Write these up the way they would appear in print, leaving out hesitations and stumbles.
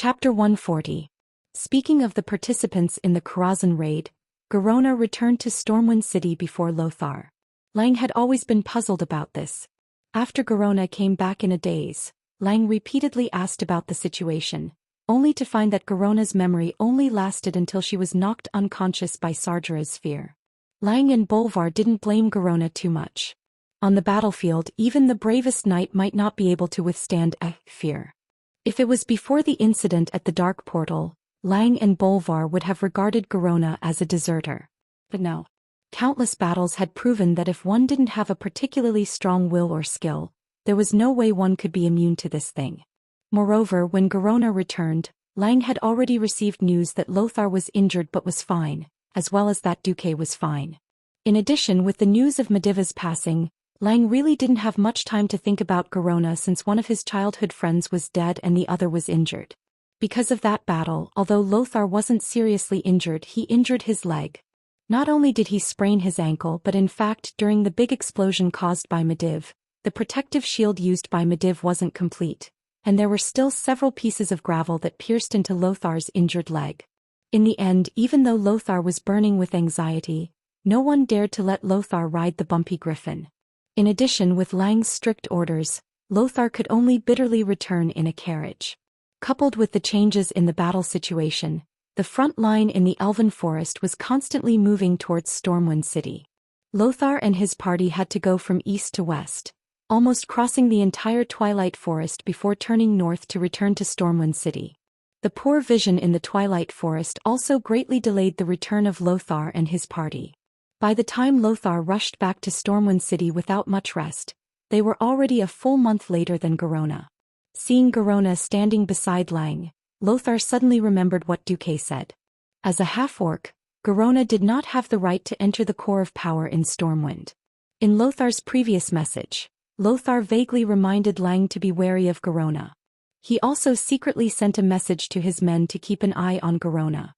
Chapter 140. Speaking of the participants in the Karazhan raid, Garona returned to Stormwind City before Lothar. Lang had always been puzzled about this. After Garona came back in a daze, Lang repeatedly asked about the situation, only to find that Garona's memory only lasted until she was knocked unconscious by Sargera's sphere. Lang and Bolvar didn't blame Garona too much. On the battlefield, even the bravest knight might not be able to withstand a fear. If it was before the incident at the Dark Portal, Lang and Bolvar would have regarded Garona as a deserter. But now, countless battles had proven that if one didn't have a particularly strong will or skill, there was no way one could be immune to this thing. Moreover, when Garona returned, Lang had already received news that Lothar was injured but was fine, as well as that Duque was fine. In addition, with the news of Mediva's passing, Lang really didn't have much time to think about Garona since one of his childhood friends was dead and the other was injured. Because of that battle, although Lothar wasn't seriously injured, he injured his leg. Not only did he sprain his ankle, but in fact during the big explosion caused by Mediv, the protective shield used by Mediv wasn't complete, and there were still several pieces of gravel that pierced into Lothar's injured leg. In the end, even though Lothar was burning with anxiety, no one dared to let Lothar ride the bumpy griffin. In addition, with Lang's strict orders, Lothar could only bitterly return in a carriage. Coupled with the changes in the battle situation, the front line in the Elven Forest was constantly moving towards Stormwind City. Lothar and his party had to go from east to west, almost crossing the entire Twilight Forest before turning north to return to Stormwind City. The poor vision in the Twilight Forest also greatly delayed the return of Lothar and his party. By the time Lothar rushed back to Stormwind City without much rest, they were already a full month later than Garona. Seeing Garona standing beside Lang, Lothar suddenly remembered what Duque said. As a half-orc, Garona did not have the right to enter the core of power in Stormwind. In Lothar's previous message, Lothar vaguely reminded Lang to be wary of Garona. He also secretly sent a message to his men to keep an eye on Garona.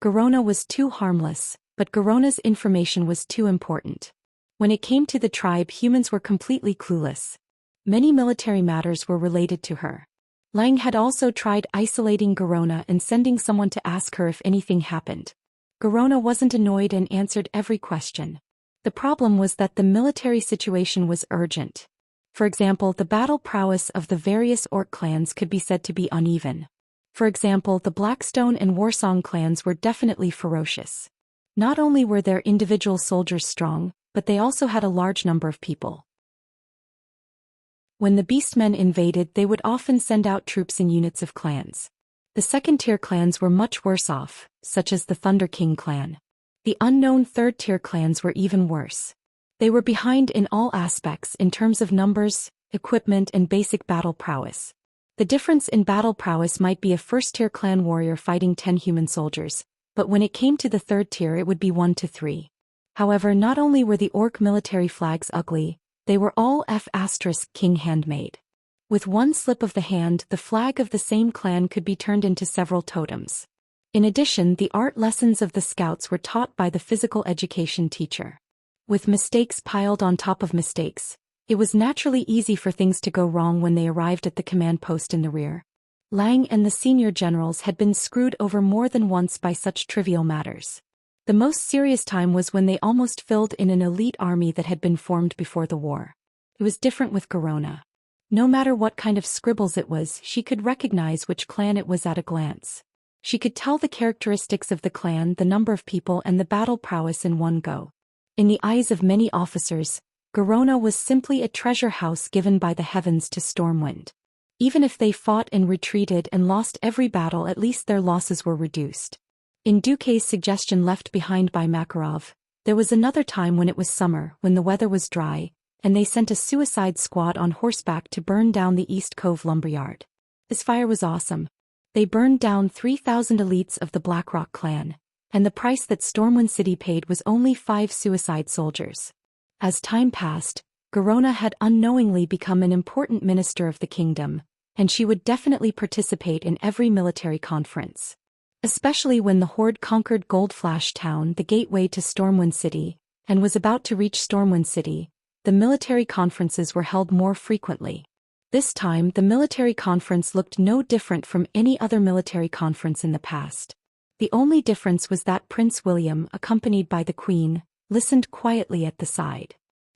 Garona was too harmless, but Garona's information was too important. When it came to the tribe, humans were completely clueless. Many military matters were related to her. Lang had also tried isolating Garona and sending someone to ask her if anything happened. Garona wasn't annoyed and answered every question. The problem was that the military situation was urgent. For example, the battle prowess of the various orc clans could be said to be uneven. For example, the Blackstone and Warsong clans were definitely ferocious. Not only were their individual soldiers strong, but they also had a large number of people. When the Beastmen invaded, they would often send out troops in units of clans. The second-tier clans were much worse off, such as the Thunder King clan. The unknown third-tier clans were even worse. They were behind in all aspects in terms of numbers, equipment and basic battle prowess. The difference in battle prowess might be a first-tier clan warrior fighting 10 human soldiers, but when it came to the third tier it would be 1 to 3. However, not only were the orc military flags ugly, they were all F***king handmade. With one slip of the hand, the flag of the same clan could be turned into several totems. In addition, the art lessons of the scouts were taught by the physical education teacher. With mistakes piled on top of mistakes, it was naturally easy for things to go wrong when they arrived at the command post in the rear. Lang and the senior generals had been screwed over more than once by such trivial matters. The most serious time was when they almost filled in an elite army that had been formed before the war. It was different with Garona. No matter what kind of scribbles it was, she could recognize which clan it was at a glance. She could tell the characteristics of the clan, the number of people and the battle prowess in one go. In the eyes of many officers, Garona was simply a treasure house given by the heavens to Stormwind. Even if they fought and retreated and lost every battle, at least their losses were reduced. In Duque's suggestion left behind by Makarov, there was another time when it was summer, when the weather was dry, and they sent a suicide squad on horseback to burn down the East Cove lumberyard. This fire was awesome. They burned down 3,000 elites of the Blackrock clan, and the price that Stormwind City paid was only 5 suicide soldiers. As time passed, Garona had unknowingly become an important minister of the kingdom, and she would definitely participate in every military conference. Especially when the Horde conquered Goldflash Town, the gateway to Stormwind City, and was about to reach Stormwind City, the military conferences were held more frequently. This time the military conference looked no different from any other military conference in the past. The only difference was that Prince William, accompanied by the Queen, listened quietly at the side.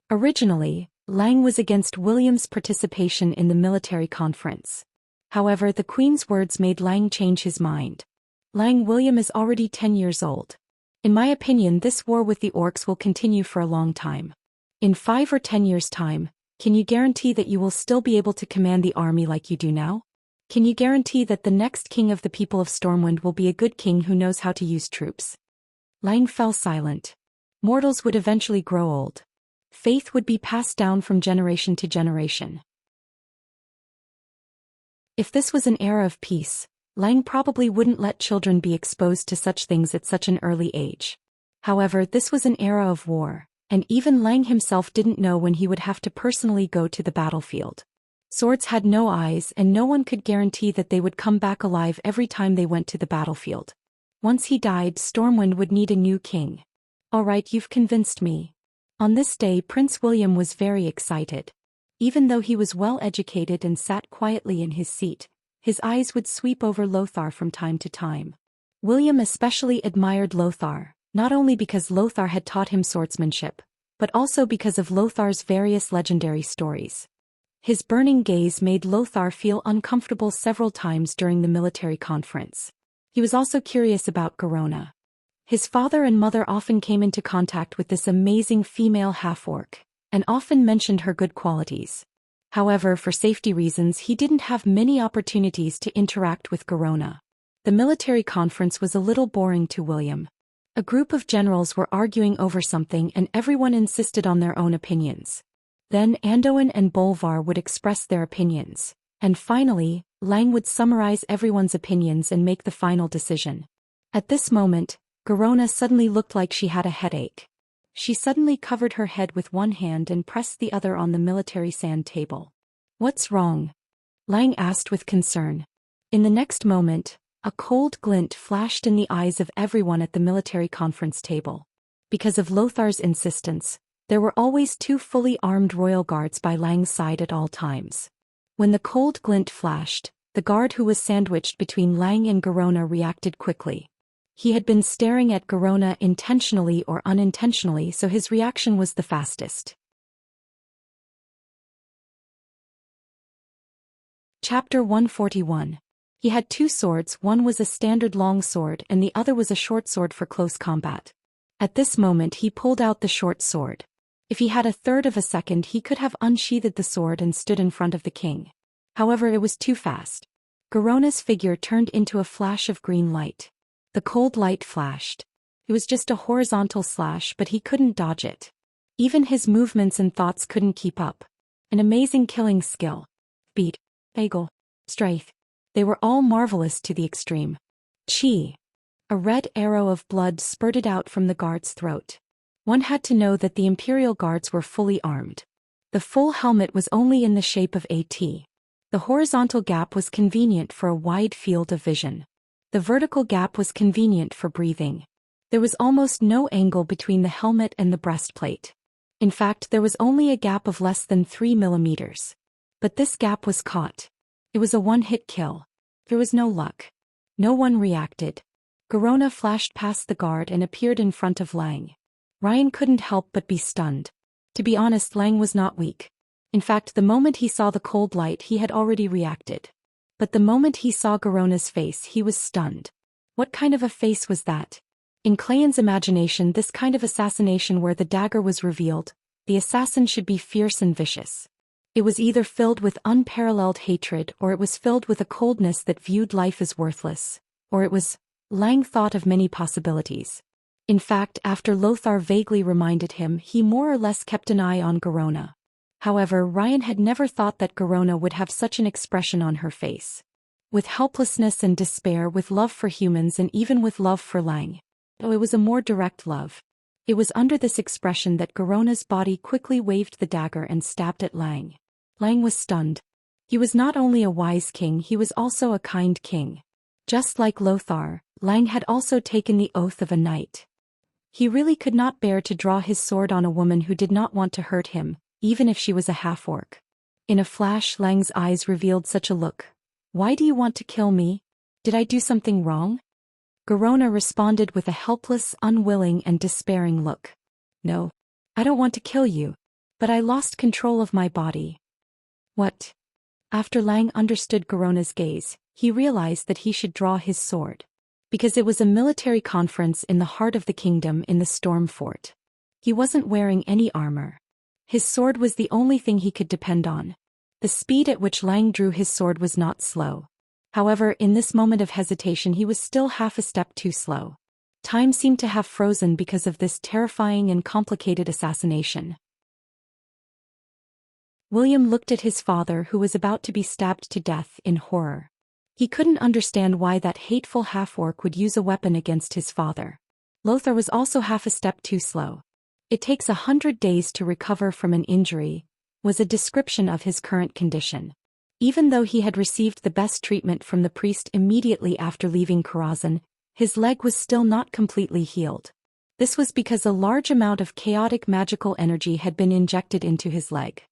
Originally, Lang was against William's participation in the military conference. However, the Queen's words made Lang change his mind. William is already 10 years old. In my opinion, this war with the orcs will continue for a long time. In 5 or 10 years' time, can you guarantee that you will still be able to command the army like you do now? Can you guarantee that the next king of the people of Stormwind will be a good king who knows how to use troops? Lang fell silent. Mortals would eventually grow old. Faith would be passed down from generation to generation. If this was an era of peace, Lang probably wouldn't let children be exposed to such things at such an early age. However, this was an era of war, and even Lang himself didn't know when he would have to personally go to the battlefield. Swords had no eyes, and no one could guarantee that they would come back alive every time they went to the battlefield. Once he died, Stormwind would need a new king. All right, you've convinced me. On this day, Prince William was very excited. Even though he was well educated and sat quietly in his seat, his eyes would sweep over Lothar from time to time. William especially admired Lothar, not only because Lothar had taught him swordsmanship, but also because of Lothar's various legendary stories. His burning gaze made Lothar feel uncomfortable several times during the military conference. He was also curious about Garona. His father and mother often came into contact with this amazing female half-orc, and often mentioned her good qualities. However, for safety reasons, he didn't have many opportunities to interact with Garona. The military conference was a little boring to William. A group of generals were arguing over something and everyone insisted on their own opinions. Then Anduin and Bolvar would express their opinions, and finally, Lang would summarize everyone's opinions and make the final decision. At this moment, Garona suddenly looked like she had a headache. She suddenly covered her head with one hand and pressed the other on the military sand table. "What's wrong?" Lang asked with concern. In the next moment, a cold glint flashed in the eyes of everyone at the military conference table. Because of Lothar's insistence, there were always 2 fully armed royal guards by Lang's side at all times. When the cold glint flashed, the guard who was sandwiched between Lang and Garona reacted quickly. He had been staring at Garona intentionally or unintentionally, so his reaction was the fastest. Chapter 141. He had 2 swords, one was a standard long sword and the other was a short sword for close combat. At this moment he pulled out the short sword. If he had a third of a second he could have unsheathed the sword and stood in front of the king. However, it was too fast. Garona's figure turned into a flash of green light. The cold light flashed. It was just a horizontal slash, but he couldn't dodge it. Even his movements and thoughts couldn't keep up. An amazing killing skill. Speed, angle, strength. They were all marvelous to the extreme. Chi. A red arrow of blood spurted out from the guard's throat. One had to know that the Imperial Guards were fully armed. The full helmet was only in the shape of a T. The horizontal gap was convenient for a wide field of vision. The vertical gap was convenient for breathing. There was almost no angle between the helmet and the breastplate. In fact, there was only a gap of less than 3 millimeters. But this gap was caught. It was a one-hit kill. There was no luck. No one reacted. Garona flashed past the guard and appeared in front of Lang. Ryan couldn't help but be stunned. To be honest, Lang was not weak. In fact, the moment he saw the cold light he had already reacted. But the moment he saw Garona's face he was stunned. What kind of a face was that? In Clayton's imagination, this kind of assassination where the dagger was revealed, the assassin should be fierce and vicious. It was either filled with unparalleled hatred or it was filled with a coldness that viewed life as worthless, or it was... Lang thought of many possibilities. In fact, after Lothar vaguely reminded him, he more or less kept an eye on Garona. However, Ryan had never thought that Garona would have such an expression on her face. With helplessness and despair, with love for humans and even with love for Lang. Oh, it was a more direct love. It was under this expression that Garona's body quickly waved the dagger and stabbed at Lang. Lang was stunned. He was not only a wise king, he was also a kind king. Just like Lothar, Lang had also taken the oath of a knight. He really could not bear to draw his sword on a woman who did not want to hurt him, even if she was a half-orc. In a flash, Lang's eyes revealed such a look. "Why do you want to kill me? Did I do something wrong?" Garona responded with a helpless, unwilling and despairing look. "No. I don't want to kill you. But I lost control of my body." "What?" After Lang understood Garona's gaze, he realized that he should draw his sword. Because it was a military conference in the heart of the kingdom in the storm fort. He wasn't wearing any armor. His sword was the only thing he could depend on. The speed at which Lang drew his sword was not slow. However, in this moment of hesitation he was still half a step too slow. Time seemed to have frozen because of this terrifying and complicated assassination. William looked at his father, who was about to be stabbed to death, in horror. He couldn't understand why that hateful half-orc would use a weapon against his father. Lothar was also half a step too slow. "It takes 100 days to recover from an injury," was a description of his current condition. Even though he had received the best treatment from the priest immediately after leaving Karazhan, his leg was still not completely healed. This was because a large amount of chaotic magical energy had been injected into his leg.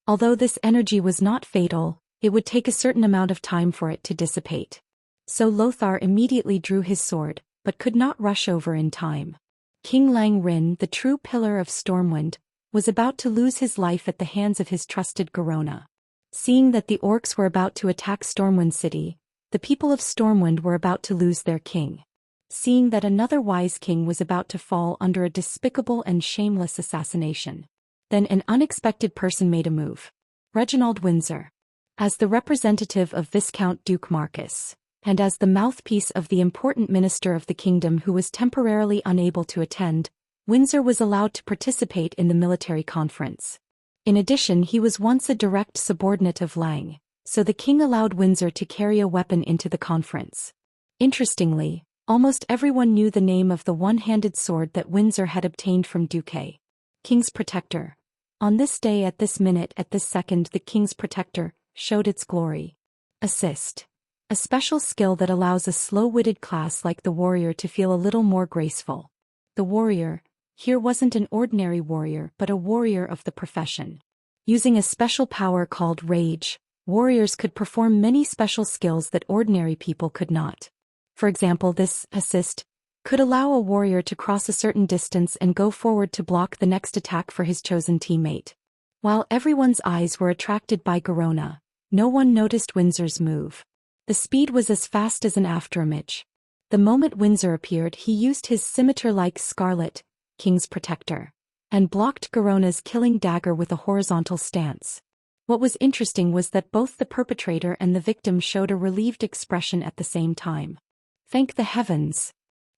Although this energy was not fatal, it would take a certain amount of time for it to dissipate. So Lothar immediately drew his sword, but could not rush over in time. King Lang Rin, the true pillar of Stormwind, was about to lose his life at the hands of his trusted Garona. Seeing that the orcs were about to attack Stormwind City, the people of Stormwind were about to lose their king. Seeing that another wise king was about to fall under a despicable and shameless assassination. Then an unexpected person made a move. Reginald Windsor. As the representative of Viscount Duke Marcus, and as the mouthpiece of the important minister of the kingdom who was temporarily unable to attend, Windsor was allowed to participate in the military conference. In addition, he was once a direct subordinate of Lang, so the king allowed Windsor to carry a weapon into the conference. Interestingly, almost everyone knew the name of the one-handed sword that Windsor had obtained from Duque. King's Protector. On this day, at this minute, at this second, the King's Protector showed its glory. Assist. A special skill that allows a slow-witted class like the warrior to feel a little more graceful. The warrior here wasn't an ordinary warrior but a warrior of the profession. Using a special power called Rage, warriors could perform many special skills that ordinary people could not. For example, this assist could allow a warrior to cross a certain distance and go forward to block the next attack for his chosen teammate. While everyone's eyes were attracted by Garona, no one noticed Windsor's move. The speed was as fast as an afterimage. The moment Windsor appeared, he used his scimitar-like Scarlet, King's Protector, and blocked Garona's killing dagger with a horizontal stance. What was interesting was that both the perpetrator and the victim showed a relieved expression at the same time. "Thank the heavens,"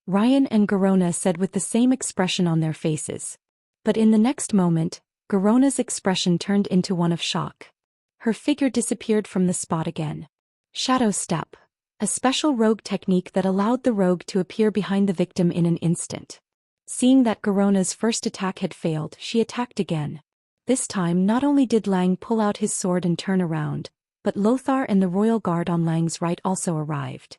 Ryan and Garona said with the same expression on their faces. But in the next moment, Garona's expression turned into one of shock. Her figure disappeared from the spot again. Shadow Step, a special rogue technique that allowed the rogue to appear behind the victim in an instant. Seeing that Garona's first attack had failed, she attacked again. This time not only did Lang pull out his sword and turn around, but Lothar and the royal guard on Lang's right also arrived.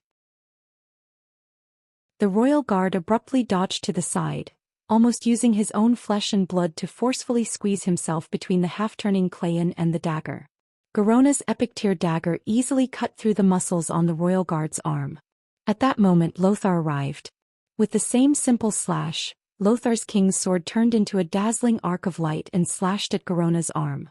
The royal guard abruptly dodged to the side, almost using his own flesh and blood to forcefully squeeze himself between the half-turning Clayan and the dagger. Garona's epic tear dagger easily cut through the muscles on the royal guard's arm. At that moment Lothar arrived. With the same simple slash, Lothar's king's sword turned into a dazzling arc of light and slashed at Garona's arm.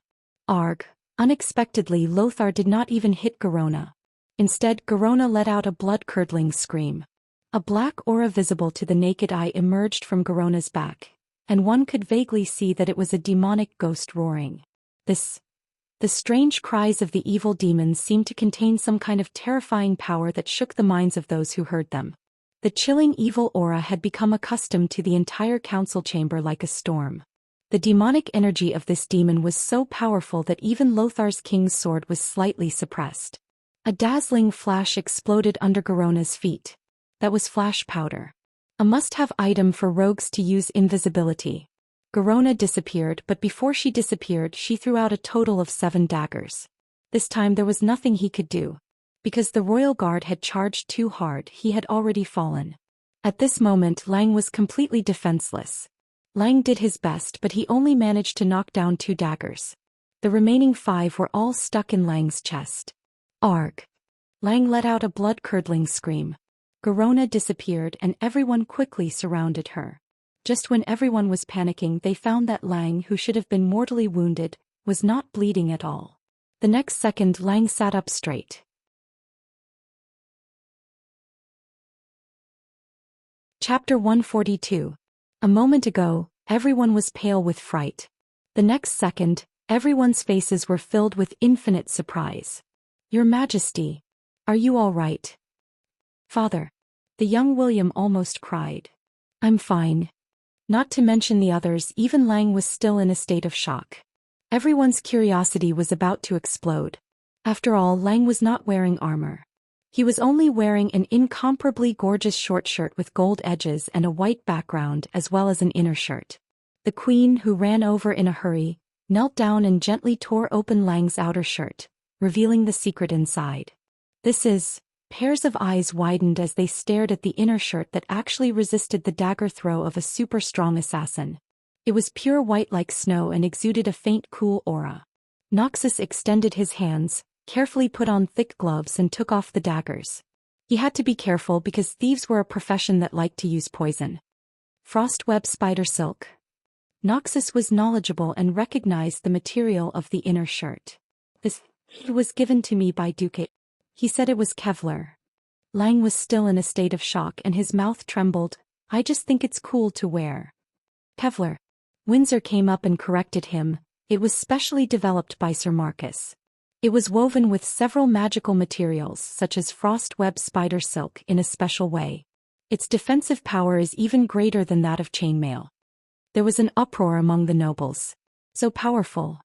Arg! Unexpectedly, Lothar did not even hit Garona. Instead, Garona let out a blood-curdling scream. A black aura visible to the naked eye emerged from Garona's back, and one could vaguely see that it was a demonic ghost roaring. The strange cries of the evil demons seemed to contain some kind of terrifying power that shook the minds of those who heard them. The chilling evil aura had become accustomed to the entire council chamber like a storm. The demonic energy of this demon was so powerful that even Lothar's king's sword was slightly suppressed. A dazzling flash exploded under Garona's feet. That was flash powder. A must-have item for rogues to use invisibility. Garona disappeared, but before she disappeared she threw out a total of 7 daggers. This time there was nothing he could do. Because the royal guard had charged too hard, he had already fallen. At this moment Lang was completely defenseless. Lang did his best, but he only managed to knock down 2 daggers. The remaining 5 were all stuck in Lang's chest. Arg! Lang let out a blood-curdling scream. Garona disappeared and everyone quickly surrounded her. Just when everyone was panicking, they found that Lang, who should have been mortally wounded, was not bleeding at all. The next second, Lang sat up straight. Chapter 142. A moment ago, everyone was pale with fright. The next second, everyone's faces were filled with infinite surprise. Your Majesty, are you all right? Father. The young William almost cried. I'm fine. Not to mention the others, even Lang was still in a state of shock. Everyone's curiosity was about to explode. After all, Lang was not wearing armor. He was only wearing an incomparably gorgeous short shirt with gold edges and a white background as well as an inner shirt. The queen, who ran over in a hurry, knelt down and gently tore open Lang's outer shirt, revealing the secret inside. This is... Pairs of eyes widened as they stared at the inner shirt that actually resisted the dagger throw of a super-strong assassin. It was pure white like snow and exuded a faint cool aura. Noxus extended his hands, carefully put on thick gloves and took off the daggers. He had to be careful because thieves were a profession that liked to use poison. Frostweb spider silk. Noxus was knowledgeable and recognized the material of the inner shirt. This was given to me by Duque. He said it was Kevlar. Lang was still in a state of shock and his mouth trembled. I just think it's cool to wear. Kevlar. Windsor came up and corrected him. It was specially developed by Sir Marcus. It was woven with several magical materials such as frostweb spider silk in a special way. Its defensive power is even greater than that of chainmail. There was an uproar among the nobles. So powerful.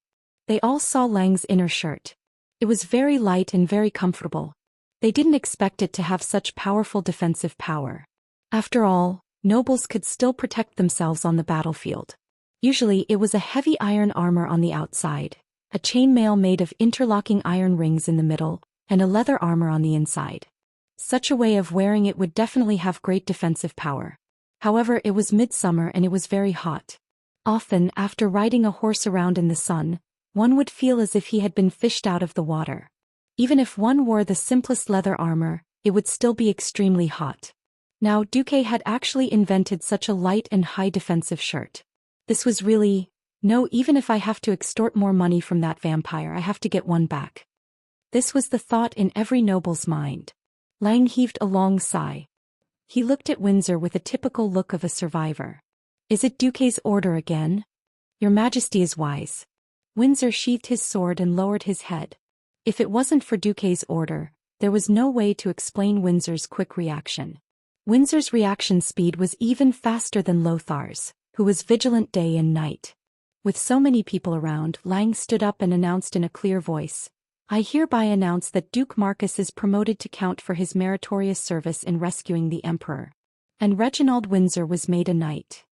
They all saw Lang's inner shirt. It was very light and very comfortable. They didn't expect it to have such powerful defensive power. After all, nobles could still protect themselves on the battlefield. Usually it was a heavy iron armor on the outside, a chainmail made of interlocking iron rings in the middle, and a leather armor on the inside. Such a way of wearing it would definitely have great defensive power. However, it was midsummer and it was very hot. Often, after riding a horse around in the sun, one would feel as if he had been fished out of the water. Even if one wore the simplest leather armor, it would still be extremely hot. Now Duque had actually invented such a light and high defensive shirt. This was really... No, even if I have to extort more money from that vampire, I have to get one back. This was the thought in every noble's mind. Lang heaved a long sigh. He looked at Windsor with a typical look of a survivor. Is it Duque's order again? Your Majesty is wise. Windsor sheathed his sword and lowered his head. If it wasn't for Duque's order, there was no way to explain Windsor's quick reaction. Windsor's reaction speed was even faster than Lothar's, who was vigilant day and night. With so many people around, Lang stood up and announced in a clear voice, I hereby announce that Duke Marcus is promoted to Count for his meritorious service in rescuing the Emperor. And Reginald Windsor was made a knight.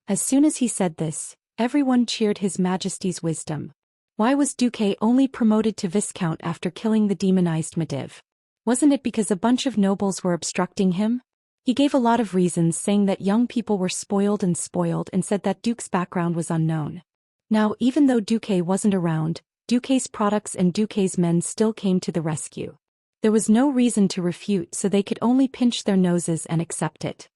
As soon as he said this, everyone cheered His Majesty's wisdom. Why was Duque only promoted to Viscount after killing the demonized Mediv? Wasn't it because a bunch of nobles were obstructing him? He gave a lot of reasons, saying that young people were spoiled and said that Duke's background was unknown. Now, even though Duque wasn't around, Duque's products and Duque's men still came to the rescue. There was no reason to refute, so they could only pinch their noses and accept it.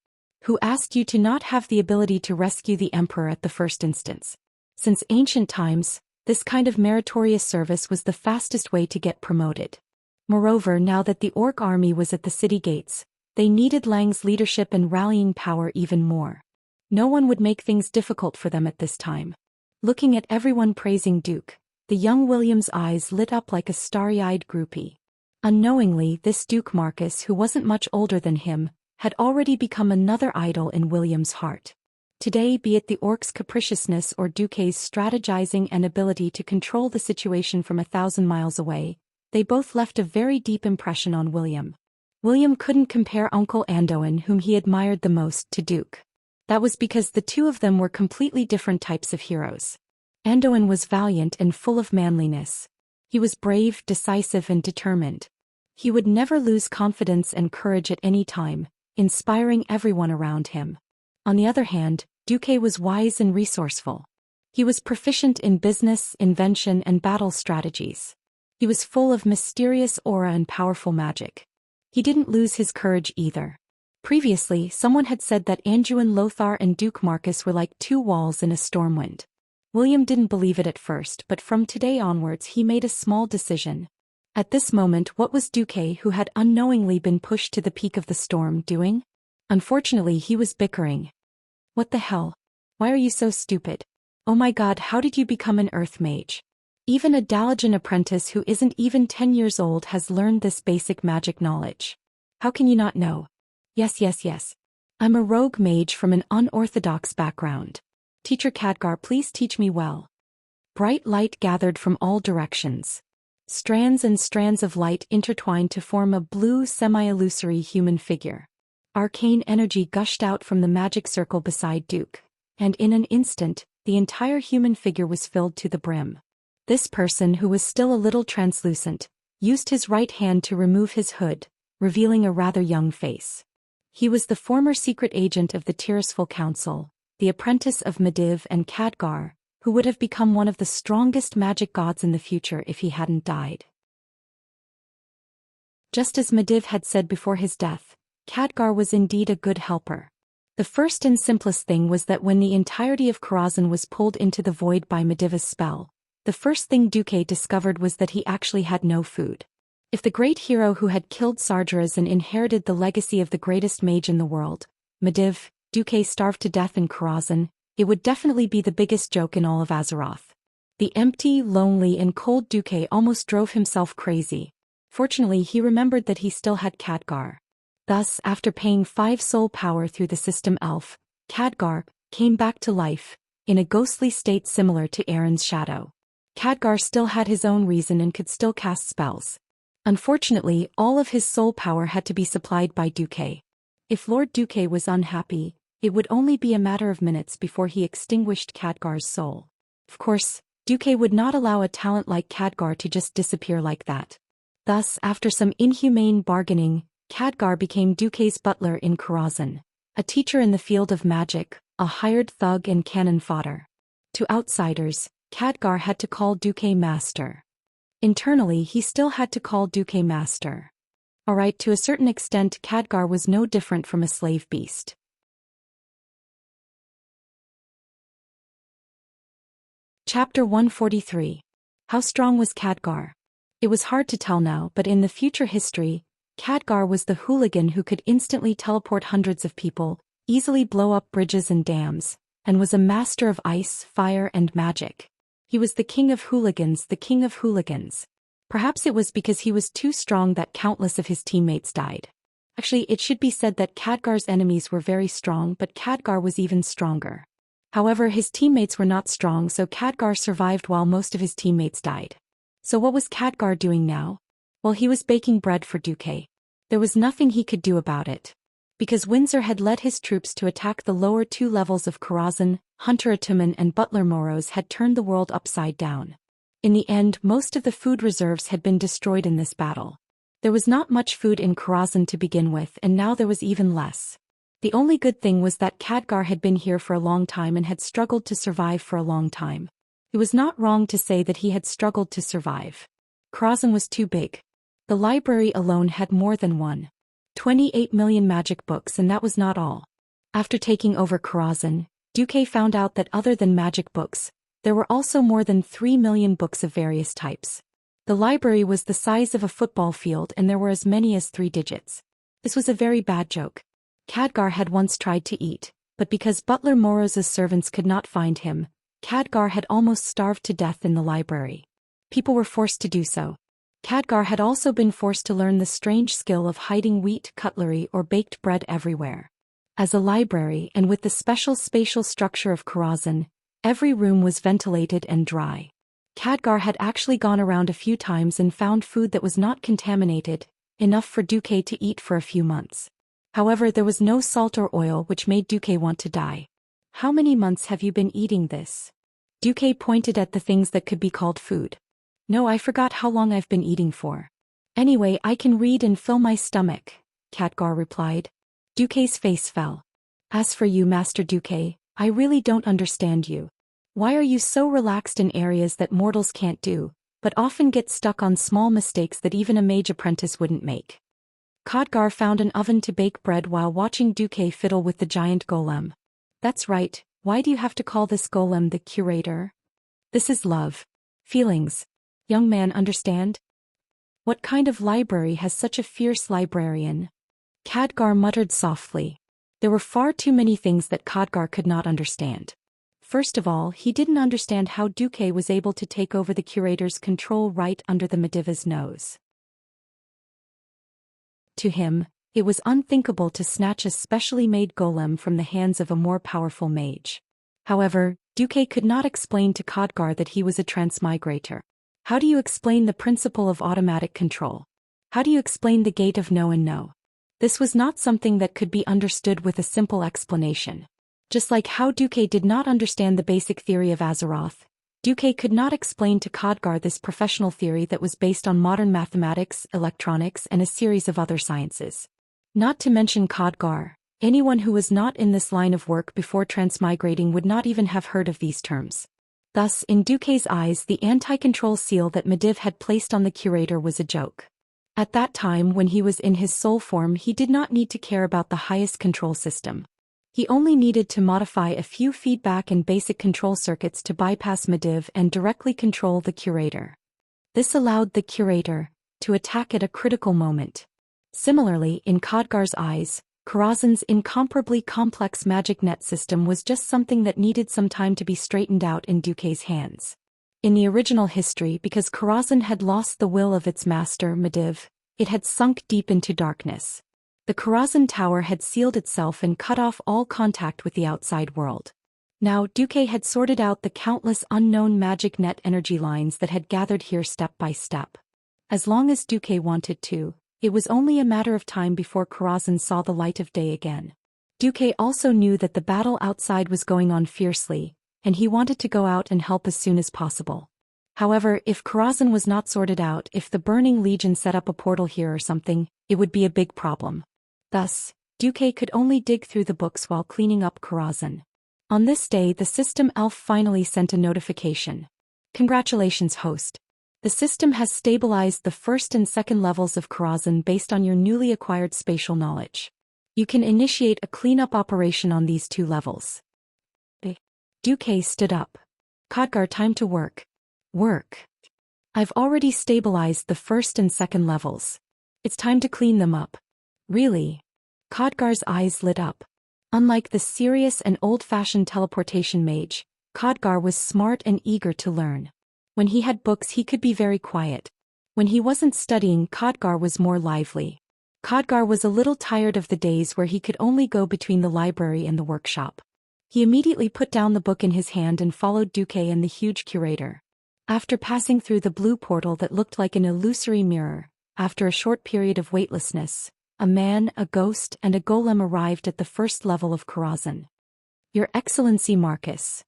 Who asked you to not have the ability to rescue the Emperor at the first instance? Since ancient times, this kind of meritorious service was the fastest way to get promoted. Moreover, now that the Orc army was at the city gates, they needed Lang's leadership and rallying power even more. No one would make things difficult for them at this time. Looking at everyone praising Duke, the young William's eyes lit up like a starry-eyed groupie. Unknowingly, this Duke Marcus, who wasn't much older than him, had already become another idol in William's heart. Today, be it the Orc's capriciousness or Duque's strategizing and ability to control the situation from 1,000 miles away, they both left a very deep impression on William. William couldn't compare Uncle Anduin, whom he admired the most, to Duke. That was because the two of them were completely different types of heroes. Anduin was valiant and full of manliness. He was brave, decisive, and determined. He would never lose confidence and courage at any time, inspiring everyone around him. On the other hand, Duque was wise and resourceful. He was proficient in business, invention, and battle strategies. He was full of mysterious aura and powerful magic. He didn't lose his courage either. Previously, someone had said that Anduin Lothar and Duke Marcus were like two walls in a stormwind. William didn't believe it at first, but from today onwards he made a small decision. At this moment, what was Duque, who had unknowingly been pushed to the peak of the storm, doing? Unfortunately, he was bickering. What the hell? Why are you so stupid? Oh my god, how did you become an earth mage? Even a Dalajan apprentice who isn't even 10 years old has learned this basic magic knowledge. How can you not know? Yes. I'm a rogue mage from an unorthodox background. Teacher Khadgar, please teach me well. Bright light gathered from all directions. Strands and strands of light intertwined to form a blue semi-illusory human figure. Arcane energy gushed out from the magic circle beside Duke, and in an instant, the entire human figure was filled to the brim. This person, who was still a little translucent, used his right hand to remove his hood, revealing a rather young face. He was the former secret agent of the Tirisful Council, the apprentice of Medivh and Khadgar, who would have become one of the strongest magic gods in the future if he hadn't died. Just as Medivh had said before his death, Khadgar was indeed a good helper. The first and simplest thing was that when the entirety of Karazhan was pulled into the void by Medivh's spell, the first thing Duque discovered was that he actually had no food. If the great hero who had killed Sargeras and inherited the legacy of the greatest mage in the world, Medivh, Duque, starved to death in Karazhan, it would definitely be the biggest joke in all of Azeroth. The empty, lonely, and cold Duque almost drove himself crazy. Fortunately, he remembered that he still had Khadgar. Thus, after paying 5 soul power through the system elf, Khadgar came back to life, in a ghostly state similar to Aaron's shadow. Khadgar still had his own reason and could still cast spells. Unfortunately, all of his soul power had to be supplied by Duque. If Lord Duque was unhappy, it would only be a matter of minutes before he extinguished Khadgar's soul. Of course, Duque would not allow a talent like Khadgar to just disappear like that. Thus, after some inhumane bargaining, Khadgar became Duque's butler in Karazhan, a teacher in the field of magic, a hired thug and cannon fodder. To outsiders, Khadgar had to call Duque master. Internally, he still had to call Duque master. Alright, to a certain extent, Khadgar was no different from a slave beast. Chapter 143. How strong was Khadgar? It was hard to tell now, but in the future history, Khadgar was the hooligan who could instantly teleport hundreds of people, easily blow up bridges and dams, and was a master of ice, fire, and magic. He was the king of hooligans, the king of hooligans. Perhaps it was because he was too strong that countless of his teammates died. Actually, it should be said that Khadgar's enemies were very strong, but Khadgar was even stronger. However, his teammates were not strong, so Khadgar survived while most of his teammates died. So what was Khadgar doing now? Well, he was baking bread for Duque. There was nothing he could do about it. Because Windsor had led his troops to attack the lower 2 levels of Karazhan, Hunter Atumen and Butler Moros had turned the world upside down. In the end, most of the food reserves had been destroyed in this battle. There was not much food in Karazhan to begin with, and now there was even less. The only good thing was that Khadgar had been here for a long time and had struggled to survive for a long time. It was not wrong to say that he had struggled to survive. Karazhan was too big. The library alone had more than 28 million magic books, and that was not all. After taking over Karazhan, Duque found out that other than magic books, there were also more than 3 million books of various types. The library was the size of a football field and there were as many as 3 digits. This was a very bad joke. Khadgar had once tried to eat, but because Butler Moros's servants could not find him, Khadgar had almost starved to death in the library. People were forced to do so. Khadgar had also been forced to learn the strange skill of hiding wheat, cutlery, or baked bread everywhere. As a library, and with the special spatial structure of Karazhan, every room was ventilated and dry. Khadgar had actually gone around a few times and found food that was not contaminated, enough for Duque to eat for a few months. However, there was no salt or oil, which made Duque want to die. How many months have you been eating this? Duque pointed at the things that could be called food. No, I forgot how long I've been eating for. Anyway, I can read and fill my stomach, Khadgar replied. Duque's face fell. As for you, Master Duque, I really don't understand you. Why are you so relaxed in areas that mortals can't do, but often get stuck on small mistakes that even a mage apprentice wouldn't make? Khadgar found an oven to bake bread while watching Duque fiddle with the giant golem. That's right, why do you have to call this golem the curator? This is love. Feelings. Young man, understand? What kind of library has such a fierce librarian? Khadgar muttered softly. There were far too many things that Khadgar could not understand. First of all, he didn't understand how Duque was able to take over the curator's control right under the Mediva's nose. To him, it was unthinkable to snatch a specially made golem from the hands of a more powerful mage. However, Duque could not explain to Khadgar that he was a transmigrator. How do you explain the principle of automatic control? How do you explain the gate of no and no? This was not something that could be understood with a simple explanation. Just like how Duque did not understand the basic theory of Azeroth, Duque could not explain to Khadgar this professional theory that was based on modern mathematics, electronics, and a series of other sciences. Not to mention Khadgar, anyone who was not in this line of work before transmigrating would not even have heard of these terms. Thus, in Duque's eyes, the anti-control seal that Mediv had placed on the curator was a joke. At that time, when he was in his soul form, he did not need to care about the highest control system. He only needed to modify a few feedback and basic control circuits to bypass Mediv and directly control the curator. This allowed the curator to attack at a critical moment. Similarly, in Khadgar's eyes, Karazhan's incomparably complex magic net system was just something that needed some time to be straightened out in Duque's hands. In the original history, because Karazhan had lost the will of its master, Mediv, it had sunk deep into darkness. The Karazhan Tower had sealed itself and cut off all contact with the outside world. Now Duque had sorted out the countless unknown magic net energy lines that had gathered here step by step. As long as Duque wanted to, it was only a matter of time before Karazhan saw the light of day again. Duque also knew that the battle outside was going on fiercely, and he wanted to go out and help as soon as possible. However, if Karazhan was not sorted out, if the Burning Legion set up a portal here or something, it would be a big problem. Thus, Duque could only dig through the books while cleaning up Karazhan. On this day, the system elf finally sent a notification. Congratulations, host. The system has stabilized the first and second levels of Karazhan based on your newly acquired spatial knowledge. You can initiate a cleanup operation on these two levels. Duque stood up. Khadgar, time to work. Work. I've already stabilized the first and second levels. It's time to clean them up. Really? Khadgar's eyes lit up. Unlike the serious and old-fashioned teleportation mage, Khadgar was smart and eager to learn. When he had books, he could be very quiet. When he wasn't studying, Khadgar was more lively. Khadgar was a little tired of the days where he could only go between the library and the workshop. He immediately put down the book in his hand and followed Duque and the huge curator. After passing through the blue portal that looked like an illusory mirror, after a short period of weightlessness, a man, a ghost, and a golem arrived at the first level of Karazhan. Your Excellency Marcus.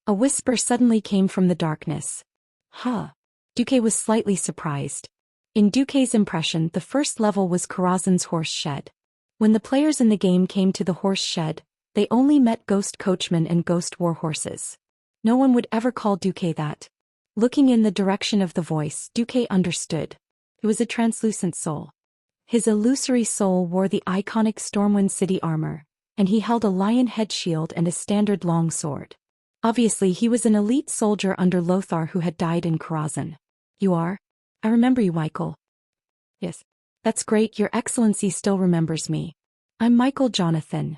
A whisper suddenly came from the darkness. Huh. Duque was slightly surprised. In Duque's impression, the first level was Karazhan's horse shed. When the players in the game came to the horse shed, they only met ghost coachmen and ghost war horses. No one would ever call Duque that. Looking in the direction of the voice, Duque understood. It was a translucent soul. His illusory soul wore the iconic Stormwind City armor, and he held a lion head shield and a standard long sword. Obviously, he was an elite soldier under Lothar who had died in Karazhan. You are? I remember you, Michael. Yes. That's great, Your Excellency still remembers me. I'm Michael Jonathan.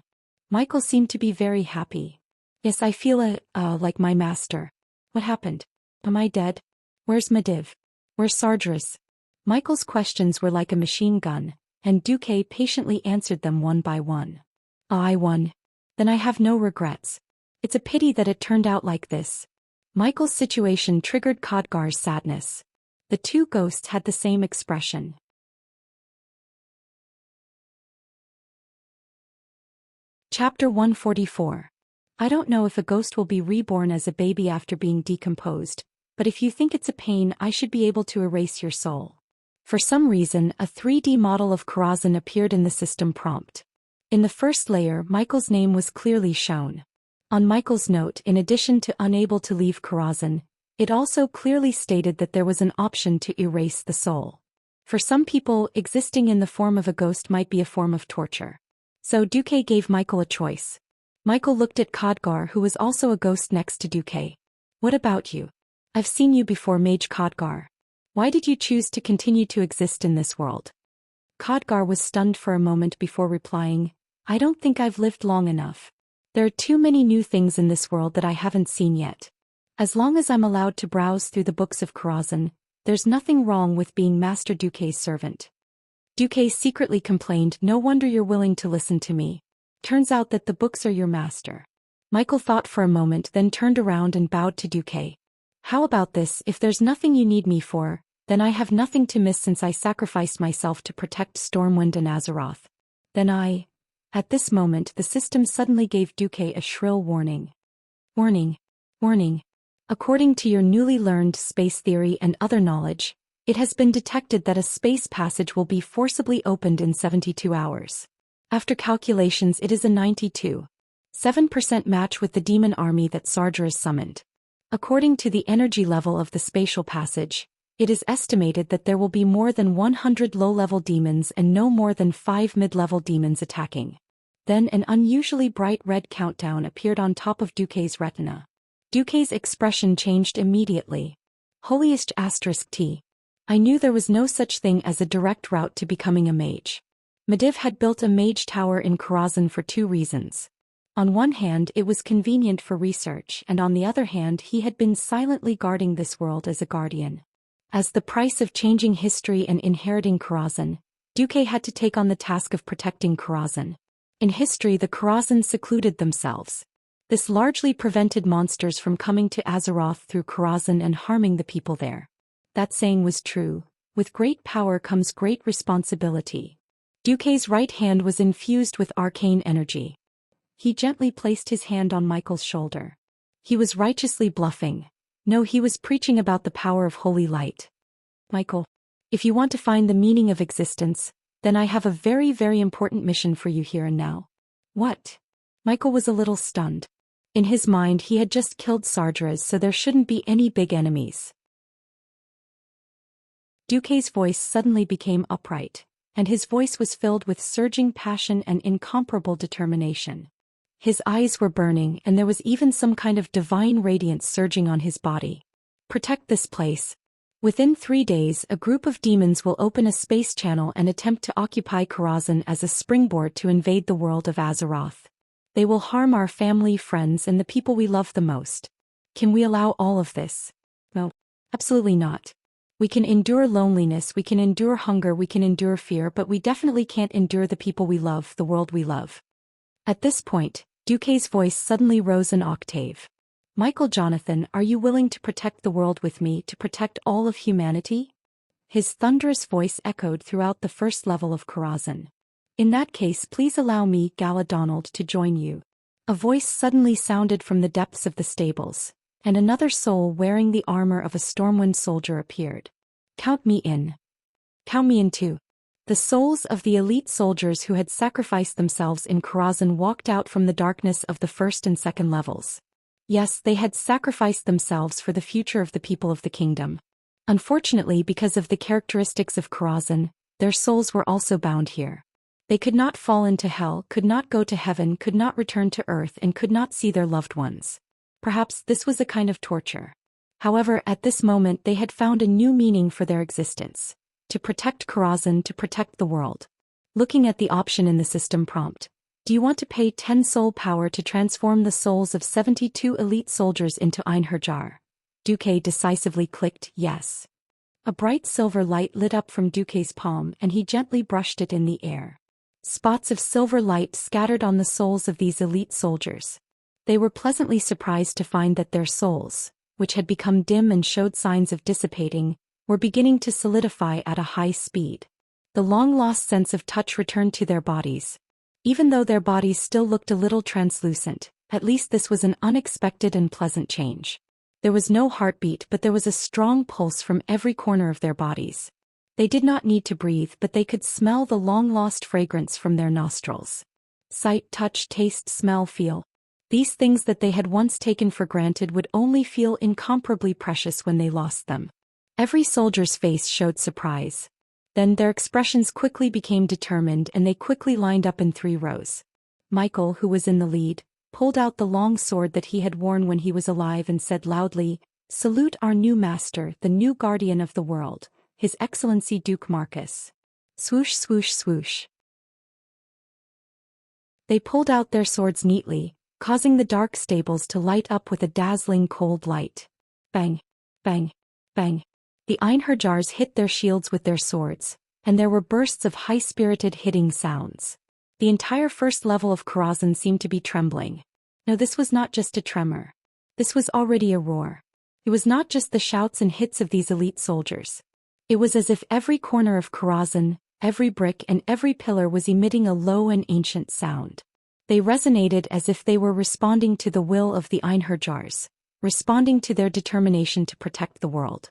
Michael seemed to be very happy. Yes, I feel like my master. What happened? Am I dead? Where's Mediv? Where's Sardras? Michael's questions were like a machine gun, and Duque patiently answered them one by one. I won. Then I have no regrets. It's a pity that it turned out like this. Michael's situation triggered Khadgar's sadness. The two ghosts had the same expression. Chapter 144. I don't know if a ghost will be reborn as a baby after being decomposed, but if you think it's a pain, I should be able to erase your soul. For some reason, a 3D model of Karazhan appeared in the system prompt. In the first layer, Michael's name was clearly shown. On Michael's note, in addition to unable to leave Karazhan, it also clearly stated that there was an option to erase the soul. For some people, existing in the form of a ghost might be a form of torture. So Duque gave Michael a choice. Michael looked at Khadgar, who was also a ghost next to Duque. What about you? I've seen you before, Mage Khadgar. Why did you choose to continue to exist in this world? Khadgar was stunned for a moment before replying, I don't think I've lived long enough. There are too many new things in this world that I haven't seen yet. As long as I'm allowed to browse through the books of Karazhan, there's nothing wrong with being Master Duque's servant. Duque secretly complained, no wonder you're willing to listen to me. Turns out that the books are your master. Michael thought for a moment, then turned around and bowed to Duque. How about this? If there's nothing you need me for, then I have nothing to miss since I sacrificed myself to protect Stormwind and Azeroth. Then At this moment, the system suddenly gave Duque a shrill warning. Warning. Warning. According to your newly learned space theory and other knowledge, it has been detected that a space passage will be forcibly opened in 72 hours. After calculations, it is a 92.7% match with the demon army that Sargeras summoned. According to the energy level of the spatial passage, it is estimated that there will be more than 100 low-level demons and no more than 5 mid-level demons attacking. Then an unusually bright red countdown appeared on top of Duque's retina. Duque's expression changed immediately. Holiest *T. I knew there was no such thing as a direct route to becoming a mage. Medivh had built a mage tower in Karazhan for two reasons. On one hand, it was convenient for research, and on the other hand, he had been silently guarding this world as a guardian. As the price of changing history and inheriting Karazhan, Duque had to take on the task of protecting Karazhan. In history, the Karazhan secluded themselves. This largely prevented monsters from coming to Azeroth through Karazhan and harming the people there. That saying was true. With great power comes great responsibility. Duque's right hand was infused with arcane energy. He gently placed his hand on Michael's shoulder. He was righteously bluffing. No, he was preaching about the power of holy light. Michael, if you want to find the meaning of existence, then I have a very, very important mission for you here and now. What? Michael was a little stunned. In his mind, he had just killed Sargeras, so there shouldn't be any big enemies. Duque's voice suddenly became upright, and his voice was filled with surging passion and incomparable determination. His eyes were burning, and there was even some kind of divine radiance surging on his body. Protect this place. Within 3 days, a group of demons will open a space channel and attempt to occupy Karazhan as a springboard to invade the world of Azeroth. They will harm our family, friends, and the people we love the most. Can we allow all of this? No, absolutely not. We can endure loneliness, we can endure hunger, we can endure fear, but we definitely can't endure the people we love, the world we love. At this point, Duque's voice suddenly rose an octave. Michael Jonathan, are you willing to protect the world with me, to protect all of humanity? His thunderous voice echoed throughout the first level of Karazhan. In that case, please allow me, Gala Donald, to join you. A voice suddenly sounded from the depths of the stables, and another soul wearing the armor of a Stormwind soldier appeared. Count me in. Count me in too. The souls of the elite soldiers who had sacrificed themselves in Karazhan walked out from the darkness of the first and second levels. Yes, they had sacrificed themselves for the future of the people of the kingdom. Unfortunately, because of the characteristics of Karazhan, their souls were also bound here. They could not fall into hell, could not go to heaven, could not return to earth, and could not see their loved ones. Perhaps this was a kind of torture. However, at this moment they had found a new meaning for their existence. To protect Karazhan, to protect the world. Looking at the option in the system prompt, do you want to pay 10 soul power to transform the souls of 72 elite soldiers into Einherjar? Duque decisively clicked yes. A bright silver light lit up from Duque's palm and he gently brushed it in the air. Spots of silver light scattered on the souls of these elite soldiers. They were pleasantly surprised to find that their souls, which had become dim and showed signs of dissipating, were beginning to solidify at a high speed. The long-lost sense of touch returned to their bodies. Even though their bodies still looked a little translucent, at least this was an unexpected and pleasant change. There was no heartbeat, but there was a strong pulse from every corner of their bodies. They did not need to breathe, but they could smell the long-lost fragrance from their nostrils. Sight, touch, taste, smell, feel. These things that they had once taken for granted would only feel incomparably precious when they lost them. Every soldier's face showed surprise. Then their expressions quickly became determined and they quickly lined up in 3 rows. Michael, who was in the lead, pulled out the long sword that he had worn when he was alive and said loudly, "Salute our new master, the new guardian of the world, His Excellency Duke Marcus." Swoosh, swoosh, swoosh. They pulled out their swords neatly, causing the dark stables to light up with a dazzling cold light. Bang, bang, bang. The Einherjars hit their shields with their swords, and there were bursts of high-spirited hitting sounds. The entire first level of Karazhan seemed to be trembling. No, this was not just a tremor. This was already a roar. It was not just the shouts and hits of these elite soldiers. It was as if every corner of Karazhan, every brick and every pillar was emitting a low and ancient sound. They resonated as if they were responding to the will of the Einherjars, responding to their determination to protect the world.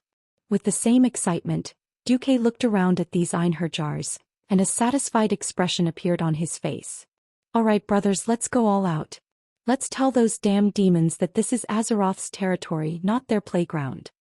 With the same excitement, Duque looked around at these Einherjars, and a satisfied expression appeared on his face. "All right, brothers, let's go all out. Let's tell those damned demons that this is Azeroth's territory, not their playground."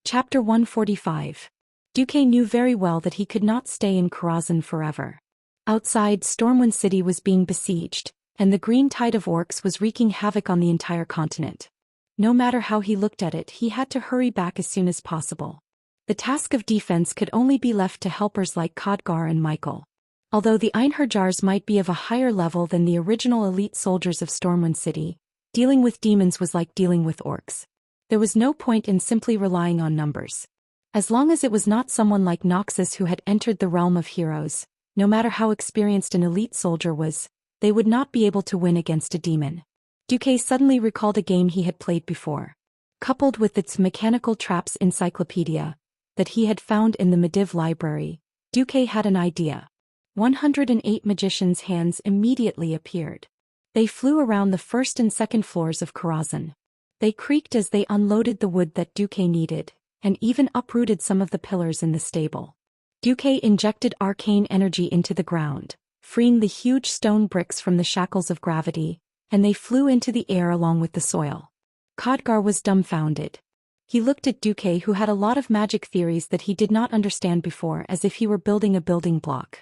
Chapter 145. Duque knew very well that he could not stay in Karazhan forever. Outside, Stormwind City was being besieged, and the green tide of orcs was wreaking havoc on the entire continent. No matter how he looked at it, he had to hurry back as soon as possible. The task of defense could only be left to helpers like Khadgar and Michael. Although the Einherjars might be of a higher level than the original elite soldiers of Stormwind City, dealing with demons was like dealing with orcs. There was no point in simply relying on numbers. As long as it was not someone like Noxus who had entered the realm of heroes, no matter how experienced an elite soldier was, they would not be able to win against a demon. Duque suddenly recalled a game he had played before. Coupled with its mechanical traps encyclopedia that he had found in the Mediv library, Duque had an idea. 108 magicians' hands immediately appeared. They flew around the first and second floors of Karazhan. They creaked as they unloaded the wood that Duque needed, and even uprooted some of the pillars in the stable. Duque injected arcane energy into the ground, freeing the huge stone bricks from the shackles of gravity, and they flew into the air along with the soil. Khadgar was dumbfounded. He looked at Duque, who had a lot of magic theories that he did not understand before, as if he were building a building block.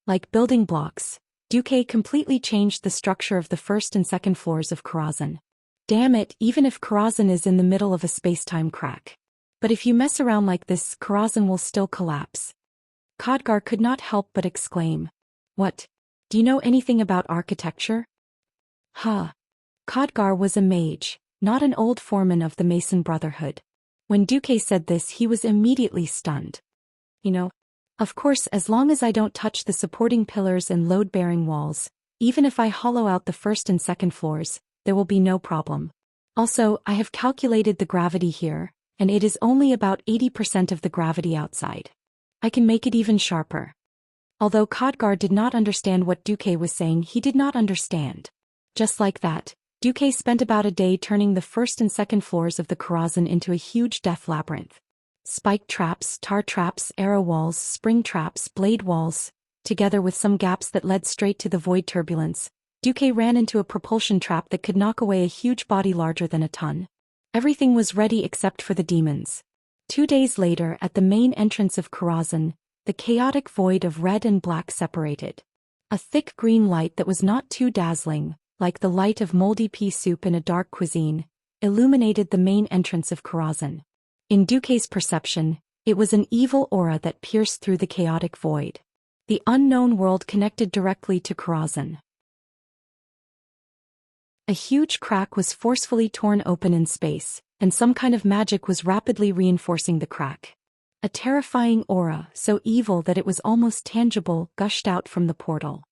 Like building blocks, Duque completely changed the structure of the first and second floors of Karazhan. Damn it, even if Karazhan is in the middle of a space-time crack. But if you mess around like this, Karazhan will still collapse. Khadgar could not help but exclaim. "What? Do you know anything about architecture?" Huh. Khadgar was a mage, not an old foreman of the Mason Brotherhood. When Duque said this, he was immediately stunned. Of course, as long as I don't touch the supporting pillars and load-bearing walls, even if I hollow out the first and second floors, there will be no problem. Also, I have calculated the gravity here, and it is only about 80% of the gravity outside. I can make it even sharper. Although Khadgar did not understand what Duque was saying, he did not understand. Just like that, Duque spent about a day turning the first and second floors of the Karazhan into a huge death labyrinth. Spike traps, tar traps, arrow walls, spring traps, blade walls, together with some gaps that led straight to the void turbulence. Duque ran into a propulsion trap that could knock away a huge body larger than a ton. Everything was ready except for the demons. 2 days later, at the main entrance of Karazhan, the chaotic void of red and black separated. A thick green light that was not too dazzling, like the light of moldy pea soup in a dark cuisine, illuminated the main entrance of Karazhan. In Duque's perception, it was an evil aura that pierced through the chaotic void. The unknown world connected directly to Karazhan. A huge crack was forcefully torn open in space, and some kind of magic was rapidly reinforcing the crack. A terrifying aura, so evil that it was almost tangible, gushed out from the portal.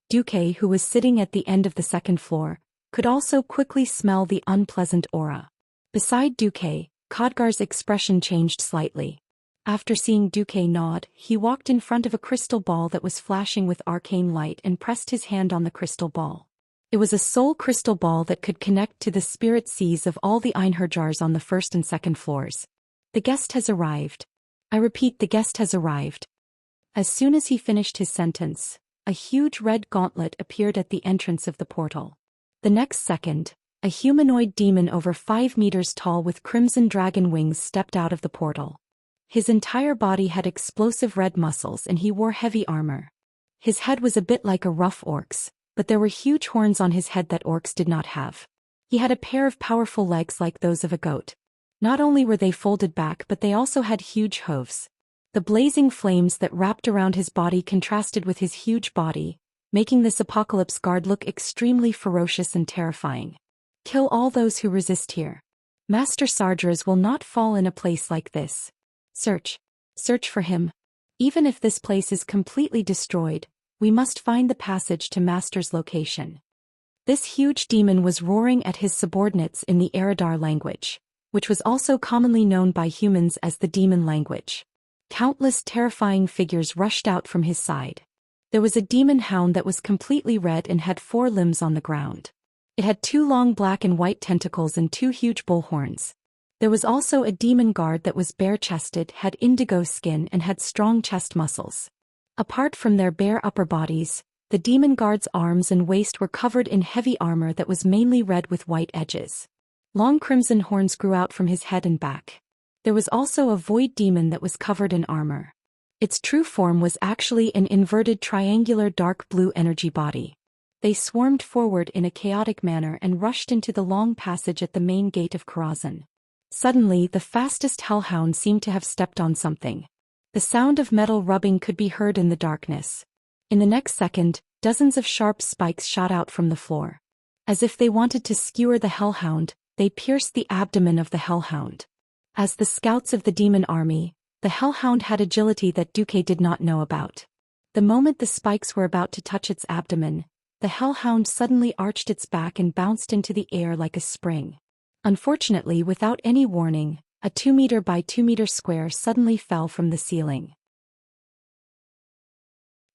Duque, who was sitting at the end of the second floor, could also quickly smell the unpleasant aura. Beside Duque, Khadgar's expression changed slightly. After seeing Duque nod, he walked in front of a crystal ball that was flashing with arcane light and pressed his hand on the crystal ball. It was a soul crystal ball that could connect to the spirit seas of all the Einherjars on the first and second floors. "The guest has arrived." I repeat, the guest has arrived. As soon as he finished his sentence, a huge red gauntlet appeared at the entrance of the portal. The next second, a humanoid demon over 5 meters tall with crimson dragon wings stepped out of the portal. His entire body had explosive red muscles and he wore heavy armor. His head was a bit like a rough orc's, but there were huge horns on his head that orcs did not have. He had a pair of powerful legs like those of a goat. Not only were they folded back, but they also had huge hooves. The blazing flames that wrapped around his body contrasted with his huge body, making this apocalypse guard look extremely ferocious and terrifying. Kill all those who resist here. Master Sargeras will not fall in a place like this. Search for him. Even if this place is completely destroyed, we must find the passage to Master's location. This huge demon was roaring at his subordinates in the Eridar language, which was also commonly known by humans as the demon language. Countless terrifying figures rushed out from his side. There was a demon hound that was completely red and had 4 limbs on the ground. It had 2 long black and white tentacles and 2 huge bull horns. There was also a demon guard that was bare-chested, had indigo skin and had strong chest muscles. Apart from their bare upper bodies, the demon guard's arms and waist were covered in heavy armor that was mainly red with white edges. Long crimson horns grew out from his head and back. There was also a void demon that was covered in armor. Its true form was actually an inverted triangular dark blue energy body. They swarmed forward in a chaotic manner and rushed into the long passage at the main gate of Karazhan. Suddenly, the fastest hellhound seemed to have stepped on something. The sound of metal rubbing could be heard in the darkness. In the next second, dozens of sharp spikes shot out from the floor. As if they wanted to skewer the hellhound, they pierced the abdomen of the hellhound. As the scouts of the demon army, the hellhound had agility that Duque did not know about. The moment the spikes were about to touch its abdomen, the hellhound suddenly arched its back and bounced into the air like a spring. Unfortunately, without any warning, a 2 meter by 2 meter square suddenly fell from the ceiling.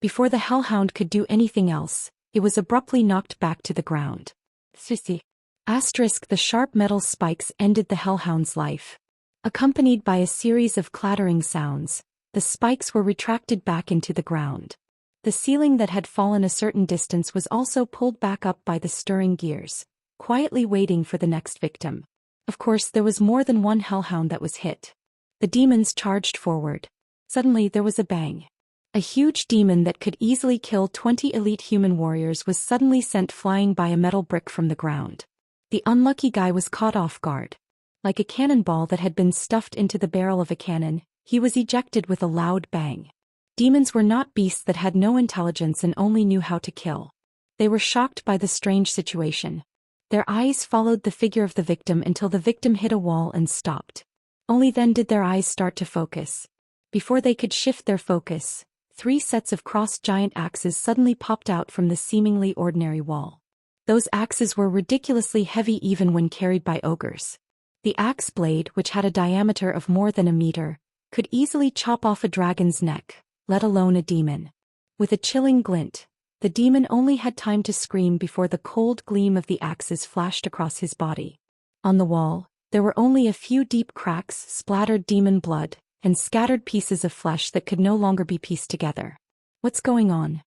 Before the hellhound could do anything else, it was abruptly knocked back to the ground. The sharp metal spikes ended the hellhound's life. Accompanied by a series of clattering sounds, the spikes were retracted back into the ground. The ceiling that had fallen a certain distance was also pulled back up by the stirring gears, quietly waiting for the next victim. Of course, there was more than one hellhound that was hit. The demons charged forward. Suddenly there was a bang. A huge demon that could easily kill 20 elite human warriors was suddenly sent flying by a metal brick from the ground. The unlucky guy was caught off guard. Like a cannonball that had been stuffed into the barrel of a cannon, he was ejected with a loud bang. Demons were not beasts that had no intelligence and only knew how to kill. They were shocked by the strange situation. Their eyes followed the figure of the victim until the victim hit a wall and stopped. Only then did their eyes start to focus. Before they could shift their focus, 3 sets of crossed giant axes suddenly popped out from the seemingly ordinary wall. Those axes were ridiculously heavy even when carried by ogres. The axe blade, which had a diameter of more than a meter, could easily chop off a dragon's neck, let alone a demon. With a chilling glint, the demon only had time to scream before the cold gleam of the axes flashed across his body. On the wall, there were only a few deep cracks, splattered demon blood, and scattered pieces of flesh that could no longer be pieced together. What's going on?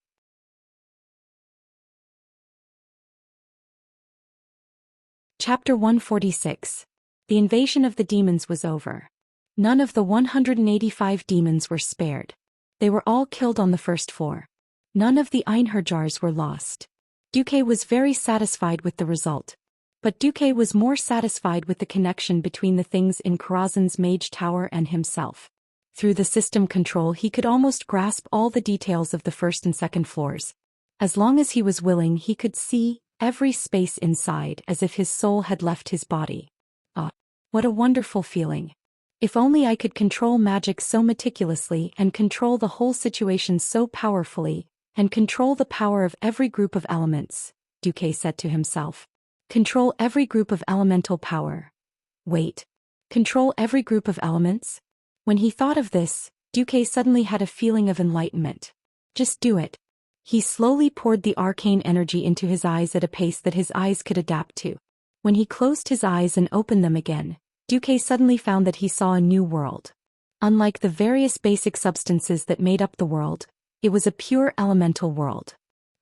Chapter 146. The invasion of the demons was over. None of the 185 demons were spared. They were all killed on the first floor. None of the Einherjars were lost. Duque was very satisfied with the result. But Duque was more satisfied with the connection between the things in Karazhan's mage tower and himself. Through the system control he could almost grasp all the details of the first and second floors. As long as he was willing, he could see every space inside as if his soul had left his body. What a wonderful feeling. If only I could control magic so meticulously and control the whole situation so powerfully, and control the power of every group of elements, Duque said to himself. Control every group of elemental power. Wait. Control every group of elements? When he thought of this, Duque suddenly had a feeling of enlightenment. Just do it. He slowly poured the arcane energy into his eyes at a pace that his eyes could adapt to. When he closed his eyes and opened them again, Duque suddenly found that he saw a new world. Unlike the various basic substances that made up the world, it was a pure elemental world.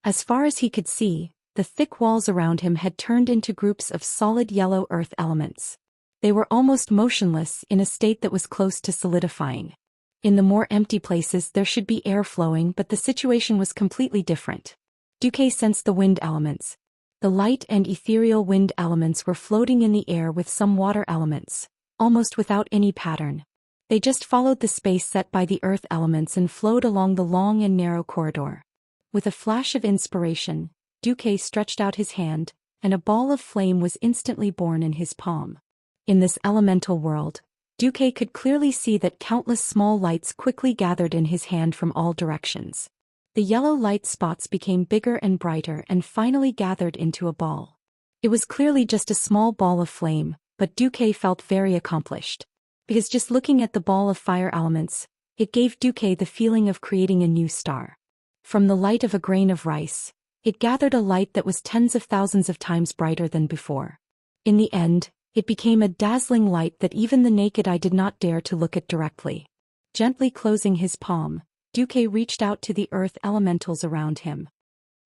As far as he could see, the thick walls around him had turned into groups of solid yellow earth elements. They were almost motionless, in a state that was close to solidifying. In the more empty places there should be air flowing, but the situation was completely different. Duque sensed the wind elements. The light and ethereal wind elements were floating in the air with some water elements, almost without any pattern. They just followed the space set by the earth elements and flowed along the long and narrow corridor. With a flash of inspiration, Duque stretched out his hand, and a ball of flame was instantly born in his palm. In this elemental world, Duque could clearly see that countless small lights quickly gathered in his hand from all directions. The yellow light spots became bigger and brighter and finally gathered into a ball. It was clearly just a small ball of flame, but Duque felt very accomplished. Because just looking at the ball of fire elements, it gave Duque the feeling of creating a new star. From the light of a grain of rice, it gathered a light that was tens of thousands of times brighter than before. In the end, it became a dazzling light that even the naked eye did not dare to look at directly. Gently closing his palm, Duque reached out to the earth elementals around him.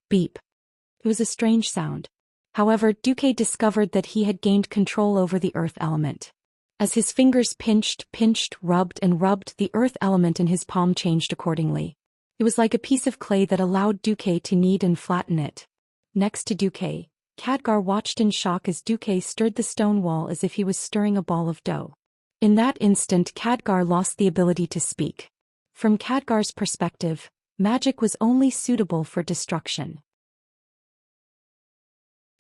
Beep. It was a strange sound. However, Duque discovered that he had gained control over the earth element. As his fingers pinched, rubbed, the earth element in his palm changed accordingly. It was like a piece of clay that allowed Duque to knead and flatten it. Next to Duque, Khadgar watched in shock as Duque stirred the stone wall as if he was stirring a ball of dough. In that instant, Khadgar lost the ability to speak. From Khadgar's perspective, magic was only suitable for destruction.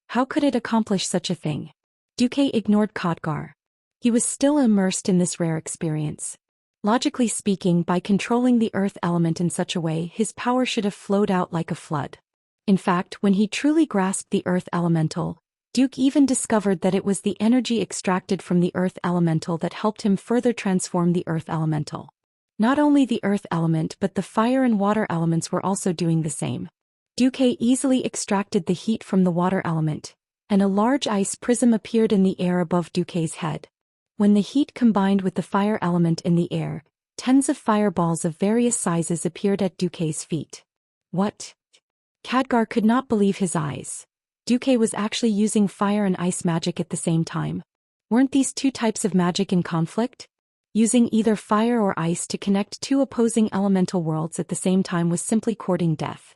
How could it accomplish such a thing? Duque ignored Khadgar. He was still immersed in this rare experience. Logically speaking, by controlling the earth element in such a way, his power should have flowed out like a flood. In fact, when he truly grasped the earth elemental, Duque even discovered that it was the energy extracted from the earth elemental that helped him further transform the earth elemental. Not only the earth element but the fire and water elements were also doing the same. Duque easily extracted the heat from the water element, and a large ice prism appeared in the air above Duque's head. When the heat combined with the fire element in the air, tens of fireballs of various sizes appeared at Duque's feet. What? Khadgar could not believe his eyes. Duque was actually using fire and ice magic at the same time. Weren't these two types of magic in conflict? Using either fire or ice to connect two opposing elemental worlds at the same time was simply courting death.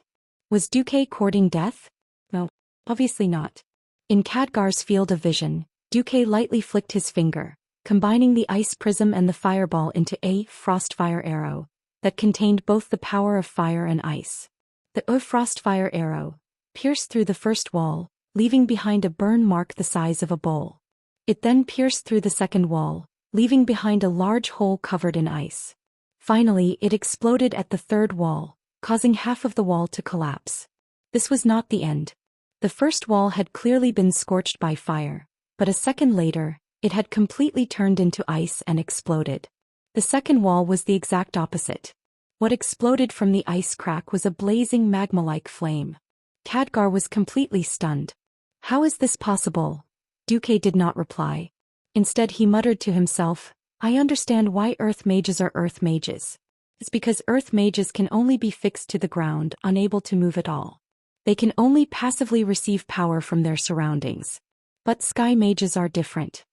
Was Duque courting death? No, obviously not. In Khadgar's field of vision, Duque lightly flicked his finger, combining the ice prism and the fireball into a frostfire arrow that contained both the power of fire and ice. The frostfire arrow pierced through the first wall, leaving behind a burn mark the size of a bowl. It then pierced through the second wall, leaving behind a large hole covered in ice. Finally, it exploded at the third wall, causing half of the wall to collapse. This was not the end. The first wall had clearly been scorched by fire, but a second later, it had completely turned into ice and exploded. The second wall was the exact opposite. What exploded from the ice crack was a blazing magma-like flame. Khadgar was completely stunned. How is this possible? Duque did not reply. Instead he muttered to himself, I understand why earth mages are earth mages. It's because earth mages can only be fixed to the ground, unable to move at all. They can only passively receive power from their surroundings. But sky mages are different.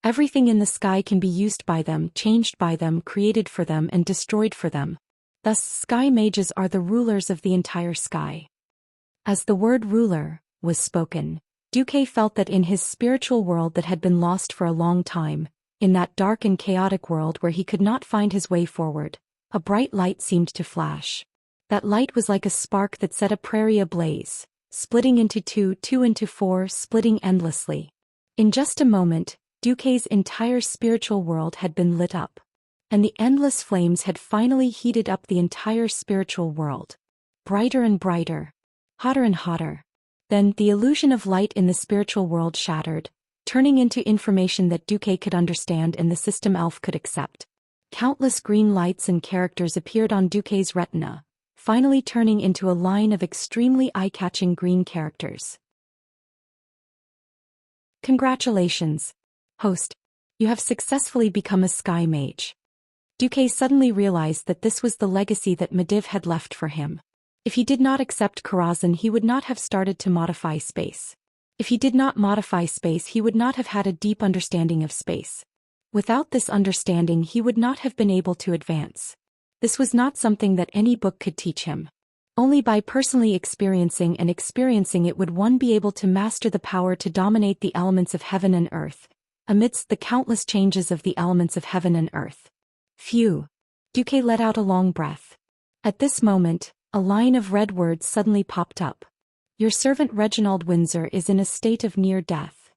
Everything in the sky can be used by them, changed by them, created for them, and destroyed for them. Thus, sky mages are the rulers of the entire sky. As the word ruler was spoken, Duque felt that in his spiritual world that had been lost for a long time, in that dark and chaotic world where he could not find his way forward, a bright light seemed to flash. That light was like a spark that set a prairie ablaze, splitting into two into four, splitting endlessly. In just a moment, Duque's entire spiritual world had been lit up. And the endless flames had finally heated up the entire spiritual world. Brighter and brighter. Hotter and hotter. Then, the illusion of light in the spiritual world shattered, turning into information that Duque could understand and the system elf could accept. Countless green lights and characters appeared on Duque's retina, finally turning into a line of extremely eye-catching green characters. Congratulations, host. You have successfully become a sky mage. Duque suddenly realized that this was the legacy that Medivh had left for him. If he did not accept Karazhan, he would not have started to modify space. If he did not modify space, he would not have had a deep understanding of space. Without this understanding, he would not have been able to advance. This was not something that any book could teach him. Only by personally experiencing it would one be able to master the power to dominate the elements of heaven and earth, amidst the countless changes of the elements of heaven and earth. Phew! Duque let out a long breath. At this moment, a line of red words suddenly popped up. Your servant Reginald Windsor is in a state of near death.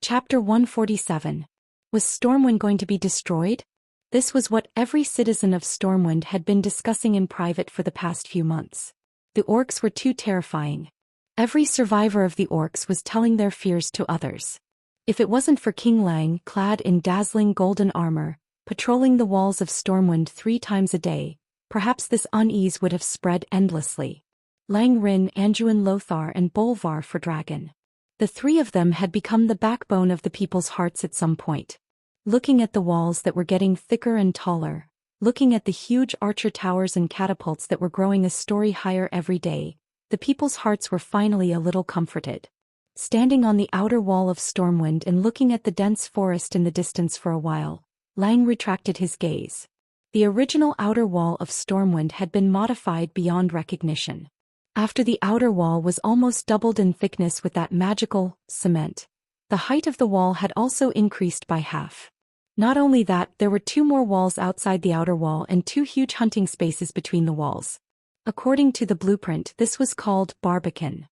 Chapter 147. Was Stormwind going to be destroyed? This was what every citizen of Stormwind had been discussing in private for the past few months. The orcs were too terrifying. Every survivor of the orcs was telling their fears to others. If it wasn't for King Lang, clad in dazzling golden armor, patrolling the walls of Stormwind 3 times a day, perhaps this unease would have spread endlessly. Lang Rin, Anduin Lothar and Bolvar for Dragon. The 3 of them had become the backbone of the people's hearts at some point. Looking at the walls that were getting thicker and taller, looking at the huge archer towers and catapults that were growing a story higher every day, the people's hearts were finally a little comforted. Standing on the outer wall of Stormwind and looking at the dense forest in the distance for a while, Lang retracted his gaze. The original outer wall of Stormwind had been modified beyond recognition. After the outer wall was almost doubled in thickness with that magical cement, the height of the wall had also increased by half. Not only that, there were 2 more walls outside the outer wall and 2 huge hunting spaces between the walls. According to the blueprint, this was called Barbican.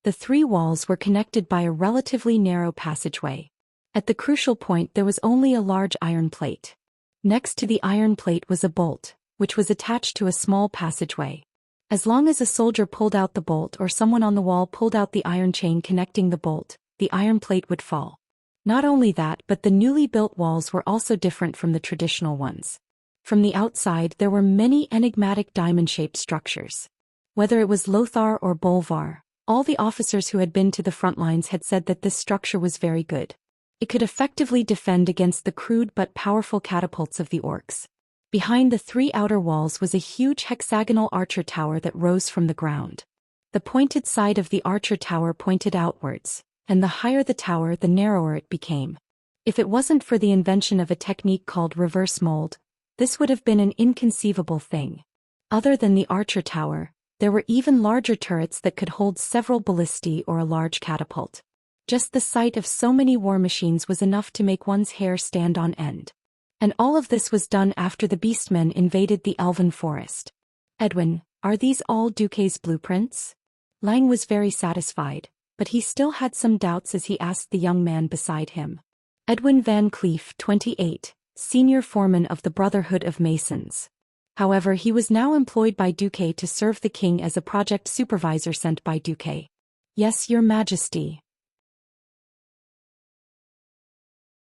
The 3 walls were connected by a relatively narrow passageway. At the crucial point there was only a large iron plate. Next to the iron plate was a bolt, which was attached to a small passageway. As long as a soldier pulled out the bolt or someone on the wall pulled out the iron chain connecting the bolt, the iron plate would fall. Not only that, but the newly built walls were also different from the traditional ones. From the outside there were many enigmatic diamond-shaped structures. Whether it was Lothar or Bolvar, all the officers who had been to the front lines had said that this structure was very good. It could effectively defend against the crude but powerful catapults of the orcs. Behind the 3 outer walls was a huge hexagonal archer tower that rose from the ground. The pointed side of the archer tower pointed outwards, and the higher the tower, the narrower it became. If it wasn't for the invention of a technique called reverse mold, this would have been an inconceivable thing. Other than the archer tower, there were even larger turrets that could hold several ballistae or a large catapult. Just the sight of so many war machines was enough to make one's hair stand on end. And all of this was done after the beastmen invaded the elven forest. Edwin, are these all Duque's blueprints? Lang was very satisfied, but he still had some doubts as he asked the young man beside him. Edwin Van Cleef, 28, senior foreman of the Brotherhood of Masons. However, he was now employed by Duque to serve the king as a project supervisor sent by Duque. Yes, your majesty.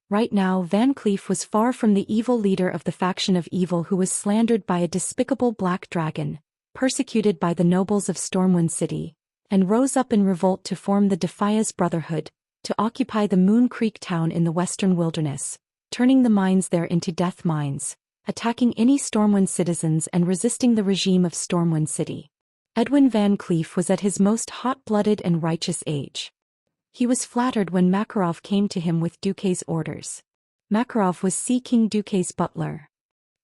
Right now, Van Cleef was far from the evil leader of the faction of evil who was slandered by a despicable black dragon, persecuted by the nobles of Stormwind City, and rose up in revolt to form the Defias Brotherhood, to occupy the Moon Creek town in the western wilderness, turning the mines there into death mines, attacking any Stormwind citizens and resisting the regime of Stormwind City. Edwin Van Cleef was at his most hot-blooded and righteous age. He was flattered when Makarov came to him with Duque's orders. Makarov was Sea King Duque's butler.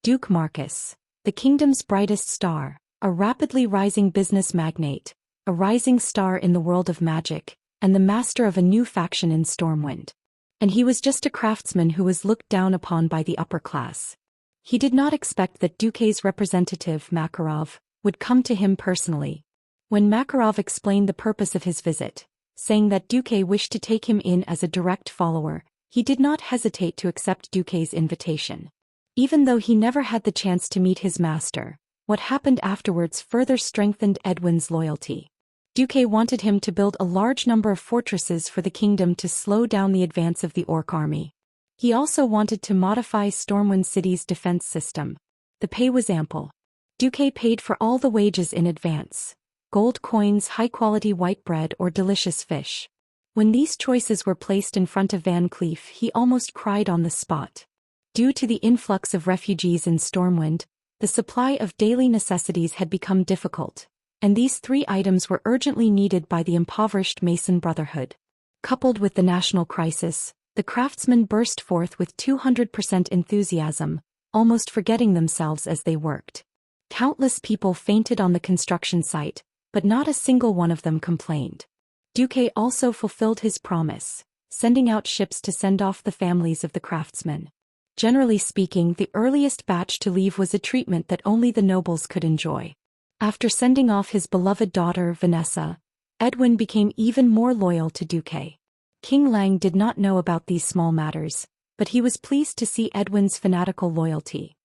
Duke Marcus, the kingdom's brightest star, a rapidly rising business magnate, a rising star in the world of magic, and the master of a new faction in Stormwind. And he was just a craftsman who was looked down upon by the upper class. He did not expect that Duque's representative, Makarov, would come to him personally. When Makarov explained the purpose of his visit, saying that Duque wished to take him in as a direct follower, he did not hesitate to accept Duque's invitation. Even though he never had the chance to meet his master, what happened afterwards further strengthened Edwin's loyalty. Duque wanted him to build a large number of fortresses for the kingdom to slow down the advance of the orc army. He also wanted to modify Stormwind City's defense system. The pay was ample. Duque paid for all the wages in advance. Gold coins, high-quality white bread or delicious fish. When these choices were placed in front of Van Cleef, he almost cried on the spot. Due to the influx of refugees in Stormwind, the supply of daily necessities had become difficult, and these 3 items were urgently needed by the impoverished Mason Brotherhood. Coupled with the national crisis, the craftsmen burst forth with 200% enthusiasm, almost forgetting themselves as they worked. Countless people fainted on the construction site, but not a single one of them complained. Duque also fulfilled his promise, sending out ships to send off the families of the craftsmen. Generally speaking, the earliest batch to leave was a treatment that only the nobles could enjoy. After sending off his beloved daughter, Vanessa, Edwin became even more loyal to Duque. King Lang did not know about these small matters, but he was pleased to see Edwin's fanatical loyalty.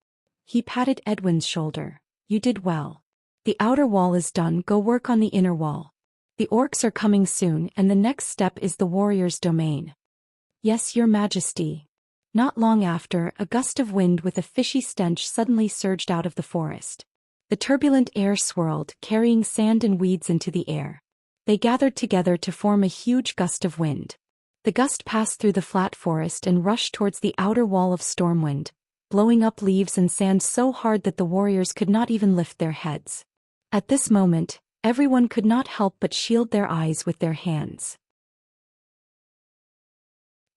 He patted Edwin's shoulder. "You did well. The outer wall is done, go work on the inner wall. The orcs are coming soon, and the next step is the warrior's domain." "Yes, your majesty." Not long after, a gust of wind with a fishy stench suddenly surged out of the forest. The turbulent air swirled, carrying sand and weeds into the air. They gathered together to form a huge gust of wind. The gust passed through the flat forest and rushed towards the outer wall of Stormwind, blowing up leaves and sand so hard that the warriors could not even lift their heads. At this moment, everyone could not help but shield their eyes with their hands.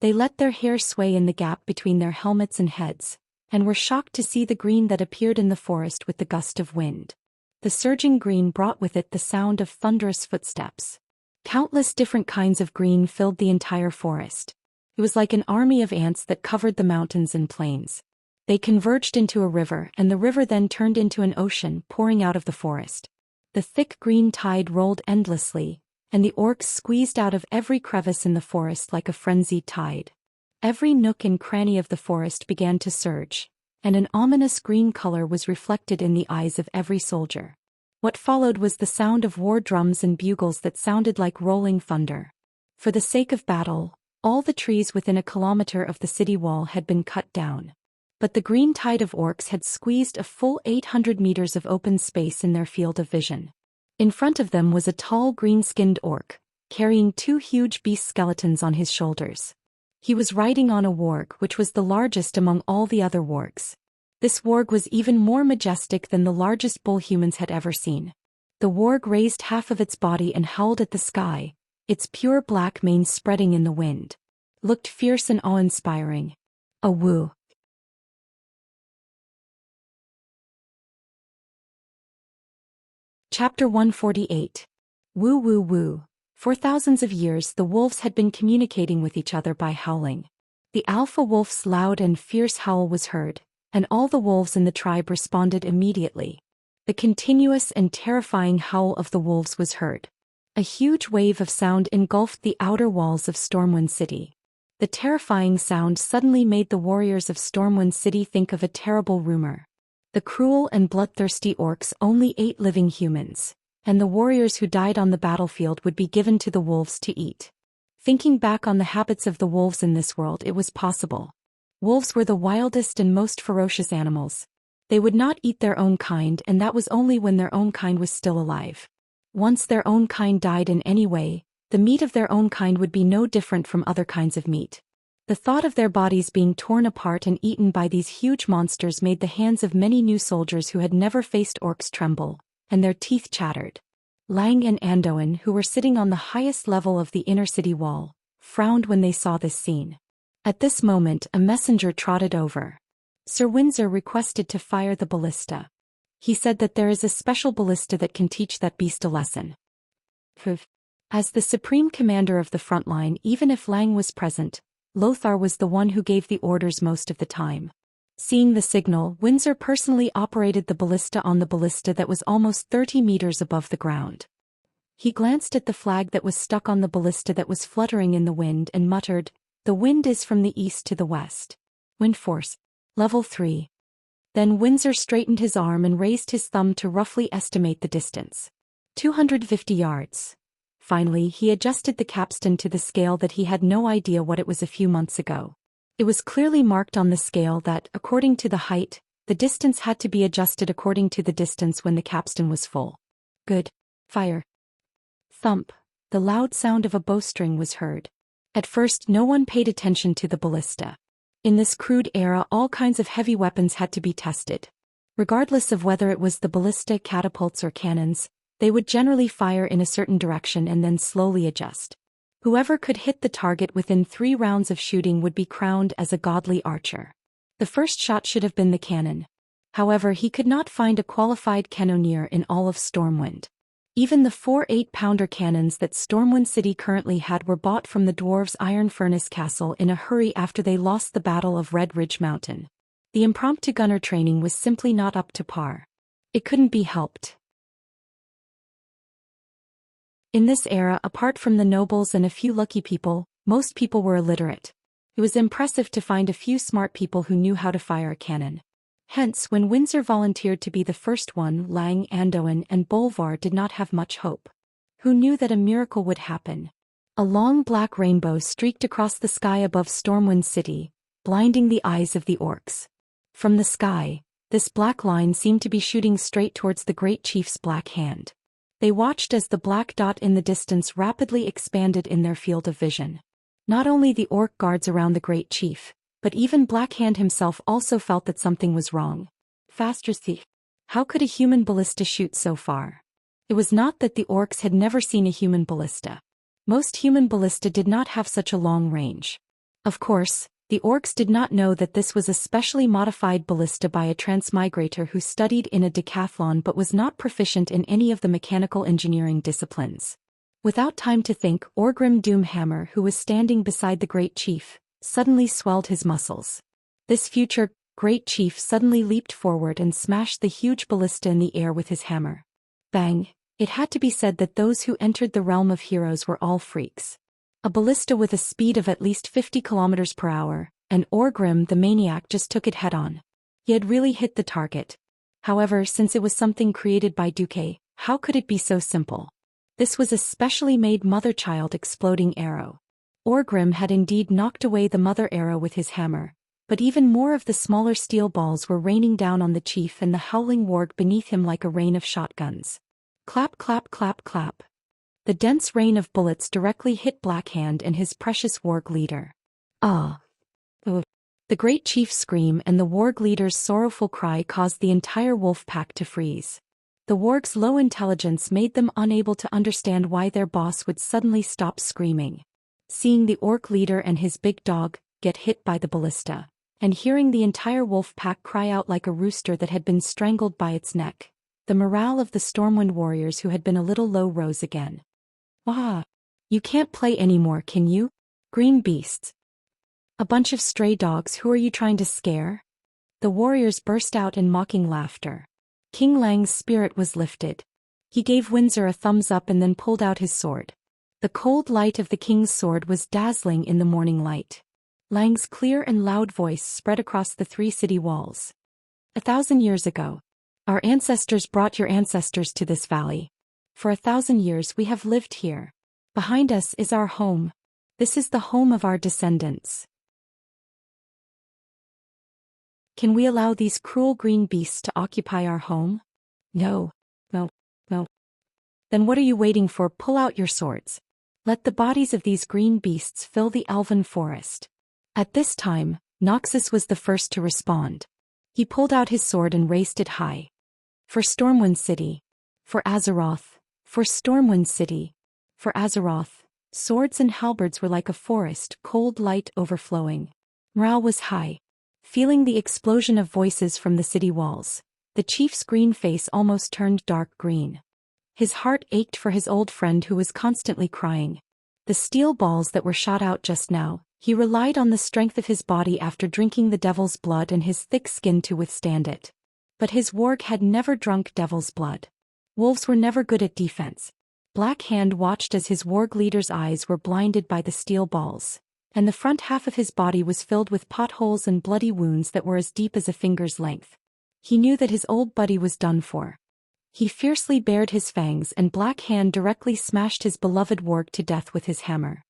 They let their hair sway in the gap between their helmets and heads, and were shocked to see the green that appeared in the forest with the gust of wind. The surging green brought with it the sound of thunderous footsteps. Countless different kinds of green filled the entire forest. It was like an army of ants that covered the mountains and plains. They converged into a river, and the river then turned into an ocean, pouring out of the forest. The thick green tide rolled endlessly, and the orcs squeezed out of every crevice in the forest like a frenzied tide. Every nook and cranny of the forest began to surge, and an ominous green color was reflected in the eyes of every soldier. What followed was the sound of war drums and bugles that sounded like rolling thunder. For the sake of battle, all the trees within a kilometer of the city wall had been cut down. But the green tide of orcs had squeezed a full 800 meters of open space in their field of vision. In front of them was a tall green-skinned orc, carrying 2 huge beast skeletons on his shoulders. He was riding on a warg, which was the largest among all the other wargs. This warg was even more majestic than the largest bull humans had ever seen. The warg raised half of its body and howled at the sky, its pure black mane spreading in the wind. Looked fierce and awe-inspiring. A woo. Chapter 148. Woo woo woo. For thousands of years the wolves had been communicating with each other by howling. The alpha wolf's loud and fierce howl was heard, and all the wolves in the tribe responded immediately. The continuous and terrifying howl of the wolves was heard. A huge wave of sound engulfed the outer walls of Stormwind City. The terrifying sound suddenly made the warriors of Stormwind City think of a terrible rumor. The cruel and bloodthirsty orcs only ate living humans, and the warriors who died on the battlefield would be given to the wolves to eat. Thinking back on the habits of the wolves in this world, it was possible. Wolves were the wildest and most ferocious animals. They would not eat their own kind, and that was only when their own kind was still alive. Once their own kind died in any way, the meat of their own kind would be no different from other kinds of meat. The thought of their bodies being torn apart and eaten by these huge monsters made the hands of many new soldiers who had never faced orcs tremble, and their teeth chattered. Lang and Andoin, who were sitting on the highest level of the inner city wall, frowned when they saw this scene. At this moment, a messenger trotted over. Sir Windsor requested to fire the ballista. He said that there is a special ballista that can teach that beast a lesson. As the supreme commander of the front line, even if Lang was present, Lothar was the one who gave the orders most of the time. Seeing the signal, Windsor personally operated the ballista on the ballista that was almost 30 meters above the ground. He glanced at the flag that was stuck on the ballista that was fluttering in the wind and muttered, "The wind is from the east to the west. Wind force. Level 3. Then Windsor straightened his arm and raised his thumb to roughly estimate the distance. 250 yards. Finally, he adjusted the capstan to the scale that he had no idea what it was a few months ago. It was clearly marked on the scale that, according to the height, the distance had to be adjusted according to the distance when the capstan was full. Good. Fire. Thump. the loud sound of a bowstring was heard. At first no one paid attention to the ballista. In this crude era all kinds of heavy weapons had to be tested. Regardless of whether it was the ballista, catapults or cannons, they would generally fire in a certain direction and then slowly adjust. Whoever could hit the target within 3 rounds of shooting would be crowned as a godly archer. The first shot should have been the cannon. However, he could not find a qualified cannoneer in all of Stormwind. Even the 4 8-pounder cannons that Stormwind City currently had were bought from the dwarves' Iron Furnace Castle in a hurry after they lost the Battle of Red Ridge Mountain. The impromptu gunner training was simply not up to par. It couldn't be helped. In this era, apart from the nobles and a few lucky people, most people were illiterate. It was impressive to find a few smart people who knew how to fire a cannon. Hence, when Windsor volunteered to be the first one, Lang, Andoin, and Bolvar did not have much hope. Who knew that a miracle would happen? A long black rainbow streaked across the sky above Stormwind City, blinding the eyes of the orcs. From the sky, this black line seemed to be shooting straight towards the Great Chief's black hand. They watched as the black dot in the distance rapidly expanded in their field of vision. Not only the orc guards around the Great Chief, but even Black Hand himself also felt that something was wrong. Faster thief. How could a human ballista shoot so far? It was not that the orcs had never seen a human ballista. Most human ballista did not have such a long range. Of course, the orcs did not know that this was a specially modified ballista by a transmigrator who studied in a decathlon but was not proficient in any of the mechanical engineering disciplines. Without time to think, Orgrim Doomhammer, who was standing beside the Great Chief, suddenly swelled his muscles. This future Great Chief suddenly leaped forward and smashed the huge ballista in the air with his hammer. Bang! It had to be said that those who entered the realm of heroes were all freaks. A ballista with a speed of at least 50 kilometers per hour, and Orgrim the maniac just took it head-on. He had really hit the target. However, since it was something created by Duque, how could it be so simple? This was a specially made mother-child exploding arrow. Orgrim had indeed knocked away the mother arrow with his hammer, but even more of the smaller steel balls were raining down on the chief and the howling warg beneath him like a rain of shotguns. Clap, clap, clap, clap. The dense rain of bullets directly hit Blackhand and his precious warg leader. Ah! Oh! The Great Chief's scream and the warg leader's sorrowful cry caused the entire wolf pack to freeze. The warg's low intelligence made them unable to understand why their boss would suddenly stop screaming. Seeing the orc leader and his big dog get hit by the ballista, and hearing the entire wolf pack cry out like a rooster that had been strangled by its neck, the morale of the Stormwind warriors who had been a little low rose again. Wah! You can't play anymore, can you? Green beasts. A bunch of stray dogs, who are you trying to scare? The warriors burst out in mocking laughter. King Lang's spirit was lifted. He gave Windsor a thumbs up and then pulled out his sword. The cold light of the king's sword was dazzling in the morning light. Lang's clear and loud voice spread across the 3 city walls. 1,000 years ago, our ancestors brought your ancestors to this valley. For 1,000 years we have lived here. Behind us is our home. This is the home of our descendants. Can we allow these cruel green beasts to occupy our home? No. No. No. Then what are you waiting for? Pull out your swords. Let the bodies of these green beasts fill the elven forest. At this time, Noxus was the first to respond. He pulled out his sword and raised it high. For Stormwind City. For Azeroth. For Stormwind City. For Azeroth. Swords and halberds were like a forest, cold light overflowing. Morale was high. Feeling the explosion of voices from the city walls, the chief's green face almost turned dark green. His heart ached for his old friend who was constantly crying. The steel balls that were shot out just now, he relied on the strength of his body after drinking the devil's blood and his thick skin to withstand it. But his warg had never drunk devil's blood. Wolves were never good at defense. Black Hand watched as his warg leader's eyes were blinded by the steel balls, and the front half of his body was filled with potholes and bloody wounds that were as deep as a finger's length. He knew that his old buddy was done for. He fiercely bared his fangs and Black Hand directly smashed his beloved warg to death with his hammer.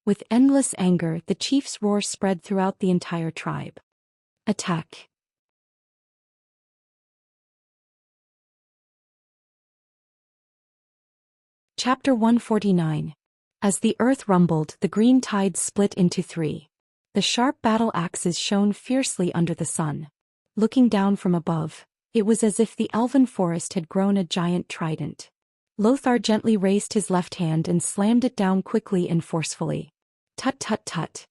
With endless anger, the chief's roar spread throughout the entire tribe. Attack! Chapter 149. As the earth rumbled, the green tide split into three. The sharp battle axes shone fiercely under the sun. Looking down from above, it was as if the elven forest had grown a giant trident. Lothar gently raised his left hand and slammed it down quickly and forcefully. Tut tut tut.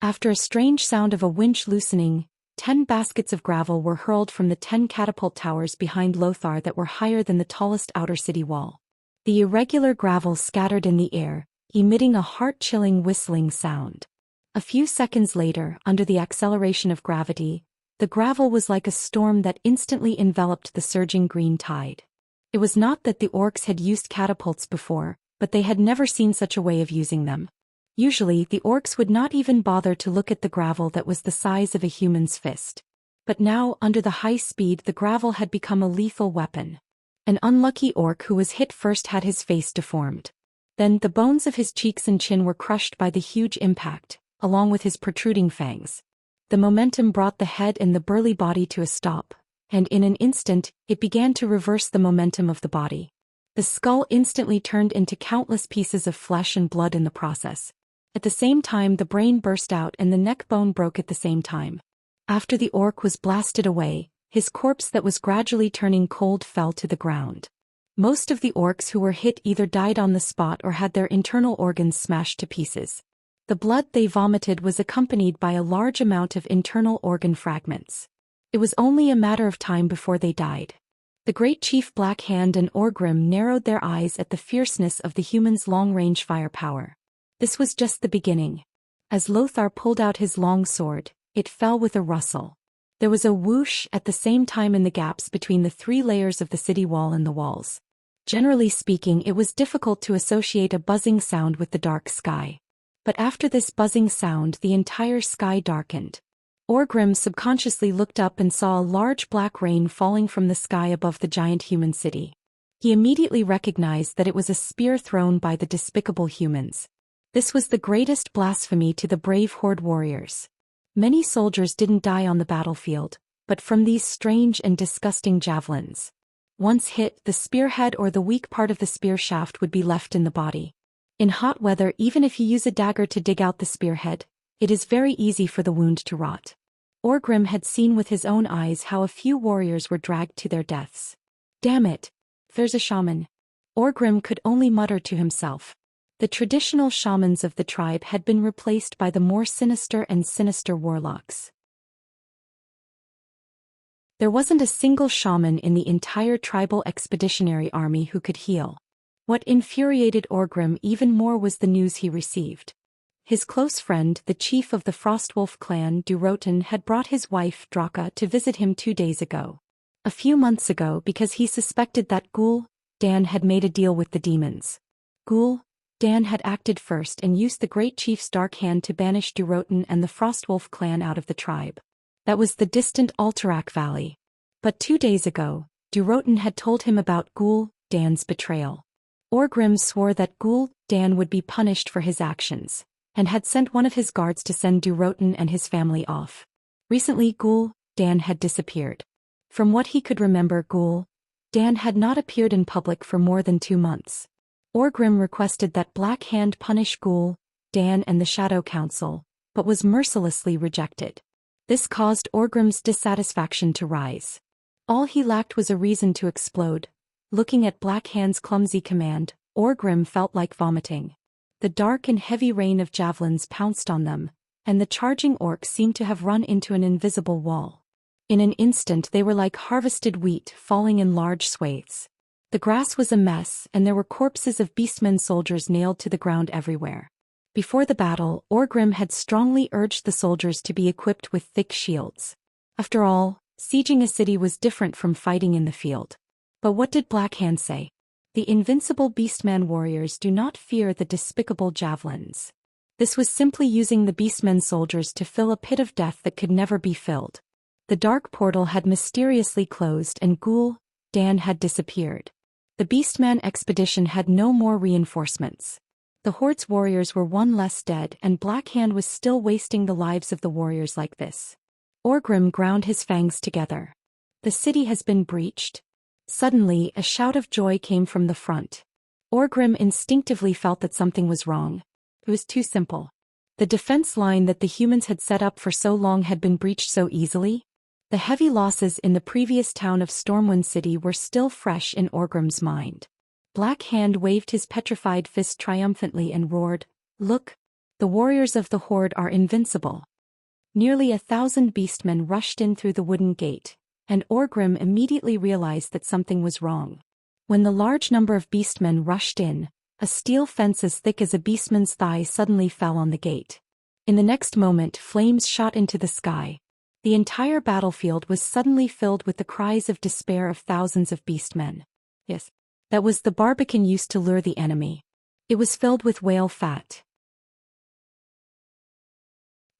After a strange sound of a winch loosening, 10 baskets of gravel were hurled from the 10 catapult towers behind Lothar that were higher than the tallest outer city wall. The irregular gravel scattered in the air, emitting a heart-chilling whistling sound. A few seconds later, under the acceleration of gravity, the gravel was like a storm that instantly enveloped the surging green tide. It was not that the orcs had used catapults before, but they had never seen such a way of using them. Usually, the orcs would not even bother to look at the gravel that was the size of a human's fist. But now, under the high speed, the gravel had become a lethal weapon. An unlucky orc who was hit first had his face deformed. Then, the bones of his cheeks and chin were crushed by the huge impact, along with his protruding fangs. The momentum brought the head and the burly body to a stop, and in an instant, it began to reverse the momentum of the body. The skull instantly turned into countless pieces of flesh and blood in the process. At the same time, the brain burst out and the neck bone broke at the same time. After the orc was blasted away, his corpse that was gradually turning cold fell to the ground. Most of the orcs who were hit either died on the spot or had their internal organs smashed to pieces. The blood they vomited was accompanied by a large amount of internal organ fragments. It was only a matter of time before they died. The great chief Black Hand and Orgrim narrowed their eyes at the fierceness of the humans' long-range firepower. This was just the beginning. As Lothar pulled out his long sword, it fell with a rustle. There was a whoosh at the same time in the gaps between the 3 layers of the city wall and the walls. Generally speaking, it was difficult to associate a buzzing sound with the dark sky. But after this buzzing sound, the entire sky darkened. Orgrim subconsciously looked up and saw a large black rain falling from the sky above the giant human city. He immediately recognized that it was a spear thrown by the despicable humans. This was the greatest blasphemy to the brave horde warriors. Many soldiers didn't die on the battlefield, but from these strange and disgusting javelins. Once hit, the spearhead or the weak part of the spear shaft would be left in the body. In hot weather, even if you use a dagger to dig out the spearhead, it is very easy for the wound to rot. Orgrim had seen with his own eyes how a few warriors were dragged to their deaths. Damn it! There's a shaman. Orgrim could only mutter to himself. The traditional shamans of the tribe had been replaced by the more sinister and sinister warlocks. There wasn't a single shaman in the entire tribal expeditionary army who could heal. What infuriated Orgrim even more was the news he received. His close friend, the chief of the Frostwolf clan, Durotan, had brought his wife, Draka, to visit him 2 days ago. A few months ago, because he suspected that Ghoul Dan had made a deal with the demons. Ghoul Dan had acted first and used the great chief's dark hand to banish Durotan and the Frostwolf clan out of the tribe. That was the distant Alterac Valley. But 2 days ago, Durotan had told him about Ghoul Dan's betrayal. Orgrim swore that Ghoul Dan would be punished for his actions, and had sent one of his guards to send Durotan and his family off. Recently, Ghoul Dan had disappeared. From what he could remember, Ghoul Dan had not appeared in public for more than 2 months. Orgrim requested that Black Hand punish Ghoul Dan and the Shadow Council, but was mercilessly rejected. This caused Orgrim's dissatisfaction to rise. All he lacked was a reason to explode. Looking at Black Hand's clumsy command, Orgrim felt like vomiting. The dark and heavy rain of javelins pounced on them, and the charging orcs seemed to have run into an invisible wall. In an instant they were like harvested wheat falling in large swathes. The grass was a mess, and there were corpses of beastmen soldiers nailed to the ground everywhere. Before the battle, Orgrim had strongly urged the soldiers to be equipped with thick shields. After all, sieging a city was different from fighting in the field. But what did Black Hand say? The invincible beastman warriors do not fear the despicable javelins. This was simply using the beastmen soldiers to fill a pit of death that could never be filled. The dark portal had mysteriously closed and Ghoul Dan had disappeared. The Beastman expedition had no more reinforcements. The Horde's warriors were 1 less dead, and Black Hand was still wasting the lives of the warriors like this. Orgrim ground his fangs together. The city has been breached. Suddenly, a shout of joy came from the front. Orgrim instinctively felt that something was wrong. It was too simple. The defense line that the humans had set up for so long had been breached so easily. The heavy losses in the previous town of Stormwind City were still fresh in Orgrim's mind. Black Hand waved his petrified fist triumphantly and roared, "Look! The warriors of the Horde are invincible." Nearly 1,000 beastmen rushed in through the wooden gate, and Orgrim immediately realized that something was wrong. When the large number of beastmen rushed in, a steel fence as thick as a beastman's thigh suddenly fell on the gate. In the next moment, flames shot into the sky. The entire battlefield was suddenly filled with the cries of despair of thousands of beastmen. Yes, that was the barbican used to lure the enemy. It was filled with whale fat.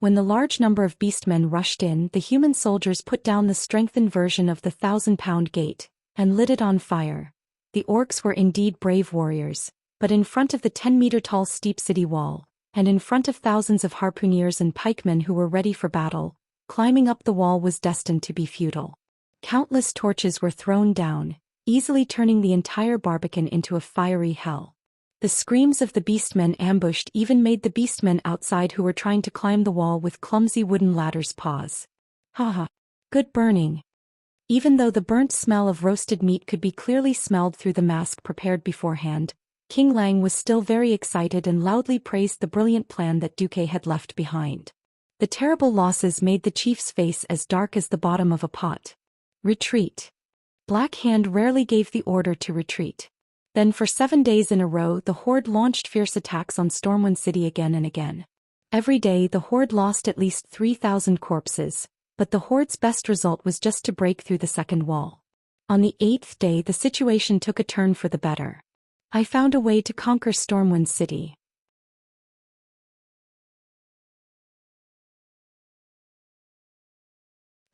When the large number of beastmen rushed in, the human soldiers put down the strengthened version of the 1,000-pound gate and lit it on fire. The orcs were indeed brave warriors, but in front of the 10-meter-tall steep city wall, and in front of thousands of harpooneers and pikemen who were ready for battle, climbing up the wall was destined to be futile. Countless torches were thrown down, easily turning the entire barbican into a fiery hell. The screams of the beastmen ambushed even made the beastmen outside who were trying to climb the wall with clumsy wooden ladders pause. Haha. Good burning. Even though the burnt smell of roasted meat could be clearly smelled through the mask prepared beforehand, King Lang was still very excited and loudly praised the brilliant plan that Duque had left behind. The terrible losses made the chief's face as dark as the bottom of a pot. Retreat. Black Hand rarely gave the order to retreat. Then for 7 days in a row the Horde launched fierce attacks on Stormwind City again and again. Every day the Horde lost at least 3,000 corpses, but the Horde's best result was just to break through the second wall. On the 8th day the situation took a turn for the better. I found a way to conquer Stormwind City.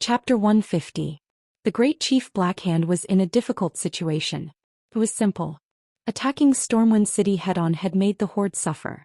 Chapter 150. The Great Chief Black Hand was in a difficult situation. It was simple. Attacking Stormwind City head-on had made the Horde suffer.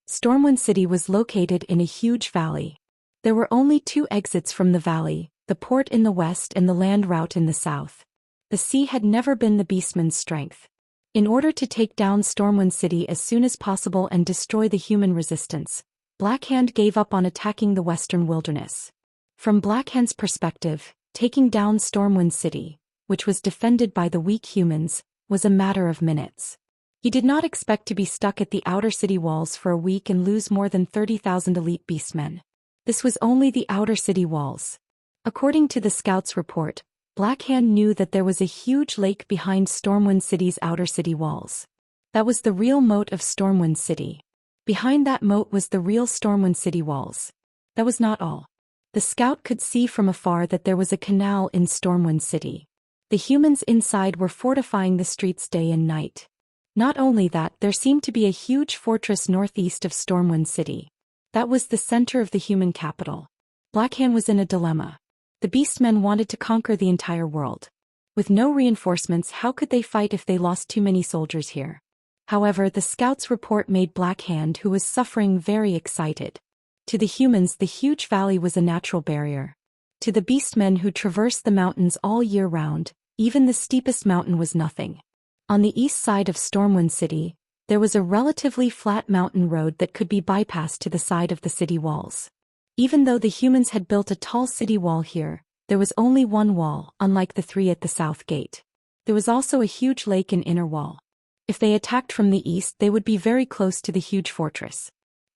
Stormwind City was located in a huge valley. There were only 2 exits from the valley, the port in the west and the land route in the south. The sea had never been the beastman's strength. In order to take down Stormwind City as soon as possible and destroy the human resistance, Black Hand gave up on attacking the western wilderness. From Black Hand's perspective, taking down Stormwind City, which was defended by the weak humans, was a matter of minutes. He did not expect to be stuck at the outer city walls for a week and lose more than 30,000 elite beastmen. This was only the outer city walls. According to the scouts' report, Black Hand knew that there was a huge lake behind Stormwind City's outer city walls. That was the real moat of Stormwind City. Behind that moat was the real Stormwind City walls. That was not all. The scout could see from afar that there was a canal in Stormwind City. The humans inside were fortifying the streets day and night. Not only that, there seemed to be a huge fortress northeast of Stormwind City. That was the center of the human capital. Black Hand was in a dilemma. The beastmen wanted to conquer the entire world. With no reinforcements, how could they fight if they lost too many soldiers here? However, the scout's report made Black Hand, who was suffering, very excited. To the humans, the huge valley was a natural barrier. To the beastmen who traversed the mountains all year round, even the steepest mountain was nothing. On the east side of Stormwind City, there was a relatively flat mountain road that could be bypassed to the side of the city walls. Even though the humans had built a tall city wall here, there was only one wall, unlike the 3 at the south gate. There was also a huge lake and inner wall. If they attacked from the east, they would be very close to the huge fortress.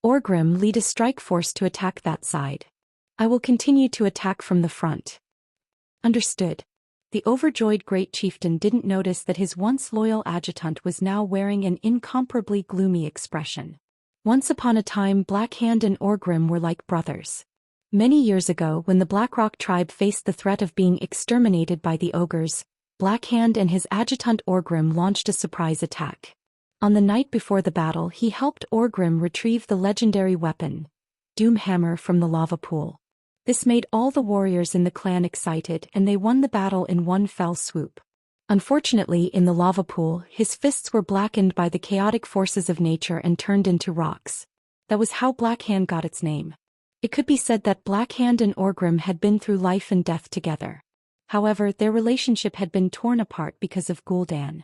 Orgrim led a strike force to attack that side. I will continue to attack from the front. Understood. The overjoyed great chieftain didn't notice that his once loyal adjutant was now wearing an incomparably gloomy expression. Once upon a time, Black Hand and Orgrim were like brothers. Many years ago, when the Blackrock tribe faced the threat of being exterminated by the ogres, Black Hand and his adjutant Orgrim launched a surprise attack. On the night before the battle, he helped Orgrim retrieve the legendary weapon, Doomhammer, from the lava pool. This made all the warriors in the clan excited, and they won the battle in one fell swoop. Unfortunately, in the lava pool, his fists were blackened by the chaotic forces of nature and turned into rocks. That was how Black Hand got its name. It could be said that Black Hand and Orgrim had been through life and death together. However, their relationship had been torn apart because of Gul'dan.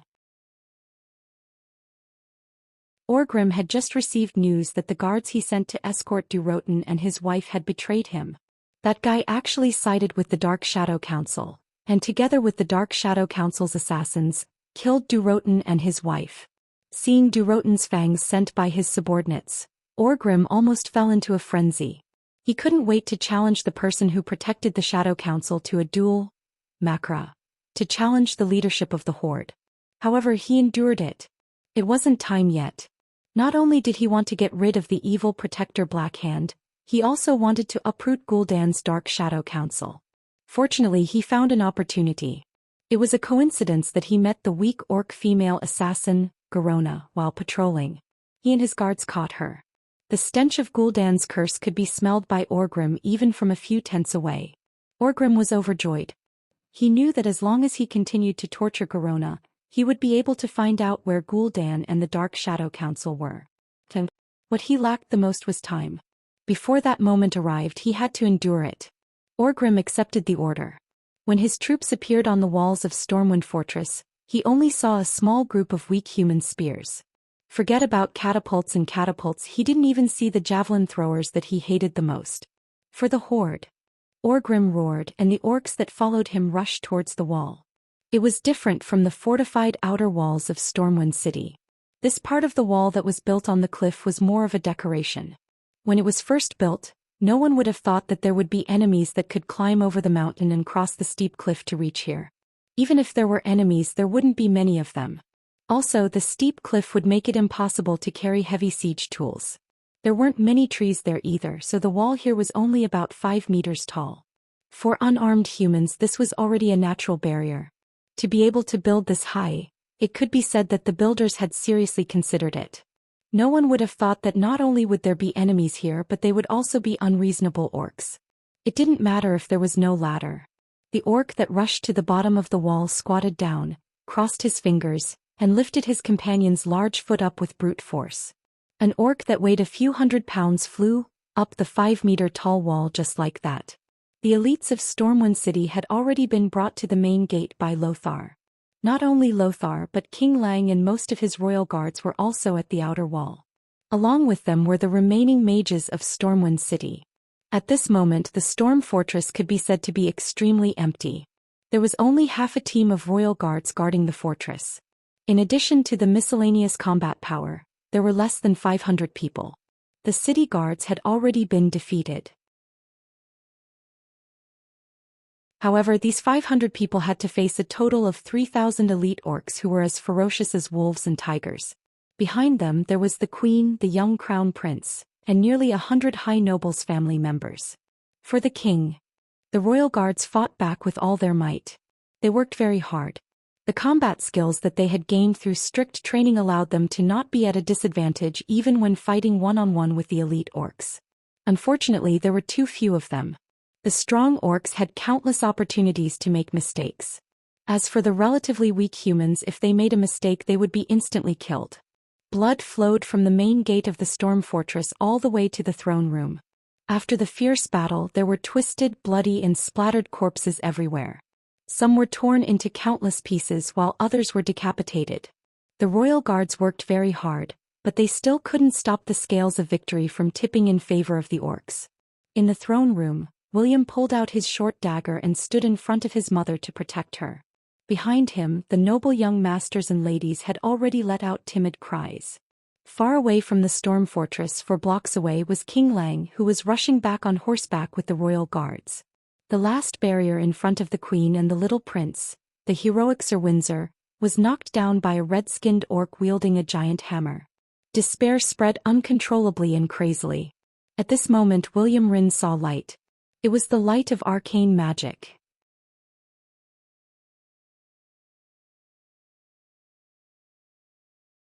Orgrim had just received news that the guards he sent to escort Durotan and his wife had betrayed him. That guy actually sided with the Dark Shadow Council, and together with the Dark Shadow Council's assassins, killed Durotan and his wife. Seeing Durotan's fangs sent by his subordinates, Orgrim almost fell into a frenzy. He couldn't wait to challenge the person who protected the Shadow Council to a duel, Makra, to challenge the leadership of the Horde. However, he endured it. It wasn't time yet. Not only did he want to get rid of the evil protector Blackhand, he also wanted to uproot Gul'dan's Dark Shadow Council. Fortunately, he found an opportunity. It was a coincidence that he met the weak orc female assassin, Garona, while patrolling. He and his guards caught her. The stench of Gul'dan's curse could be smelled by Orgrim even from a few tents away. Orgrim was overjoyed. He knew that as long as he continued to torture Garona, he would be able to find out where Gul'dan and the Dark Shadow Council were. What he lacked the most was time. Before that moment arrived, he had to endure it. Orgrim accepted the order. When his troops appeared on the walls of Stormwind Fortress, he only saw a small group of weak human spears. Forget about catapults and catapults, he didn't even see the javelin throwers that he hated the most. For the Horde. Orgrim roared, and the orcs that followed him rushed towards the wall. It was different from the fortified outer walls of Stormwind City. This part of the wall that was built on the cliff was more of a decoration. When it was first built, no one would have thought that there would be enemies that could climb over the mountain and cross the steep cliff to reach here. Even if there were enemies, there wouldn't be many of them. Also, the steep cliff would make it impossible to carry heavy siege tools. There weren't many trees there either, so the wall here was only about 5 meters tall. For unarmed humans, this was already a natural barrier. To be able to build this high, it could be said that the builders had seriously considered it. No one would have thought that not only would there be enemies here, but they would also be unreasonable orcs. It didn't matter if there was no ladder. The orc that rushed to the bottom of the wall squatted down, crossed his fingers, and lifted his companion's large foot up with brute force. An orc that weighed a few hundred pounds flew up the 5-meter-tall wall just like that. The elites of Stormwind City had already been brought to the main gate by Lothar. Not only Lothar but King Lang and most of his royal guards were also at the outer wall. Along with them were the remaining mages of Stormwind City. At this moment the Storm Fortress could be said to be extremely empty. There was only half a team of royal guards guarding the fortress. In addition to the miscellaneous combat power, there were less than 500 people. The city guards had already been defeated. However, these 500 people had to face a total of 3,000 elite orcs who were as ferocious as wolves and tigers. Behind them there was the queen, the young crown prince, and nearly 100 high nobles' family members. For the king, the royal guards fought back with all their might. They worked very hard. The combat skills that they had gained through strict training allowed them to not be at a disadvantage even when fighting one-on-one with the elite orcs. Unfortunately, there were too few of them. The strong orcs had countless opportunities to make mistakes. As for the relatively weak humans, if they made a mistake they would be instantly killed. Blood flowed from the main gate of the Storm Fortress all the way to the throne room. After the fierce battle, there were twisted, bloody and splattered corpses everywhere. Some were torn into countless pieces while others were decapitated. The royal guards worked very hard, but they still couldn't stop the scales of victory from tipping in favor of the orcs. In the throne room, William pulled out his short dagger and stood in front of his mother to protect her. Behind him, the noble young masters and ladies had already let out timid cries. Far away from the Storm Fortress, 4 blocks away, was King Lang, who was rushing back on horseback with the royal guards. The last barrier in front of the queen and the little prince, the heroic Sir Windsor, was knocked down by a red-skinned orc wielding a giant hammer. Despair spread uncontrollably and crazily. At this moment William Rynn saw light. It was the light of arcane magic.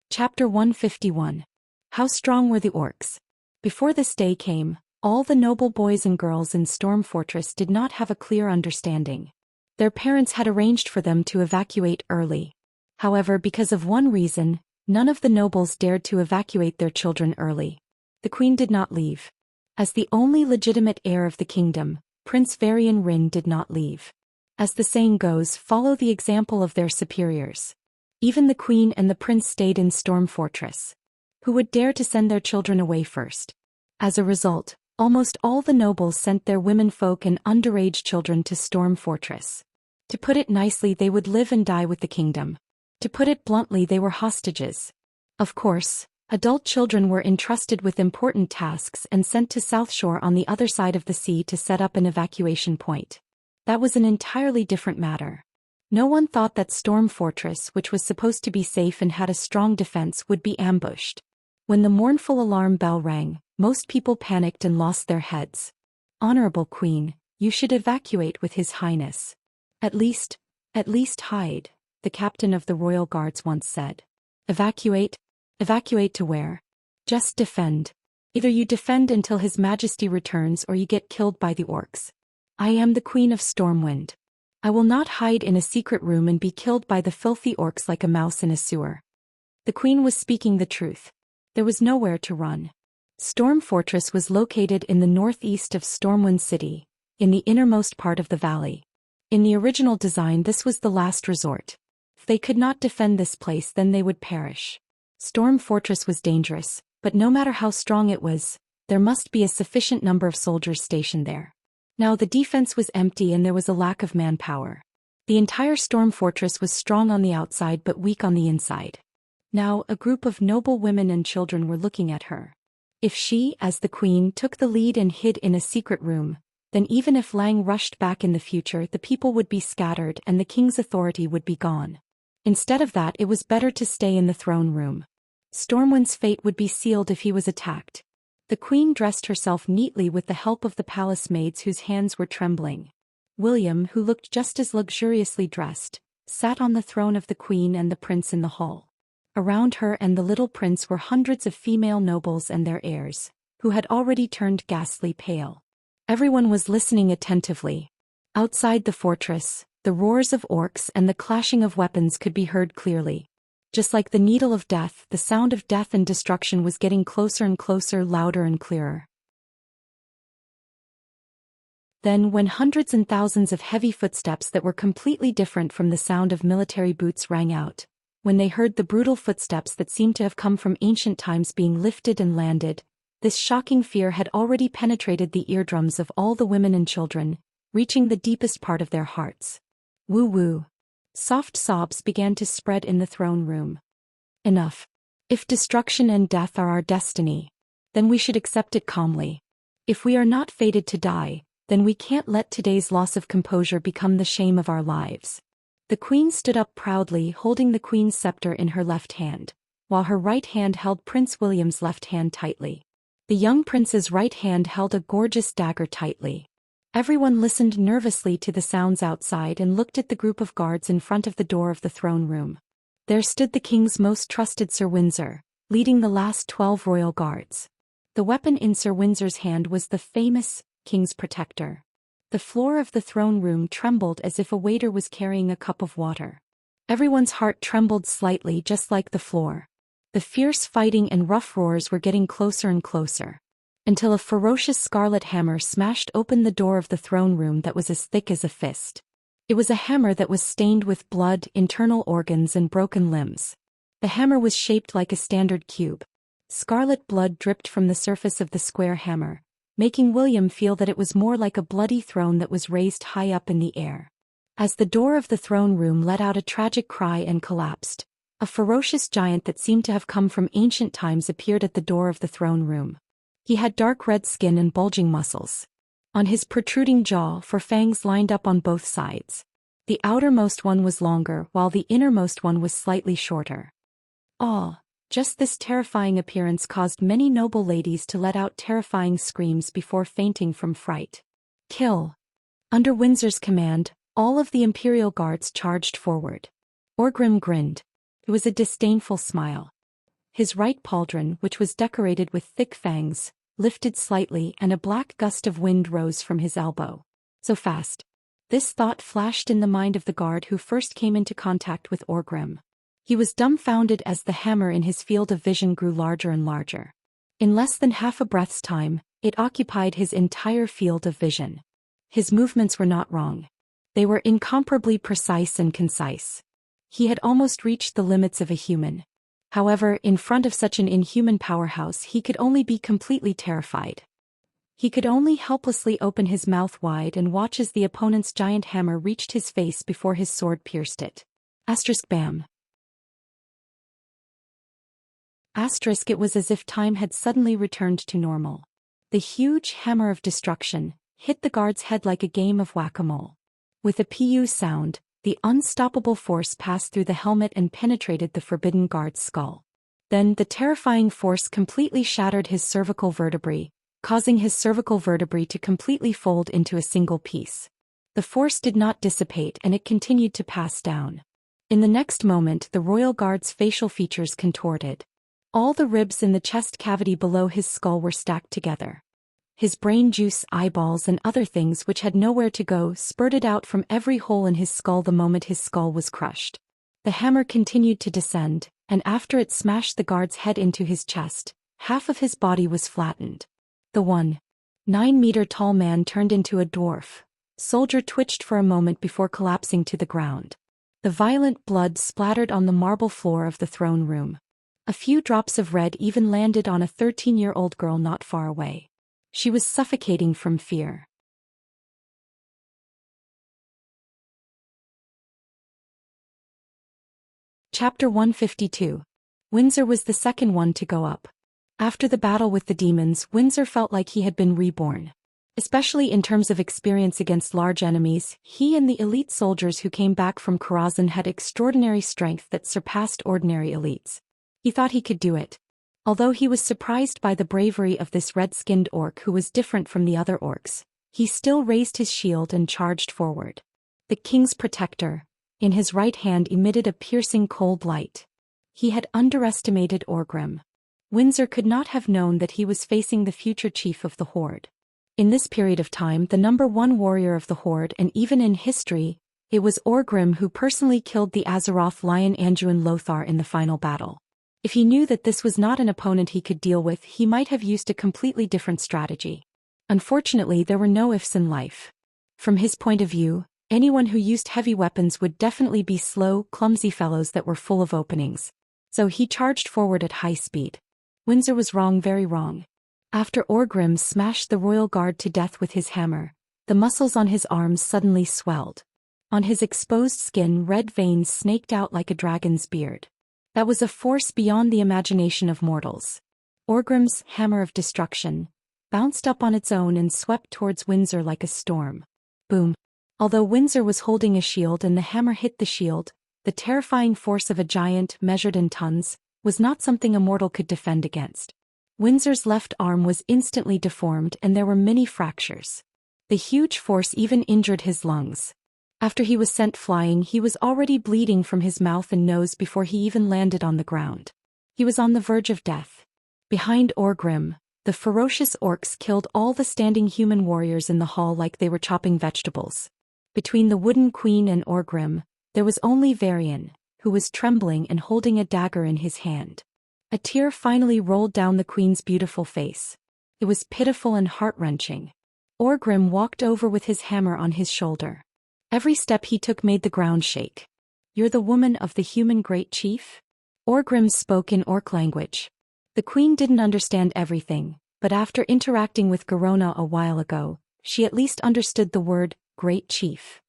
Chapter 151. How strong were the orcs? Before this day came, all the noble boys and girls in Storm Fortress did not have a clear understanding. Their parents had arranged for them to evacuate early. However, because of one reason, none of the nobles dared to evacuate their children early. The queen did not leave. As the only legitimate heir of the kingdom, Prince Varian Rynn did not leave. As the saying goes, follow the example of their superiors. Even the queen and the prince stayed in Storm Fortress. Who would dare to send their children away first? As a result, almost all the nobles sent their womenfolk and underage children to Storm Fortress. To put it nicely, they would live and die with the kingdom. To put it bluntly, they were hostages. Of course, adult children were entrusted with important tasks and sent to South Shore on the other side of the sea to set up an evacuation point. That was an entirely different matter. No one thought that Storm Fortress, which was supposed to be safe and had a strong defense, would be ambushed. When the mournful alarm bell rang, most people panicked and lost their heads. Honorable Queen, you should evacuate with His Highness. At least hide, the captain of the royal guards once said. Evacuate? Evacuate to where? Just defend. Either you defend until His Majesty returns or you get killed by the orcs. I am the Queen of Stormwind. I will not hide in a secret room and be killed by the filthy orcs like a mouse in a sewer. The Queen was speaking the truth. There was nowhere to run. Storm Fortress was located in the northeast of Stormwind City, in the innermost part of the valley. In the original design, this was the last resort. If they could not defend this place, then they would perish. Storm Fortress was dangerous, but no matter how strong it was, there must be a sufficient number of soldiers stationed there. Now the defense was empty and there was a lack of manpower. The entire Storm Fortress was strong on the outside but weak on the inside. Now a group of noble women and children were looking at her. If she, as the queen, took the lead and hid in a secret room, then even if Lang rushed back in the future, the people would be scattered and the king's authority would be gone. Instead of that, it was better to stay in the throne room. Stormwind's fate would be sealed if he was attacked. The queen dressed herself neatly with the help of the palace maids whose hands were trembling. William, who looked just as luxuriously dressed, sat on the throne of the queen and the prince in the hall. Around her and the little prince were hundreds of female nobles and their heirs, who had already turned ghastly pale. Everyone was listening attentively. Outside the fortress, the roars of orcs and the clashing of weapons could be heard clearly. Just like the needle of death, the sound of death and destruction was getting closer and closer, louder and clearer. Then, when hundreds and thousands of heavy footsteps that were completely different from the sound of military boots rang out, when they heard the brutal footsteps that seemed to have come from ancient times being lifted and landed, this shocking fear had already penetrated the eardrums of all the women and children, reaching the deepest part of their hearts. Woo-woo. Soft sobs began to spread in the throne room. Enough. If destruction and death are our destiny, then we should accept it calmly. If we are not fated to die, then we can't let today's loss of composure become the shame of our lives. The queen stood up proudly, holding the queen's scepter in her left hand, while her right hand held Prince William's left hand tightly. The young prince's right hand held a gorgeous dagger tightly. Everyone listened nervously to the sounds outside and looked at the group of guards in front of the door of the throne room. There stood the king's most trusted Sir Windsor, leading the last 12 royal guards. The weapon in Sir Windsor's hand was the famous king's protector. The floor of the throne room trembled as if a waiter was carrying a cup of water. Everyone's heart trembled slightly, just like the floor. The fierce fighting and rough roars were getting closer and closer, until a ferocious scarlet hammer smashed open the door of the throne room that was as thick as a fist. It was a hammer that was stained with blood, internal organs, and broken limbs. The hammer was shaped like a standard cube. Scarlet blood dripped from the surface of the square hammer, making William feel that it was more like a bloody throne that was raised high up in the air. As the door of the throne room let out a tragic cry and collapsed, a ferocious giant that seemed to have come from ancient times appeared at the door of the throne room. He had dark red skin and bulging muscles. On his protruding jaw, four fangs lined up on both sides. The outermost one was longer, while the innermost one was slightly shorter. Just this terrifying appearance caused many noble ladies to let out terrifying screams before fainting from fright. Kill! Under Windsor's command, all of the imperial guards charged forward. Orgrim grinned. It was a disdainful smile. His right pauldron, which was decorated with thick fangs, lifted slightly and a black gust of wind rose from his elbow. So fast. This thought flashed in the mind of the guard who first came into contact with Orgrim. He was dumbfounded as the hammer in his field of vision grew larger and larger. In less than half a breath's time, it occupied his entire field of vision. His movements were not wrong. They were incomparably precise and concise. He had almost reached the limits of a human. However, in front of such an inhuman powerhouse he could only be completely terrified. He could only helplessly open his mouth wide and watch as the opponent's giant hammer reached his face before his sword pierced it. Bam. It was as if time had suddenly returned to normal. The huge hammer of destruction hit the guard's head like a game of whack-a-mole. With a pu sound, the unstoppable force passed through the helmet and penetrated the forbidden guard's skull. Then the terrifying force completely shattered his cervical vertebrae, causing his cervical vertebrae to completely fold into a single piece. The force did not dissipate and it continued to pass down. In the next moment the royal guard's facial features contorted. All the ribs in the chest cavity below his skull were stacked together. His brain juice, eyeballs and other things which had nowhere to go spurted out from every hole in his skull the moment his skull was crushed. The hammer continued to descend, and after it smashed the guard's head into his chest, half of his body was flattened. The 1.9-meter-tall man turned into a dwarf. Soldier twitched for a moment before collapsing to the ground. The violent blood splattered on the marble floor of the throne room. A few drops of red even landed on a 13-year-old girl not far away. She was suffocating from fear. Chapter 152. Windsor was the second one to go up. After the battle with the demons, Windsor felt like he had been reborn. Especially in terms of experience against large enemies, he and the elite soldiers who came back from Karazhan had extraordinary strength that surpassed ordinary elites. He thought he could do it. Although he was surprised by the bravery of this red-skinned orc who was different from the other orcs, he still raised his shield and charged forward. The king's protector, in his right hand, emitted a piercing cold light. He had underestimated Orgrim. Windsor could not have known that he was facing the future chief of the Horde. In this period of time, the number one warrior of the Horde, and even in history, it was Orgrim who personally killed the Azeroth lion Anduin Lothar in the final battle. If he knew that this was not an opponent he could deal with, he might have used a completely different strategy. Unfortunately, there were no ifs in life. From his point of view, anyone who used heavy weapons would definitely be slow, clumsy fellows that were full of openings. So he charged forward at high speed. Windsor was wrong, very wrong. After Orgrim smashed the royal guard to death with his hammer, the muscles on his arms suddenly swelled. On his exposed skin, red veins snaked out like a dragon's beard. That was a force beyond the imagination of mortals. Orgrim's hammer of destruction bounced up on its own and swept towards Windsor like a storm. Boom. Although Windsor was holding a shield and the hammer hit the shield, the terrifying force of a giant, measured in tons, was not something a mortal could defend against. Windsor's left arm was instantly deformed and there were many fractures. The huge force even injured his lungs. After he was sent flying, he was already bleeding from his mouth and nose before he even landed on the ground. He was on the verge of death. Behind Orgrim, the ferocious orcs killed all the standing human warriors in the hall like they were chopping vegetables. Between the wooden queen and Orgrim, there was only Varian, who was trembling and holding a dagger in his hand. A tear finally rolled down the queen's beautiful face. It was pitiful and heart-wrenching. Orgrim walked over with his hammer on his shoulder. Every step he took made the ground shake. "You're the woman of the human great chief?" Orgrim spoke in orc language. The queen didn't understand everything, but after interacting with Garona a while ago, she at least understood the word, great chief.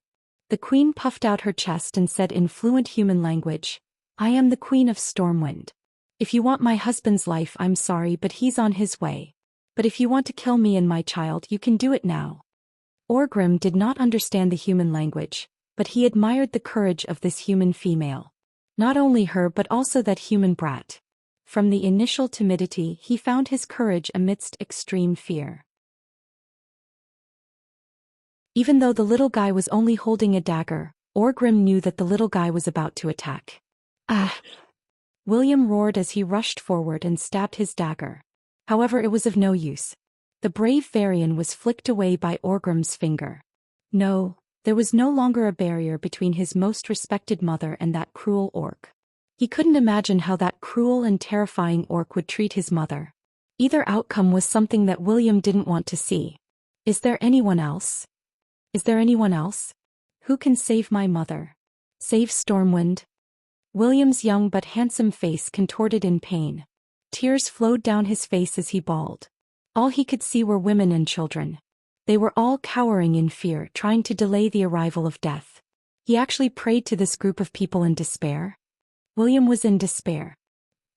The queen puffed out her chest and said in fluent human language, "I am the queen of Stormwind. If you want my husband's life, I'm sorry, but he's on his way. But if you want to kill me and my child, you can do it now." Orgrim did not understand the human language, but he admired the courage of this human female. Not only her but also that human brat. From the initial timidity, he found his courage amidst extreme fear. Even though the little guy was only holding a dagger, Orgrim knew that the little guy was about to attack. "Ah!" William roared as he rushed forward and stabbed his dagger. However, it was of no use. The brave Varian was flicked away by Orgrim's finger. No, there was no longer a barrier between his most respected mother and that cruel orc. He couldn't imagine how that cruel and terrifying orc would treat his mother. Either outcome was something that William didn't want to see. "Is there anyone else? Is there anyone else? Who can save my mother? Save Stormwind?" William's young but handsome face contorted in pain. Tears flowed down his face as he bawled. All he could see were women and children. They were all cowering in fear, trying to delay the arrival of death. He actually prayed to this group of people in despair? William was in despair.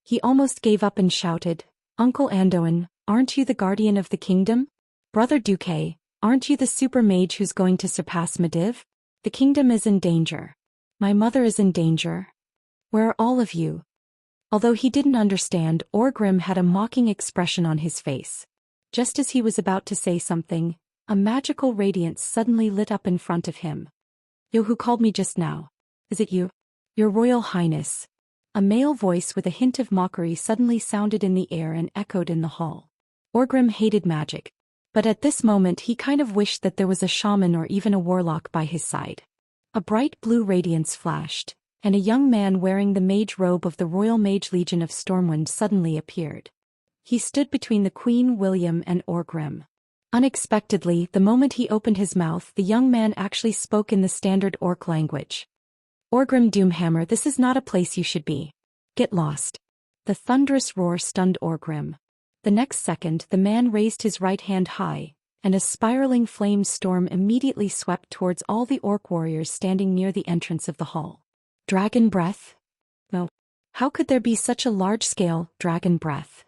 He almost gave up and shouted, "Uncle Andoin, aren't you the guardian of the kingdom? Brother Duque, aren't you the super mage who's going to surpass Mediv? The kingdom is in danger. My mother is in danger. Where are all of you?" Although he didn't understand, Orgrim had a mocking expression on his face. Just as he was about to say something, a magical radiance suddenly lit up in front of him. "Yo, who called me just now? Is it you? Your Royal Highness." A male voice with a hint of mockery suddenly sounded in the air and echoed in the hall. Orgrim hated magic. But at this moment he kind of wished that there was a shaman or even a warlock by his side. A bright blue radiance flashed, and a young man wearing the mage robe of the Royal Mage Legion of Stormwind suddenly appeared. He stood between the Queen, William, and Orgrim. Unexpectedly, the moment he opened his mouth, the young man actually spoke in the standard orc language. "Orgrim Doomhammer, this is not a place you should be. Get lost." The thunderous roar stunned Orgrim. The next second, the man raised his right hand high, and a spiraling flame storm immediately swept towards all the orc warriors standing near the entrance of the hall. Dragon breath? No. How could there be such a large-scale dragon breath?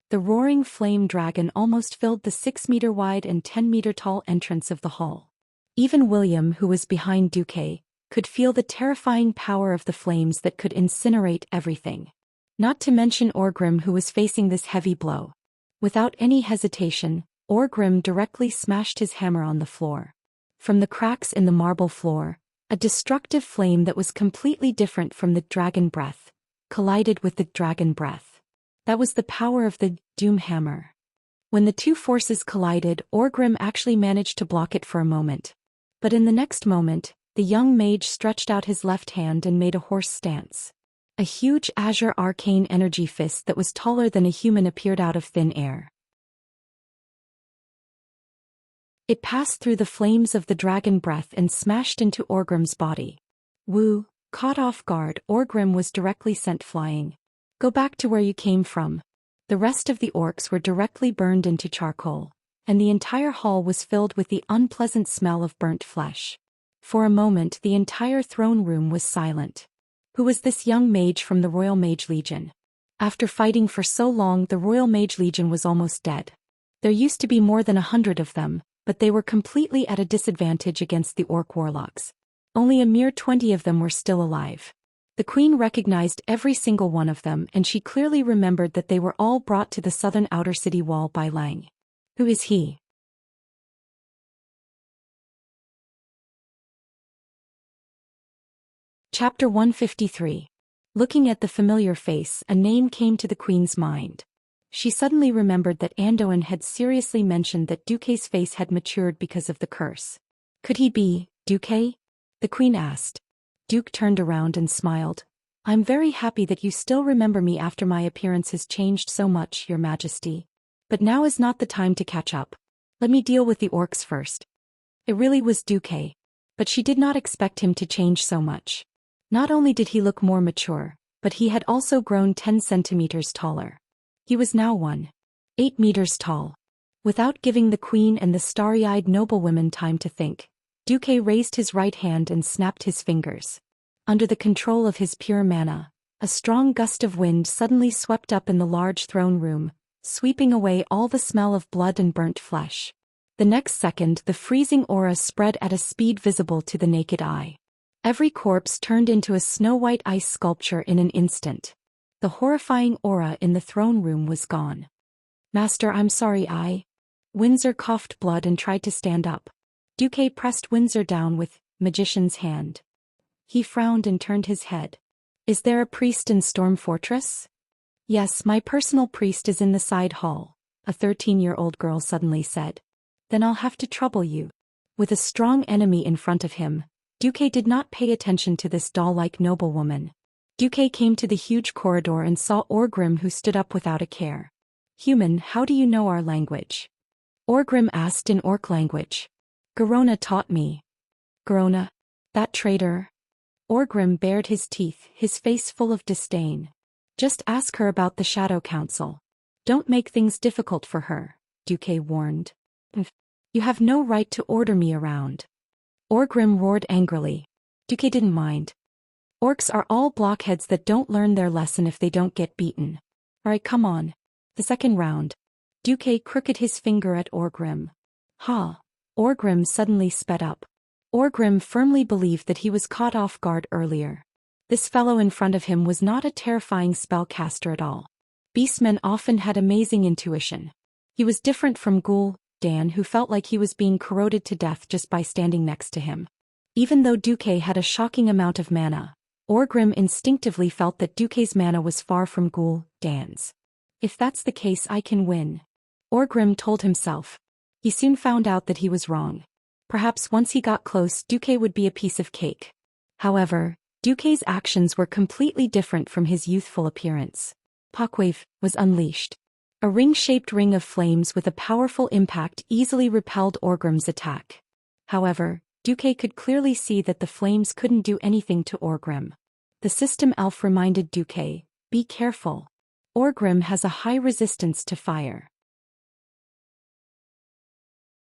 The roaring flame dragon almost filled the 6-meter-wide and 10-meter-tall entrance of the hall. Even William, who was behind Duque, could feel the terrifying power of the flames that could incinerate everything. Not to mention Orgrim, who was facing this heavy blow. Without any hesitation, Orgrim directly smashed his hammer on the floor. From the cracks in the marble floor, a destructive flame that was completely different from the dragon breath collided with the dragon breath. That was the power of the Doom Hammer. When the two forces collided, Orgrim actually managed to block it for a moment. But in the next moment, the young mage stretched out his left hand and made a horse stance. A huge azure arcane energy fist that was taller than a human appeared out of thin air. It passed through the flames of the dragon breath and smashed into Orgrim's body. Woo! Caught off guard, Orgrim was directly sent flying. "Go back to where you came from." The rest of the orcs were directly burned into charcoal, and the entire hall was filled with the unpleasant smell of burnt flesh. For a moment the entire throne room was silent. Who was this young mage from the Royal Mage Legion? After fighting for so long, the Royal Mage Legion was almost dead. There used to be more than 100 of them, but they were completely at a disadvantage against the orc warlocks. Only a mere 20 of them were still alive. The queen recognized every single one of them, and she clearly remembered that they were all brought to the southern outer city wall by Lang. Who is he? Chapter 153. Looking at the familiar face, a name came to the queen's mind. She suddenly remembered that Andoin had seriously mentioned that Duque's face had matured because of the curse. Could he be Duque? The queen asked. Duke turned around and smiled. "I'm very happy that you still remember me after my appearance has changed so much, Your Majesty. But now is not the time to catch up. Let me deal with the orcs first." It really was Duque. But she did not expect him to change so much. Not only did he look more mature, but he had also grown 10 centimeters taller. He was now 1.8 meters tall. Without giving the queen and the starry-eyed noblewomen time to think, Duque raised his right hand and snapped his fingers. Under the control of his pure mana, a strong gust of wind suddenly swept up in the large throne room, sweeping away all the smell of blood and burnt flesh. The next second, the freezing aura spread at a speed visible to the naked eye. Every corpse turned into a snow-white ice sculpture in an instant. The horrifying aura in the throne room was gone. "Master, I'm sorry, Windsor coughed blood and tried to stand up. Duque pressed Windsor down with magician's hand. He frowned and turned his head. "Is there a priest in Storm Fortress?" "Yes, my personal priest is in the side hall," a 13-year-old girl suddenly said. "Then I'll have to trouble you." With a strong enemy in front of him, Duque did not pay attention to this doll-like noblewoman. Duque came to the huge corridor and saw Orgrim, who stood up without a care. "Human, how do you know our language?" Orgrim asked in orc language. "Garona taught me." "Garona? That traitor?" Orgrim bared his teeth, his face full of disdain. Just ask her about the Shadow Council. Don't make things difficult for her, Duque warned. You have no right to order me around. Orgrim roared angrily. Duque didn't mind. Orcs are all blockheads that don't learn their lesson if they don't get beaten. Alright, come on. The second round. Duque crooked his finger at Orgrim. Ha! Orgrim suddenly sped up. Orgrim firmly believed that he was caught off guard earlier. This fellow in front of him was not a terrifying spellcaster at all. Beastmen often had amazing intuition. He was different from Ghoul Dan, who felt like he was being corroded to death just by standing next to him. Even though Duque had a shocking amount of mana, Orgrim instinctively felt that Duque's mana was far from Ghoul Dan's. If that's the case, I can win, Orgrim told himself. He soon found out that he was wrong. Perhaps once he got close, Duque would be a piece of cake. However, Duque's actions were completely different from his youthful appearance. Pockwave was unleashed. A ring-shaped ring of flames with a powerful impact easily repelled Orgrim's attack. However, Duque could clearly see that the flames couldn't do anything to Orgrim. The system elf reminded Duque, be careful. Orgrim has a high resistance to fire.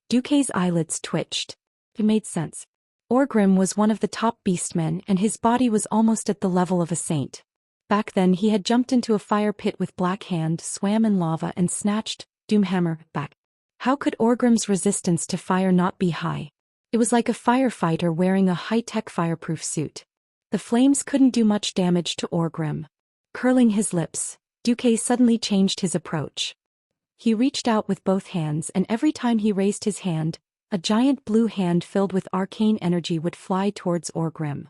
Duque's eyelids twitched. It made sense. Orgrim was one of the top beastmen and his body was almost at the level of a saint. Back then he had jumped into a fire pit with Black Hand, swam in lava and snatched Doomhammer back. How could Orgrim's resistance to fire not be high? It was like a firefighter wearing a high-tech fireproof suit. The flames couldn't do much damage to Orgrim. Curling his lips, Duque suddenly changed his approach. He reached out with both hands and every time he raised his hand, a giant blue hand filled with arcane energy would fly towards Orgrim.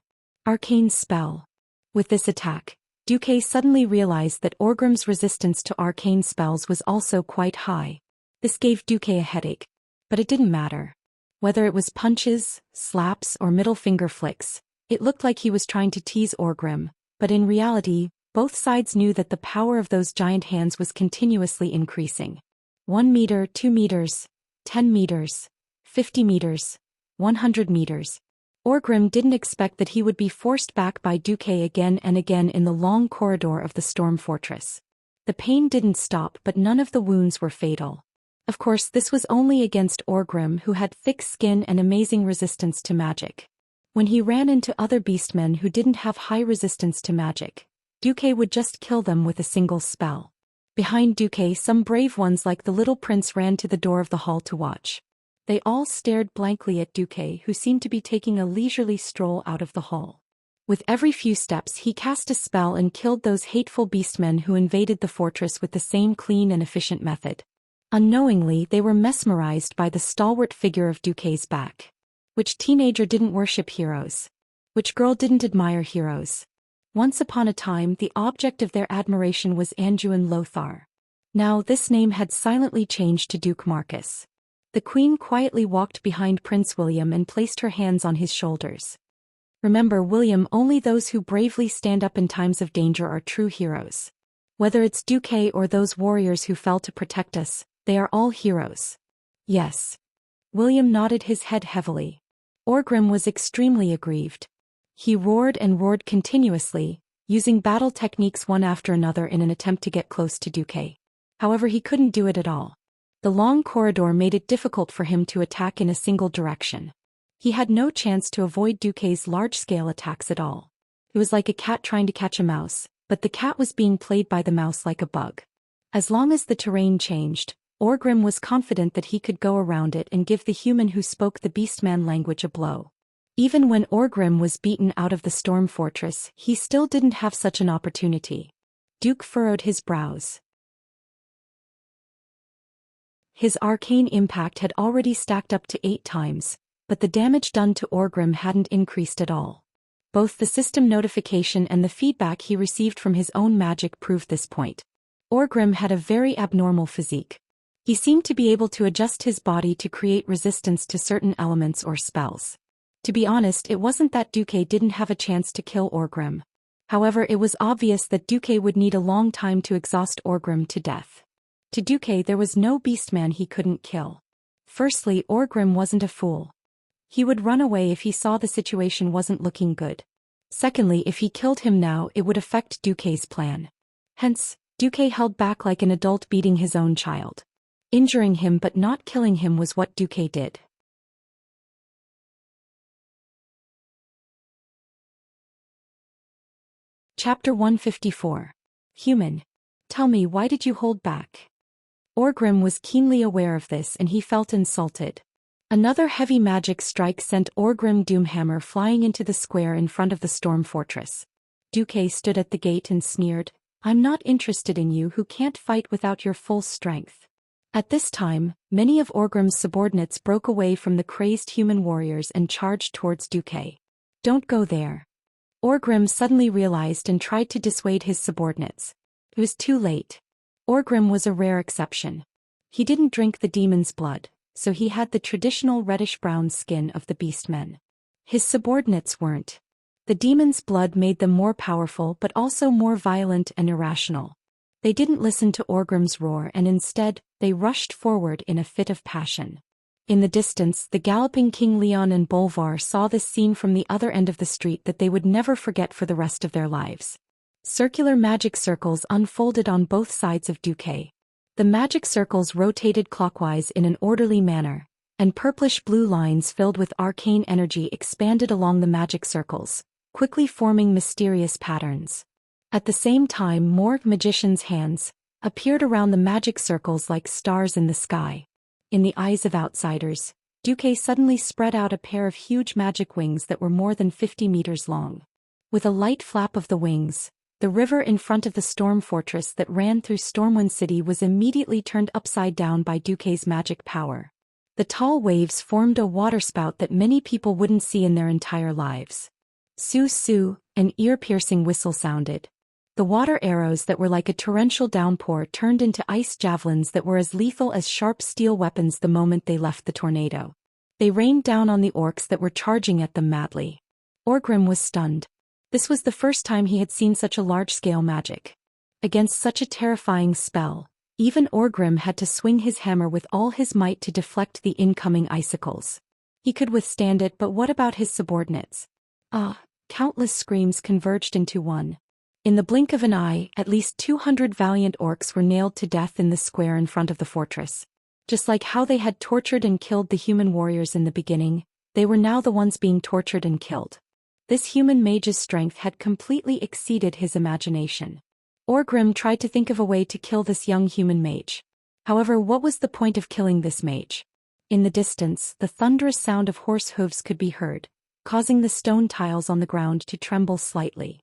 Arcane spell. With this attack, Duque suddenly realized that Orgrim's resistance to arcane spells was also quite high. This gave Duque a headache. But it didn't matter. Whether it was punches, slaps or middle finger flicks, it looked like he was trying to tease Orgrim, but in reality, both sides knew that the power of those giant hands was continuously increasing. 1 meter, 2 meters, 10 meters, 50 meters, 100 meters. Orgrim didn't expect that he would be forced back by Duque again and again in the long corridor of the storm fortress. The pain didn't stop, but none of the wounds were fatal. Of course, this was only against Orgrim, who had thick skin and amazing resistance to magic. When he ran into other beastmen who didn't have high resistance to magic, Duque would just kill them with a single spell. Behind Duque, some brave ones like the little prince ran to the door of the hall to watch. They all stared blankly at Duque, who seemed to be taking a leisurely stroll out of the hall. With every few steps he cast a spell and killed those hateful beastmen who invaded the fortress with the same clean and efficient method. Unknowingly, they were mesmerized by the stalwart figure of Duque's back. Which teenager didn't worship heroes? Which girl didn't admire heroes? Once upon a time, the object of their admiration was Anduin Lothar. Now this name had silently changed to Duke Marcus. The queen quietly walked behind Prince William and placed her hands on his shoulders. Remember, William, only those who bravely stand up in times of danger are true heroes. Whether it's Duque or those warriors who fell to protect us, they are all heroes. Yes. William nodded his head heavily. Orgrim was extremely aggrieved. He roared and roared continuously, using battle techniques one after another in an attempt to get close to Duque. However, he couldn't do it at all. The long corridor made it difficult for him to attack in a single direction. He had no chance to avoid Duque's large-scale attacks at all. It was like a cat trying to catch a mouse, but the cat was being played by the mouse like a bug. As long as the terrain changed, Orgrim was confident that he could go around it and give the human who spoke the beastman language a blow. Even when Orgrim was beaten out of the storm fortress, he still didn't have such an opportunity. Duke furrowed his brows. His arcane impact had already stacked up to 8 times, but the damage done to Orgrim hadn't increased at all. Both the system notification and the feedback he received from his own magic proved this point. Orgrim had a very abnormal physique. He seemed to be able to adjust his body to create resistance to certain elements or spells. To be honest, it wasn't that Duque didn't have a chance to kill Orgrim. However, it was obvious that Duque would need a long time to exhaust Orgrim to death. To Duque, there was no beastman he couldn't kill. Firstly, Orgrim wasn't a fool. He would run away if he saw the situation wasn't looking good. Secondly, if he killed him now, it would affect Duque's plan. Hence, Duque held back like an adult beating his own child. Injuring him but not killing him was what Duque did. Chapter 154. Human. Tell me, why did you hold back? Orgrim was keenly aware of this and he felt insulted. Another heavy magic strike sent Orgrim Doomhammer flying into the square in front of the storm fortress. Duque stood at the gate and sneered, "I'm not interested in you who can't fight without your full strength." At this time, many of Orgrim's subordinates broke away from the crazed human warriors and charged towards Duque. "Don't go there." Orgrim suddenly realized and tried to dissuade his subordinates. It was too late. Orgrim was a rare exception. He didn't drink the demon's blood, so he had the traditional reddish-brown skin of the beastmen. His subordinates weren't. The demon's blood made them more powerful but also more violent and irrational. They didn't listen to Orgrim's roar and instead, they rushed forward in a fit of passion. In the distance, the galloping King Leon and Bolvar saw this scene from the other end of the street that they would never forget for the rest of their lives. Circular magic circles unfolded on both sides of Duque. The magic circles rotated clockwise in an orderly manner, and purplish-blue lines filled with arcane energy expanded along the magic circles, quickly forming mysterious patterns. At the same time, more magicians' hands appeared around the magic circles like stars in the sky. In the eyes of outsiders, Duque suddenly spread out a pair of huge magic wings that were more than 50 meters long. With a light flap of the wings, the river in front of the storm fortress that ran through Stormwind City was immediately turned upside down by Duque's magic power. The tall waves formed a waterspout that many people wouldn't see in their entire lives. Su-su, an ear-piercing whistle sounded. The water arrows that were like a torrential downpour turned into ice javelins that were as lethal as sharp steel weapons the moment they left the tornado. They rained down on the orcs that were charging at them madly. Orgrim was stunned. This was the first time he had seen such a large-scale magic. Against such a terrifying spell, even Orgrim had to swing his hammer with all his might to deflect the incoming icicles. He could withstand it, but what about his subordinates? Countless screams converged into one. In the blink of an eye, at least 200 valiant orcs were nailed to death in the square in front of the fortress. Just like how they had tortured and killed the human warriors in the beginning, they were now the ones being tortured and killed. This human mage's strength had completely exceeded his imagination. Orgrim tried to think of a way to kill this young human mage. However, what was the point of killing this mage? In the distance, the thunderous sound of horse hooves could be heard, causing the stone tiles on the ground to tremble slightly.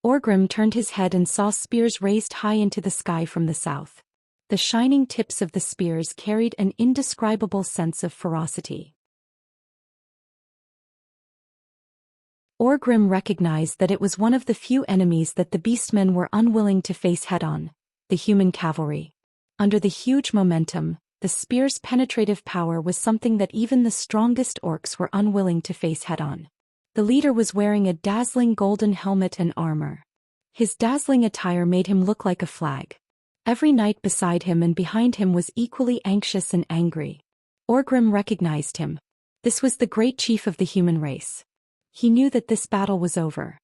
Orgrim turned his head and saw spears raised high into the sky from the south. The shining tips of the spears carried an indescribable sense of ferocity. Orgrim recognized that it was one of the few enemies that the beastmen were unwilling to face head-on, the human cavalry. Under the huge momentum, the spear's penetrative power was something that even the strongest orcs were unwilling to face head-on. The leader was wearing a dazzling golden helmet and armor. His dazzling attire made him look like a flag. Every knight beside him and behind him was equally anxious and angry. Orgrim recognized him. This was the great chief of the human race. He knew that this battle was over.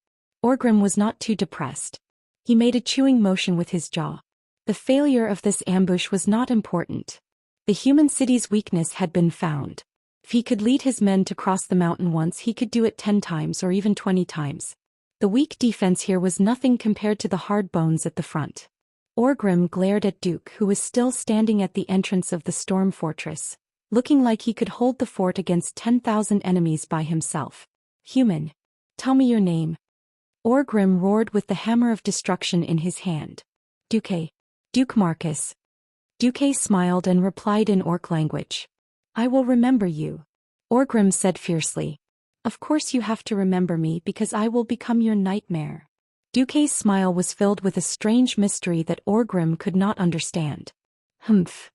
Orgrim was not too depressed. He made a chewing motion with his jaw. The failure of this ambush was not important. The human city's weakness had been found. If he could lead his men to cross the mountain once, he could do it 10 times or even 20 times. The weak defense here was nothing compared to the hard bones at the front. Orgrim glared at Duke, who was still standing at the entrance of the storm fortress, looking like he could hold the fort against 10,000 enemies by himself. "Human. Tell me your name." Orgrim roared with the hammer of destruction in his hand. "Duque. Duke Marcus." Duque smiled and replied in orc language. "I will remember you," Orgrim said fiercely. "Of course you have to remember me because I will become your nightmare." Duque's smile was filled with a strange mystery that Orgrim could not understand. Humph.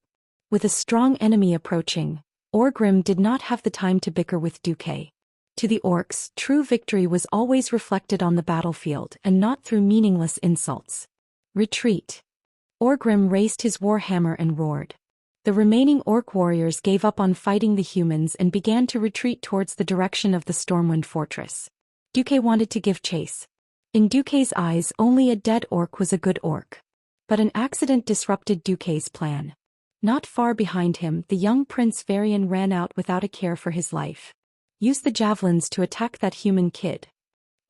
With a strong enemy approaching, Orgrim did not have the time to bicker with Duque. To the orcs, true victory was always reflected on the battlefield and not through meaningless insults. "Retreat." Orgrim raised his warhammer and roared. The remaining orc warriors gave up on fighting the humans and began to retreat towards the direction of the Stormwind fortress. Duque wanted to give chase. In Duque's eyes, only a dead orc was a good orc. But an accident disrupted Duque's plan. Not far behind him, the young Prince Varian ran out without a care for his life. Use the javelins to attack that human kid.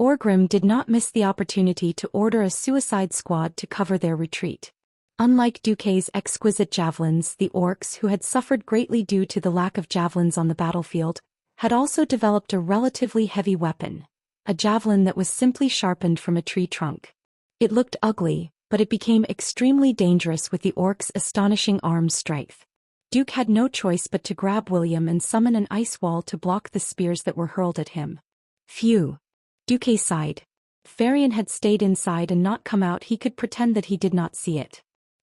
Orgrim did not miss the opportunity to order a suicide squad to cover their retreat. Unlike Duque's exquisite javelins, the orcs, who had suffered greatly due to the lack of javelins on the battlefield, had also developed a relatively heavy weapon, a javelin that was simply sharpened from a tree trunk. It looked ugly, but it became extremely dangerous with the orcs' astonishing arm strength. Duque had no choice but to grab William and summon an ice wall to block the spears that were hurled at him. Phew. Duque sighed. If Varian had stayed inside and not come out, he could pretend that he did not see it.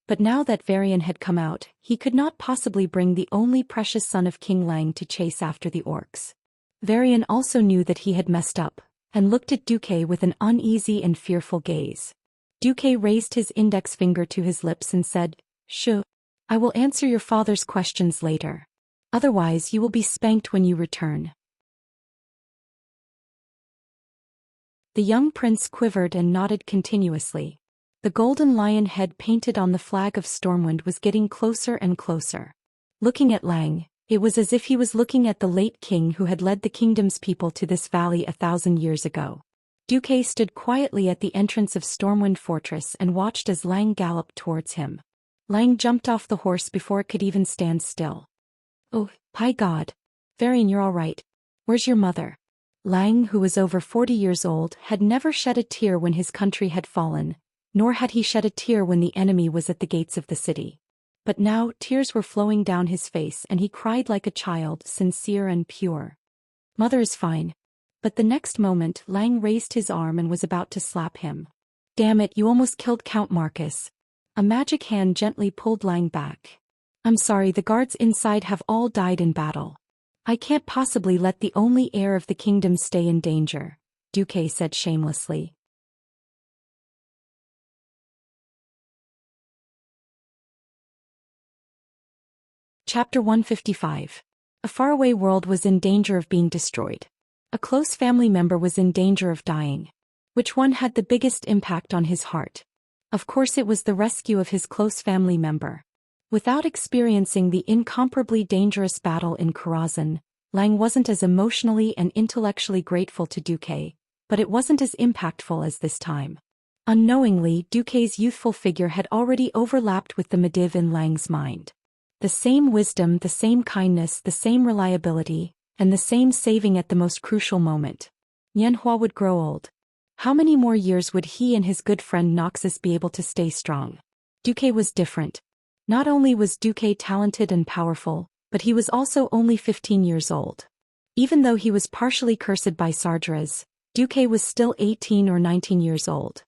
But now that Varian had come out, he could not possibly bring the only precious son of King Lang to chase after the orcs. Varian also knew that he had messed up, and looked at Duque with an uneasy and fearful gaze. Duque raised his index finger to his lips and said, "Shh. I will answer your father's questions later. Otherwise you will be spanked when you return." The young prince quivered and nodded continuously. The golden lion head painted on the flag of Stormwind was getting closer and closer. Looking at Lang, it was as if he was looking at the late king who had led the kingdom's people to this valley 1,000 years ago. Duque stood quietly at the entrance of Stormwind Fortress and watched as Lang galloped towards him. Lang jumped off the horse before it could even stand still. "Oh, by God. Varian, you're all right. Where's your mother?" Lang, who was over 40 years old, had never shed a tear when his country had fallen, nor had he shed a tear when the enemy was at the gates of the city. But now tears were flowing down his face and he cried like a child, sincere and pure. "Mother is fine." But the next moment Lang raised his arm and was about to slap him. "Damn it, you almost killed Count Marcus." A magic hand gently pulled Lang back. "I'm sorry, the guards inside have all died in battle. I can't possibly let the only heir of the kingdom stay in danger," Duque said shamelessly. Chapter 155. A faraway world was in danger of being destroyed. A close family member was in danger of dying. Which one had the biggest impact on his heart? Of course it was the rescue of his close family member. Without experiencing the incomparably dangerous battle in Karazhan, Lang wasn't as emotionally and intellectually grateful to Duque, but it wasn't as impactful as this time. Unknowingly, Duque's youthful figure had already overlapped with the Mediv in Lang's mind. The same wisdom, the same kindness, the same reliability, and the same saving at the most crucial moment. Nianhua would grow old. How many more years would he and his good friend Noxus be able to stay strong? Duque was different. Not only was Duque talented and powerful, but he was also only 15 years old. Even though he was partially cursed by Sargeras, Duque was still 18 or 19 years old.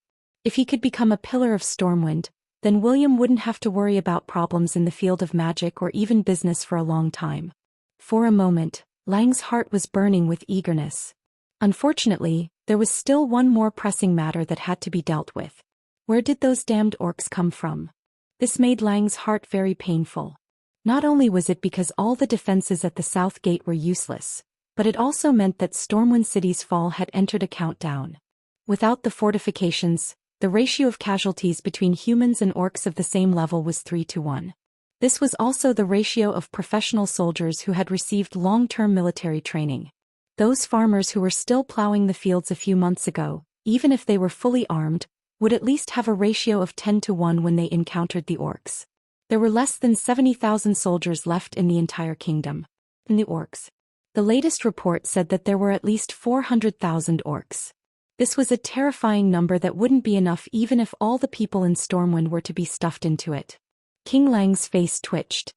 If he could become a pillar of Stormwind, then William wouldn't have to worry about problems in the field of magic or even business for a long time. For a moment, Lang's heart was burning with eagerness. Unfortunately, there was still one more pressing matter that had to be dealt with. Where did those damned orcs come from? This made Lang's heart very painful. Not only was it because all the defenses at the south gate were useless, but it also meant that Stormwind City's fall had entered a countdown. Without the fortifications, the ratio of casualties between humans and orcs of the same level was 3-1. This was also the ratio of professional soldiers who had received long-term military training. Those farmers who were still plowing the fields a few months ago, even if they were fully armed, would at least have a ratio of 10-1 when they encountered the orcs. There were less than 70,000 soldiers left in the entire kingdom. And the orcs. The latest report said that there were at least 400,000 orcs. This was a terrifying number that wouldn't be enough even if all the people in Stormwind were to be stuffed into it. King Lang's face twitched.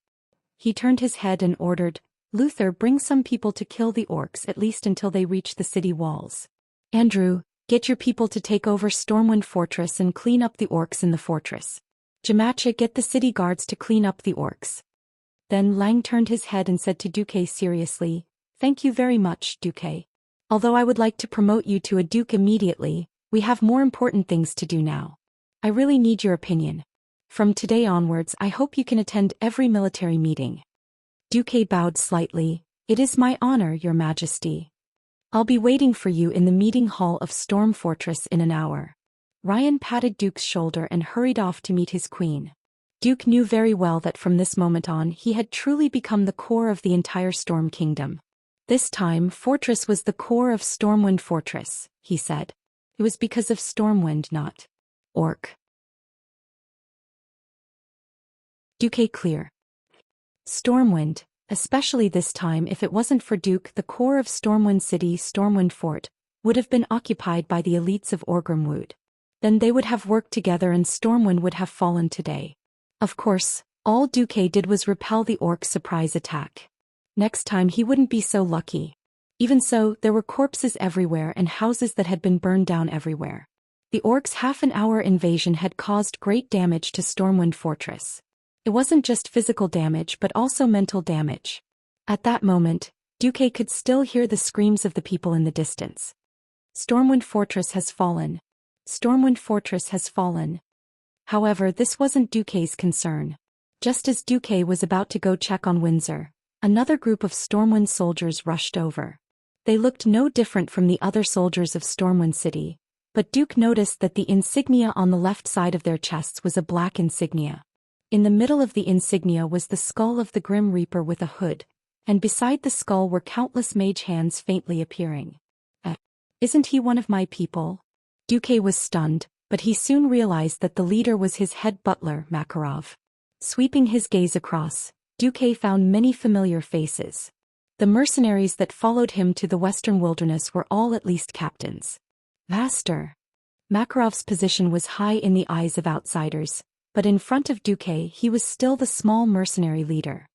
He turned his head and ordered, "Luther, bring some people to kill the orcs at least until they reach the city walls. Andrew, get your people to take over Stormwind Fortress and clean up the orcs in the fortress. Jamacha, get the city guards to clean up the orcs." Then Lang turned his head and said to Duque seriously, "Thank you very much, Duque. Although I would like to promote you to a duke immediately, we have more important things to do now. I really need your opinion. From today onwards, I hope you can attend every military meeting." Duque bowed slightly. "It is my honor, Your Majesty." I'll be waiting for you in the meeting hall of Storm Fortress in an hour. Ryan patted Duke's shoulder and hurried off to meet his queen. Duke knew very well that from this moment on he had truly become the core of the entire Storm Kingdom. This time, Fortress was the core of Stormwind Fortress, he said. It was because of Stormwind, not Orc. Duke clear. Stormwind, especially this time. If it wasn't for Duke, the core of Stormwind City, Stormwind Fort, would have been occupied by the elites of Orgrimwood. Then they would have worked together and Stormwind would have fallen today. Of course, all Duke did was repel the orcs' surprise attack. Next time he wouldn't be so lucky. Even so, there were corpses everywhere and houses that had been burned down everywhere. The orcs' half-an-hour invasion had caused great damage to Stormwind Fortress. It wasn't just physical damage but also mental damage. At that moment, Duke could still hear the screams of the people in the distance. Stormwind Fortress has fallen. Stormwind Fortress has fallen. However, this wasn't Duke's concern. Just as Duke was about to go check on Windsor, another group of Stormwind soldiers rushed over. They looked no different from the other soldiers of Stormwind City, but Duke noticed that the insignia on the left side of their chests was a black insignia. In the middle of the insignia was the skull of the Grim Reaper with a hood, and beside the skull were countless mage hands faintly appearing. Isn't he one of my people? Duke was stunned, but he soon realized that the leader was his head butler, Makarov. Sweeping his gaze across, Duke found many familiar faces. The mercenaries that followed him to the western wilderness were all at least captains. Master. Makarov's position was high in the eyes of outsiders, but in front of Duke he was still the small mercenary leader.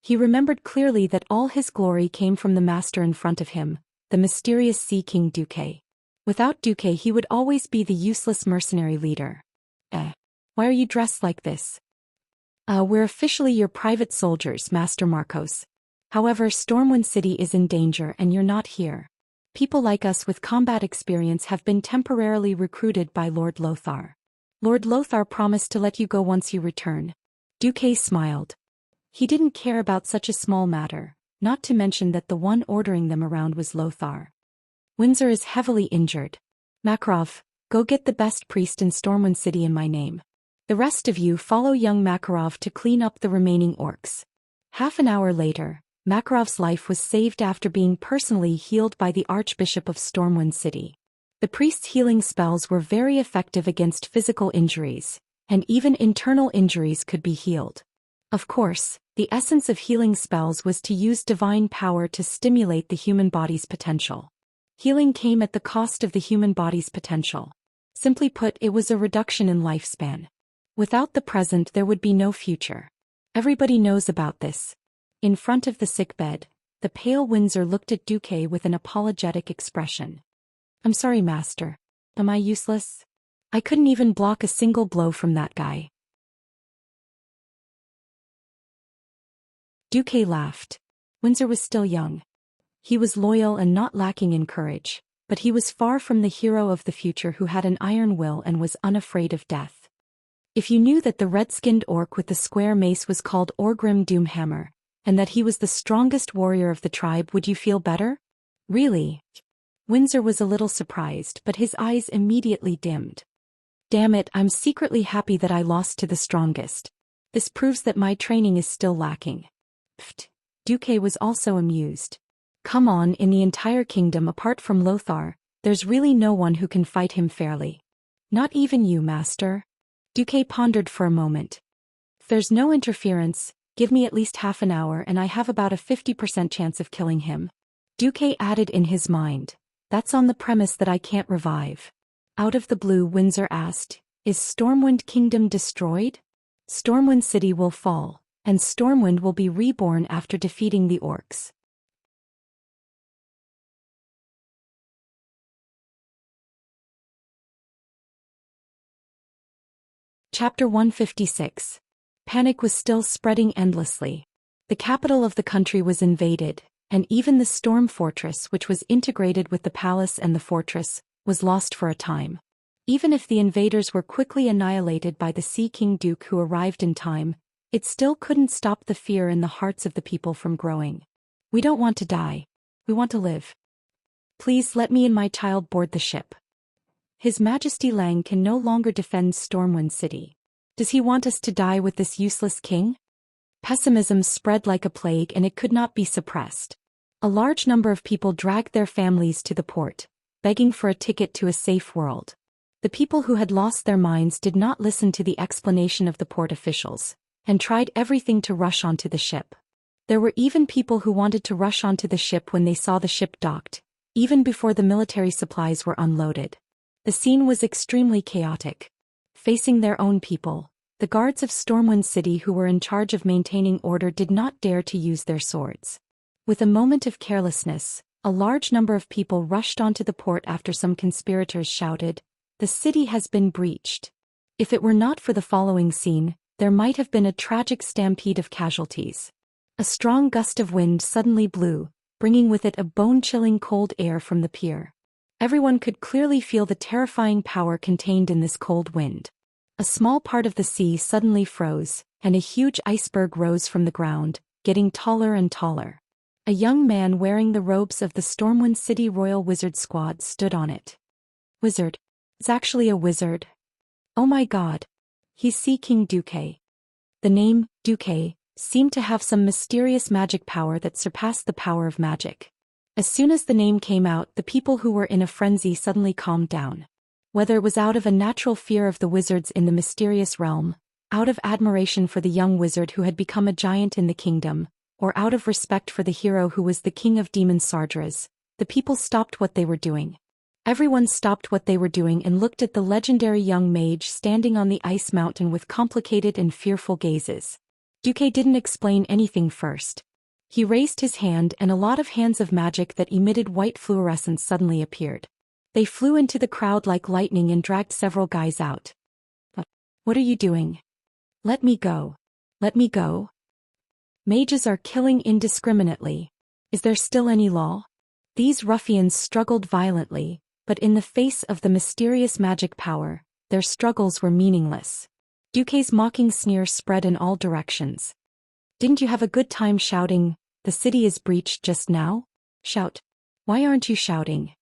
He remembered clearly that all his glory came from the master in front of him, the mysterious Sea King Duke. Without Duke he would always be the useless mercenary leader. Why are you dressed like this? We're officially your private soldiers, Master Marcos. However, Stormwind City is in danger and you're not here. People like us with combat experience have been temporarily recruited by Lord Lothar. Lord Lothar promised to let you go once you return. Duque smiled. He didn't care about such a small matter, not to mention that the one ordering them around was Lothar. Windsor is heavily injured. Makarov, go get the best priest in Stormwind City in my name. The rest of you follow young Makarov to clean up the remaining orcs. Half an hour later, Makarov's life was saved after being personally healed by the Archbishop of Stormwind City. The priest's healing spells were very effective against physical injuries, and even internal injuries could be healed. Of course, the essence of healing spells was to use divine power to stimulate the human body's potential. Healing came at the cost of the human body's potential. Simply put, it was a reduction in lifespan. Without the present there would be no future. Everybody knows about this. In front of the sickbed, the pale Windsor looked at Duque with an apologetic expression. I'm sorry, Master. Am I useless? I couldn't even block a single blow from that guy. Duque laughed. Windsor was still young. He was loyal and not lacking in courage, but he was far from the hero of the future who had an iron will and was unafraid of death. If you knew that the red-skinned orc with the square mace was called Orgrim Doomhammer, and that he was the strongest warrior of the tribe, would you feel better? Really? Windsor was a little surprised, but his eyes immediately dimmed. Damn it, I'm secretly happy that I lost to the strongest. This proves that my training is still lacking. Pfft. Duque was also amused. Come on, in the entire kingdom apart from Lothar, there's really no one who can fight him fairly. Not even you, Master. Duque pondered for a moment. If there's no interference, give me at least half an hour and I have about a 50% chance of killing him. Duque added in his mind. That's on the premise that I can't revive. Out of the blue, Windsor asked, is Stormwind Kingdom destroyed? Stormwind City will fall, and Stormwind will be reborn after defeating the orcs. Chapter 156. Panic was still spreading endlessly. The capital of the country was invaded, and even the Storm Fortress, which was integrated with the palace and the fortress, was lost for a time. Even if the invaders were quickly annihilated by the Sea King Duke who arrived in time, it still couldn't stop the fear in the hearts of the people from growing. We don't want to die. We want to live. Please let me and my child board the ship. His Majesty Lang can no longer defend Stormwind City. Does he want us to die with this useless king? Pessimism spread like a plague and it could not be suppressed. A large number of people dragged their families to the port, begging for a ticket to a safe world. The people who had lost their minds did not listen to the explanation of the port officials, and tried everything to rush onto the ship. There were even people who wanted to rush onto the ship when they saw the ship docked, even before the military supplies were unloaded. The scene was extremely chaotic. Facing their own people, the guards of Stormwind City who were in charge of maintaining order did not dare to use their swords. With a moment of carelessness, a large number of people rushed onto the port after some conspirators shouted, "The city has been breached." If it were not for the following scene, there might have been a tragic stampede of casualties. A strong gust of wind suddenly blew, bringing with it a bone-chilling cold air from the pier. Everyone could clearly feel the terrifying power contained in this cold wind. A small part of the sea suddenly froze, and a huge iceberg rose from the ground, getting taller and taller. A young man wearing the robes of the Stormwind City Royal Wizard Squad stood on it. Wizard. It's actually a wizard. Oh my god. He's Sea King Duque. The name, Duque, seemed to have some mysterious magic power that surpassed the power of magic. As soon as the name came out, the people who were in a frenzy suddenly calmed down. Whether it was out of a natural fear of the wizards in the mysterious realm, out of admiration for the young wizard who had become a giant in the kingdom, or out of respect for the hero who was the king of demon Sardras, the people stopped what they were doing. Everyone stopped what they were doing and looked at the legendary young mage standing on the ice mountain with complicated and fearful gazes. Duque didn't explain anything first. He raised his hand and a lot of hands of magic that emitted white fluorescence suddenly appeared. They flew into the crowd like lightning and dragged several guys out. What are you doing? Let me go. Let me go. Mages are killing indiscriminately. Is there still any law? These ruffians struggled violently, but in the face of the mysterious magic power, their struggles were meaningless. Duque's mocking sneer spread in all directions. Didn't you have a good time shouting, "The city is breached" just now? Shout. Why aren't you shouting?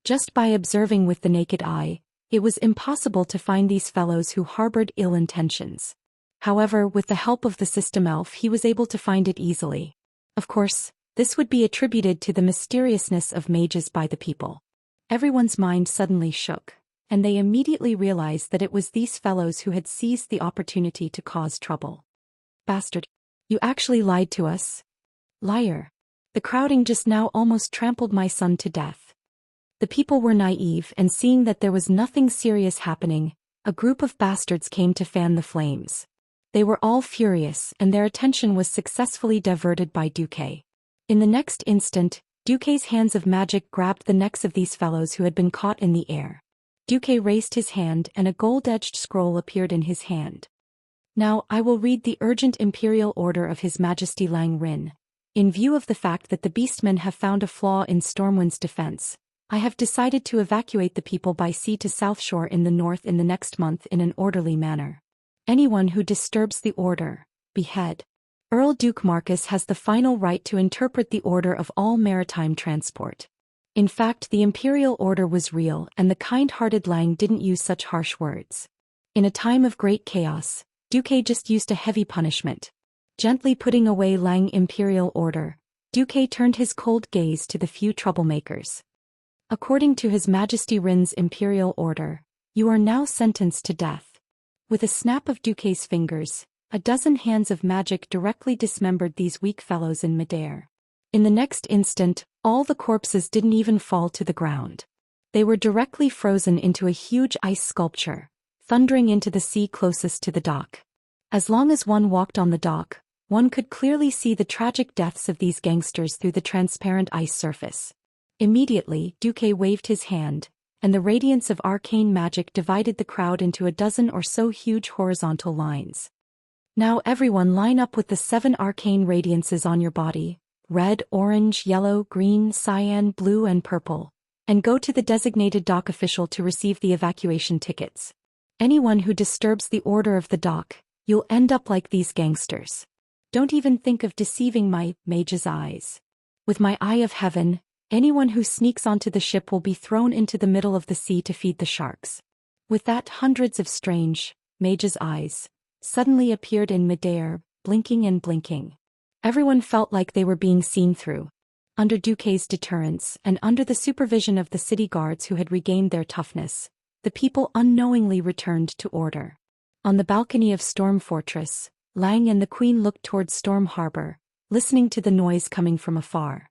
Just by observing with the naked eye, it was impossible to find these fellows who harbored ill intentions. However, with the help of the system elf he was able to find it easily. Of course, this would be attributed to the mysteriousness of mages by the people. Everyone's mind suddenly shook, and they immediately realized that it was these fellows who had seized the opportunity to cause trouble. Bastard. You actually lied to us? Liar. The crowding just now almost trampled my son to death. The people were naive, and seeing that there was nothing serious happening, a group of bastards came to fan the flames. They were all furious, and their attention was successfully diverted by Duque. In the next instant, Duque's hands of magic grabbed the necks of these fellows who had been caught in the air. Duque raised his hand and a gold-edged scroll appeared in his hand. Now I will read the urgent imperial order of His Majesty Lang Rin. In view of the fact that the beastmen have found a flaw in Stormwind's defense, I have decided to evacuate the people by sea to South Shore in the north in the next month in an orderly manner. Anyone who disturbs the order, behead. Earl Duke Marcus has the final right to interpret the order of all maritime transport. In fact, the imperial order was real and the kind-hearted Lang didn't use such harsh words. In a time of great chaos, Duque just used a heavy punishment. Gently putting away Lang imperial order, Duque turned his cold gaze to the few troublemakers. According to His Majesty Rin's imperial order, you are now sentenced to death. With a snap of Duque's fingers, a dozen hands of magic directly dismembered these weak fellows in midair. In the next instant, all the corpses didn't even fall to the ground. They were directly frozen into a huge ice sculpture, thundering into the sea closest to the dock. As long as one walked on the dock, one could clearly see the tragic deaths of these gangsters through the transparent ice surface. Immediately, Duque waved his hand, and the radiance of arcane magic divided the crowd into a dozen or so huge horizontal lines. Now everyone line up with the 7 arcane radiances on your body, red, orange, yellow, green, cyan, blue and purple, and go to the designated dock official to receive the evacuation tickets. Anyone who disturbs the order of the dock, you'll end up like these gangsters. Don't even think of deceiving my mage's eyes. With my eye of heaven, anyone who sneaks onto the ship will be thrown into the middle of the sea to feed the sharks." With that, hundreds of strange mage's eyes suddenly appeared in midair, blinking and blinking. Everyone felt like they were being seen through. Under Duque's deterrence and under the supervision of the city guards who had regained their toughness, the people unknowingly returned to order. On the balcony of Storm Fortress, Lang and the Queen looked towards Storm Harbor, listening to the noise coming from afar.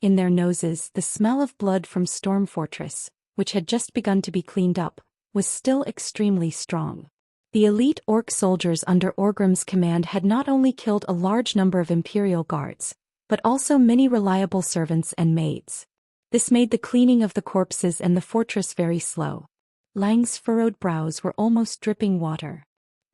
In their noses, the smell of blood from Storm Fortress, which had just begun to be cleaned up, was still extremely strong. The elite orc soldiers under Orgrim's command had not only killed a large number of Imperial guards, but also many reliable servants and maids. This made the cleaning of the corpses and the fortress very slow. Lang's furrowed brows were almost dripping water.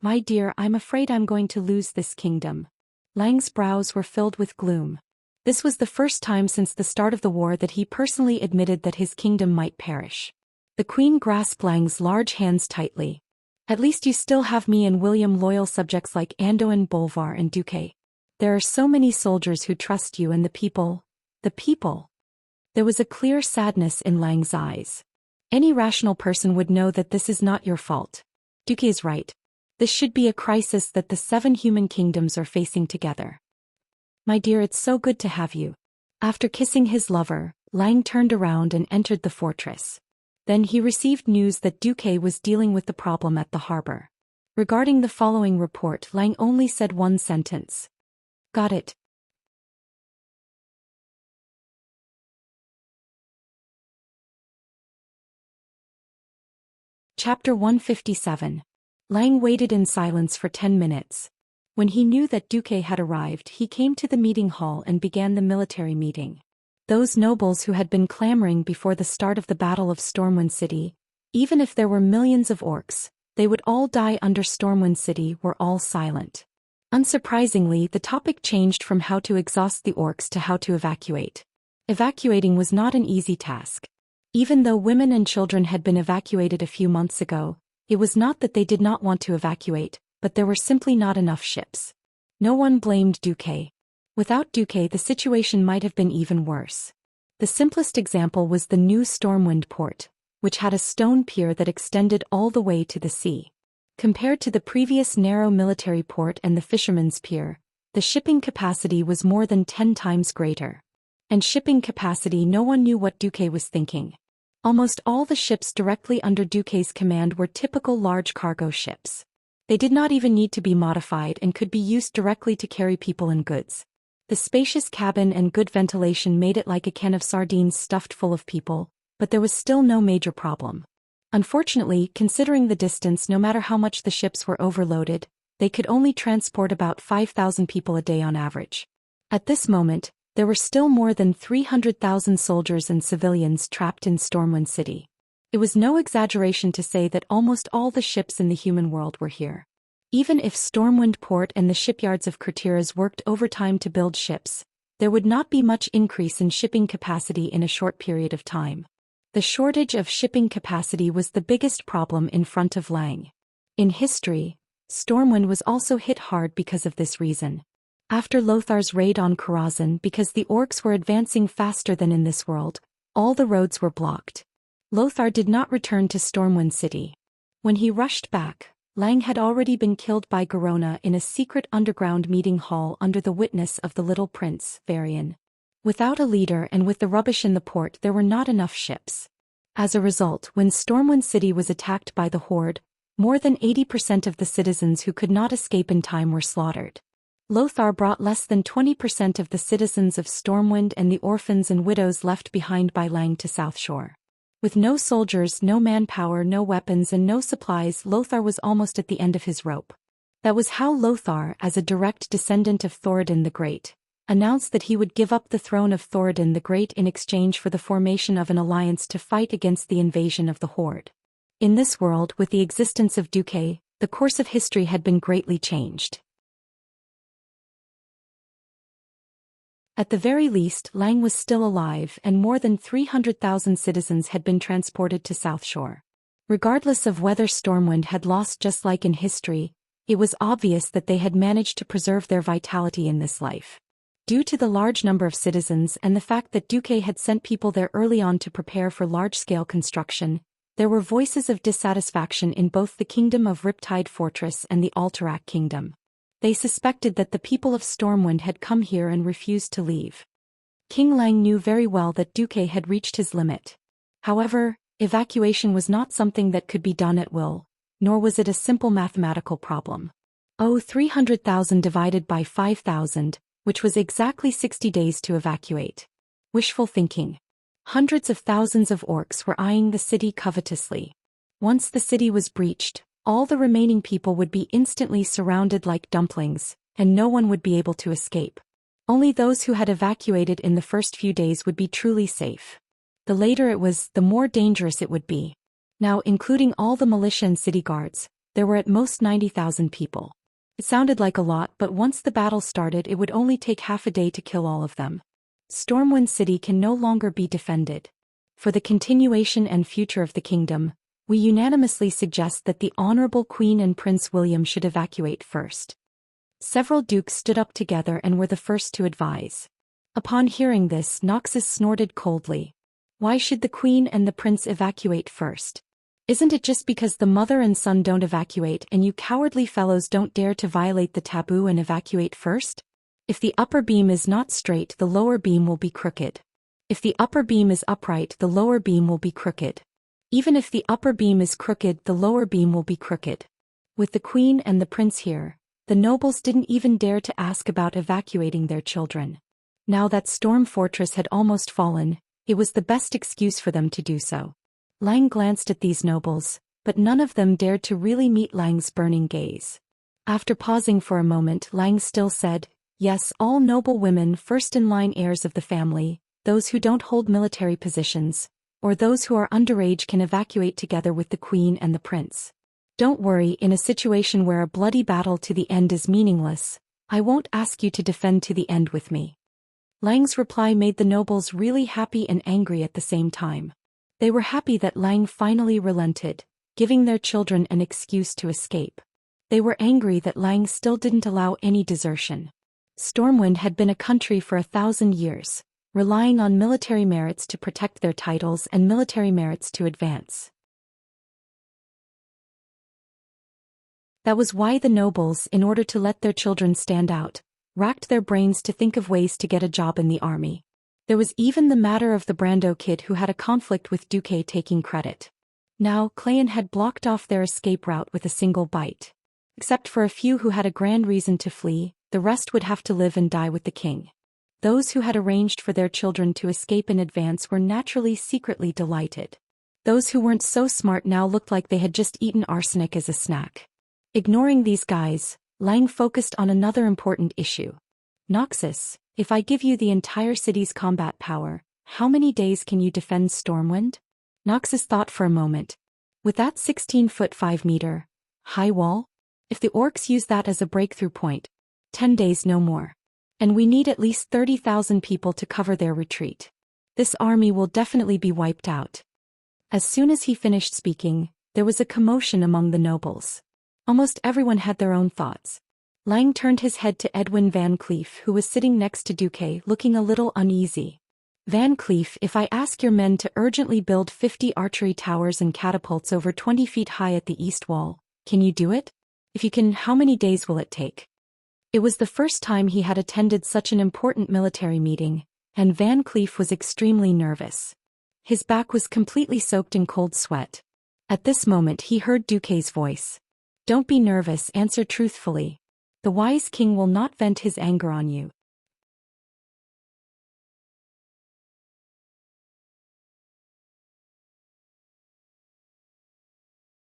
"My dear, I'm afraid I'm going to lose this kingdom." Lang's brows were filled with gloom. This was the first time since the start of the war that he personally admitted that his kingdom might perish. The Queen grasped Lang's large hands tightly. "At least you still have me and William, loyal subjects like Anduin, Bolvar and Duque. There are so many soldiers who trust you, and the people. There was a clear sadness in Lang's eyes. "Any rational person would know that this is not your fault. Duque is right. This should be a crisis that the 7 human kingdoms are facing together. My dear, it's so good to have you." After kissing his lover, Lang turned around and entered the fortress. Then he received news that Duque was dealing with the problem at the harbor. Regarding the following report, Lang only said one sentence. "Got it." Chapter 157. Lang waited in silence for 10 minutes. When he knew that Duque had arrived, he came to the meeting hall and began the military meeting. Those nobles who had been clamoring before the start of the Battle of Stormwind City, even if there were millions of orcs, they would all die under Stormwind City, were all silent. Unsurprisingly, the topic changed from how to exhaust the orcs to how to evacuate. Evacuating was not an easy task. Even though women and children had been evacuated a few months ago, it was not that they did not want to evacuate, but there were simply not enough ships. No one blamed Duque. Without Duque, the situation might have been even worse. The simplest example was the new Stormwind port, which had a stone pier that extended all the way to the sea. Compared to the previous narrow military port and the fisherman's pier, the shipping capacity was more than 10 times greater. And shipping capacity, no one knew what Duque was thinking. Almost all the ships directly under Duque's command were typical large cargo ships. They did not even need to be modified and could be used directly to carry people and goods. The spacious cabin and good ventilation made it like a can of sardines stuffed full of people, but there was still no major problem. Unfortunately, considering the distance, no matter how much the ships were overloaded, they could only transport about 5,000 people a day on average. At this moment, there were still more than 300,000 soldiers and civilians trapped in Stormwind City. It was no exaggeration to say that almost all the ships in the human world were here. Even if Stormwind Port and the shipyards of Kurtiras worked overtime to build ships, there would not be much increase in shipping capacity in a short period of time. The shortage of shipping capacity was the biggest problem in front of Lang. In history, Stormwind was also hit hard because of this reason. After Lothar's raid on Karazhan, because the orcs were advancing faster than in this world, all the roads were blocked. Lothar did not return to Stormwind City. When he rushed back, Lang had already been killed by Garona in a secret underground meeting hall under the witness of the little prince, Varian. Without a leader and with the rubbish in the port, there were not enough ships. As a result, when Stormwind City was attacked by the Horde, more than 80% of the citizens who could not escape in time were slaughtered. Lothar brought less than 20% of the citizens of Stormwind and the orphans and widows left behind by Lang to South Shore. With no soldiers, no manpower, no weapons and no supplies, Lothar was almost at the end of his rope. That was how Lothar, as a direct descendant of Thoradin the Great, announced that he would give up the throne of Thoradin the Great in exchange for the formation of an alliance to fight against the invasion of the Horde. In this world, with the existence of Duque, the course of history had been greatly changed. At the very least, Lang was still alive and more than 300,000 citizens had been transported to South Shore. Regardless of whether Stormwind had lost, just like in history, It was obvious that they had managed to preserve their vitality in this life. Due to the large number of citizens and the fact that Duque had sent people there early on to prepare for large-scale construction, there were voices of dissatisfaction in both the Kingdom of Riptide Fortress and the Alterac Kingdom. They suspected that the people of Stormwind had come here and refused to leave. King Lang knew very well that Duque had reached his limit. However, evacuation was not something that could be done at will, nor was it a simple mathematical problem. 300,000 divided by 5,000, which was exactly 60 days to evacuate. Wishful thinking. Hundreds of thousands of orcs were eyeing the city covetously. Once the city was breached, all the remaining people would be instantly surrounded like dumplings, and no one would be able to escape. Only those who had evacuated in the first few days would be truly safe. The later it was, the more dangerous it would be. Now, including all the militia and city guards, there were at most 90,000 people. It sounded like a lot, but once the battle started it would only take half a day to kill all of them. Stormwind City can no longer be defended. For the continuation and future of the kingdom, we unanimously suggest that the Honorable Queen and Prince William should evacuate first. Several dukes stood up together and were the first to advise. Upon hearing this, Noxus snorted coldly. Why should the Queen and the Prince evacuate first? Isn't it just because the mother and son don't evacuate and you cowardly fellows don't dare to violate the taboo and evacuate first? If the upper beam is not straight, the lower beam will be crooked. If the upper beam is upright, the lower beam will be crooked. Even if the upper beam is crooked, the lower beam will be crooked. With the Queen and the Prince here, the nobles didn't even dare to ask about evacuating their children. Now that Storm Fortress had almost fallen, it was the best excuse for them to do so. Lang glanced at these nobles, but none of them dared to really meet Lang's burning gaze. After pausing for a moment, Lang still said, "Yes, all noble women, first-in-line heirs of the family, those who don't hold military positions, or those who are underage can evacuate together with the Queen and the Prince. Don't worry, in a situation where a bloody battle to the end is meaningless, I won't ask you to defend to the end with me." Lang's reply made the nobles really happy and angry at the same time. They were happy that Lang finally relented, giving their children an excuse to escape. They were angry that Lang still didn't allow any desertion. Stormwind had been a country for 1,000 years, relying on military merits to protect their titles and military merits to advance. That was why the nobles, in order to let their children stand out, racked their brains to think of ways to get a job in the army. There was even the matter of the Brando kid who had a conflict with Duque taking credit. Now, Clayan had blocked off their escape route with a single bite. Except for a few who had a grand reason to flee, the rest would have to live and die with the king. Those who had arranged for their children to escape in advance were naturally secretly delighted. Those who weren't so smart now looked like they had just eaten arsenic as a snack. Ignoring these guys, Lang focused on another important issue. "Noxus, if I give you the entire city's combat power, how many days can you defend Stormwind?" Noxus thought for a moment. "With that 16-foot 5-meter high wall? If the orcs use that as a breakthrough point, 10 days no more. And we need at least 30,000 people to cover their retreat. This army will definitely be wiped out." As soon as he finished speaking, there was a commotion among the nobles. Almost everyone had their own thoughts. Lang turned his head to Edwin Van Cleef, who was sitting next to Duque, looking a little uneasy. "Van Cleef, if I ask your men to urgently build 50 archery towers and catapults over 20 feet high at the east wall, can you do it? If you can, how many days will it take?" It was the first time he had attended such an important military meeting, and Van Cleef was extremely nervous. His back was completely soaked in cold sweat. At this moment he heard Duque's voice. "Don't be nervous, answer truthfully. The wise king will not vent his anger on you."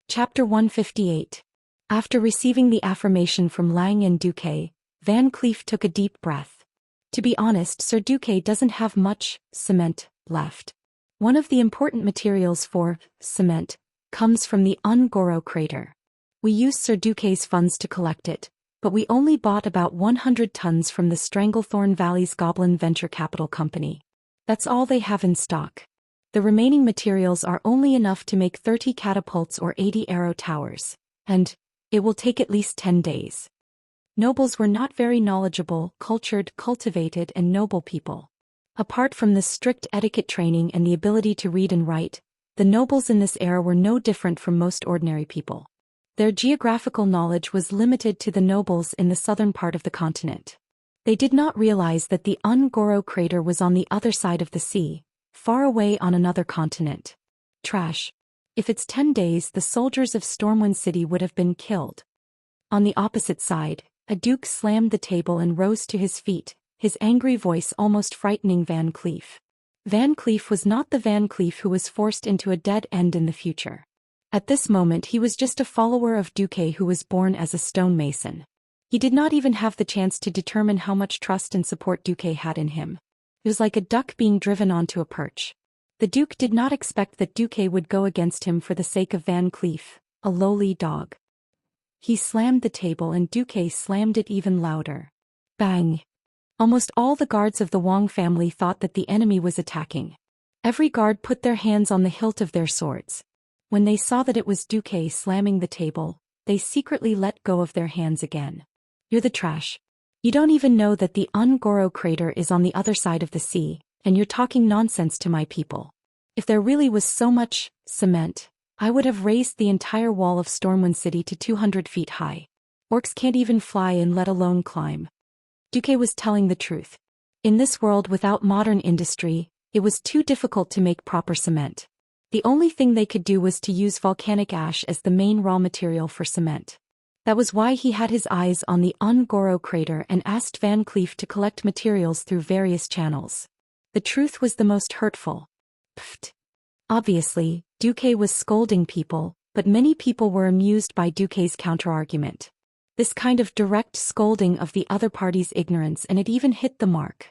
Chapter 158. After receiving the affirmation from Lang and Duque, Van Cleef took a deep breath. To be honest, Sir Duque doesn't have much cement left. One of the important materials for cement comes from the Ungoro crater. We used Sir Duque's funds to collect it, but we only bought about 100 tons from the Stranglethorn Valley's Goblin Venture Capital Company. That's all they have in stock. The remaining materials are only enough to make 30 catapults or 80 arrow towers, and It will take at least 10 days. Nobles were not very knowledgeable, cultured, cultivated, and noble people. Apart from this strict etiquette training and the ability to read and write, the nobles in this era were no different from most ordinary people. Their geographical knowledge was limited to the nobles in the southern part of the continent. They did not realize that the Ngoro crater was on the other side of the sea, far away on another continent. Trash. If it's 10 days, the soldiers of Stormwind City would have been killed. On the opposite side, a duke slammed the table and rose to his feet, his angry voice almost frightening Van Cleef. Van Cleef was not the Van Cleef who was forced into a dead end in the future. At this moment he was just a follower of Duque who was born as a stonemason. He did not even have the chance to determine how much trust and support Duque had in him. It was like a duck being driven onto a perch. The Duke did not expect that Duque would go against him for the sake of Van Cleef, a lowly dog. He slammed the table and Duque slammed it even louder. Bang! Almost all the guards of the Wang family thought that the enemy was attacking. Every guard put their hands on the hilt of their swords. When they saw that it was Duque slamming the table, they secretly let go of their hands again. You're the trash. You don't even know that the Ngoro crater is on the other side of the sea, and you're talking nonsense to my people. If there really was so much cement, I would have raised the entire wall of Stormwind City to 200 feet high. Orcs can't even fly and let alone climb. Duque was telling the truth. In this world without modern industry, it was too difficult to make proper cement. The only thing they could do was to use volcanic ash as the main raw material for cement. That was why he had his eyes on the Ngoro crater and asked Van Cleef to collect materials through various channels. The truth was the most hurtful. Pfft. Obviously, Duque was scolding people, but many people were amused by Duque's counterargument. This kind of direct scolding of the other party's ignorance, and it even hit the mark.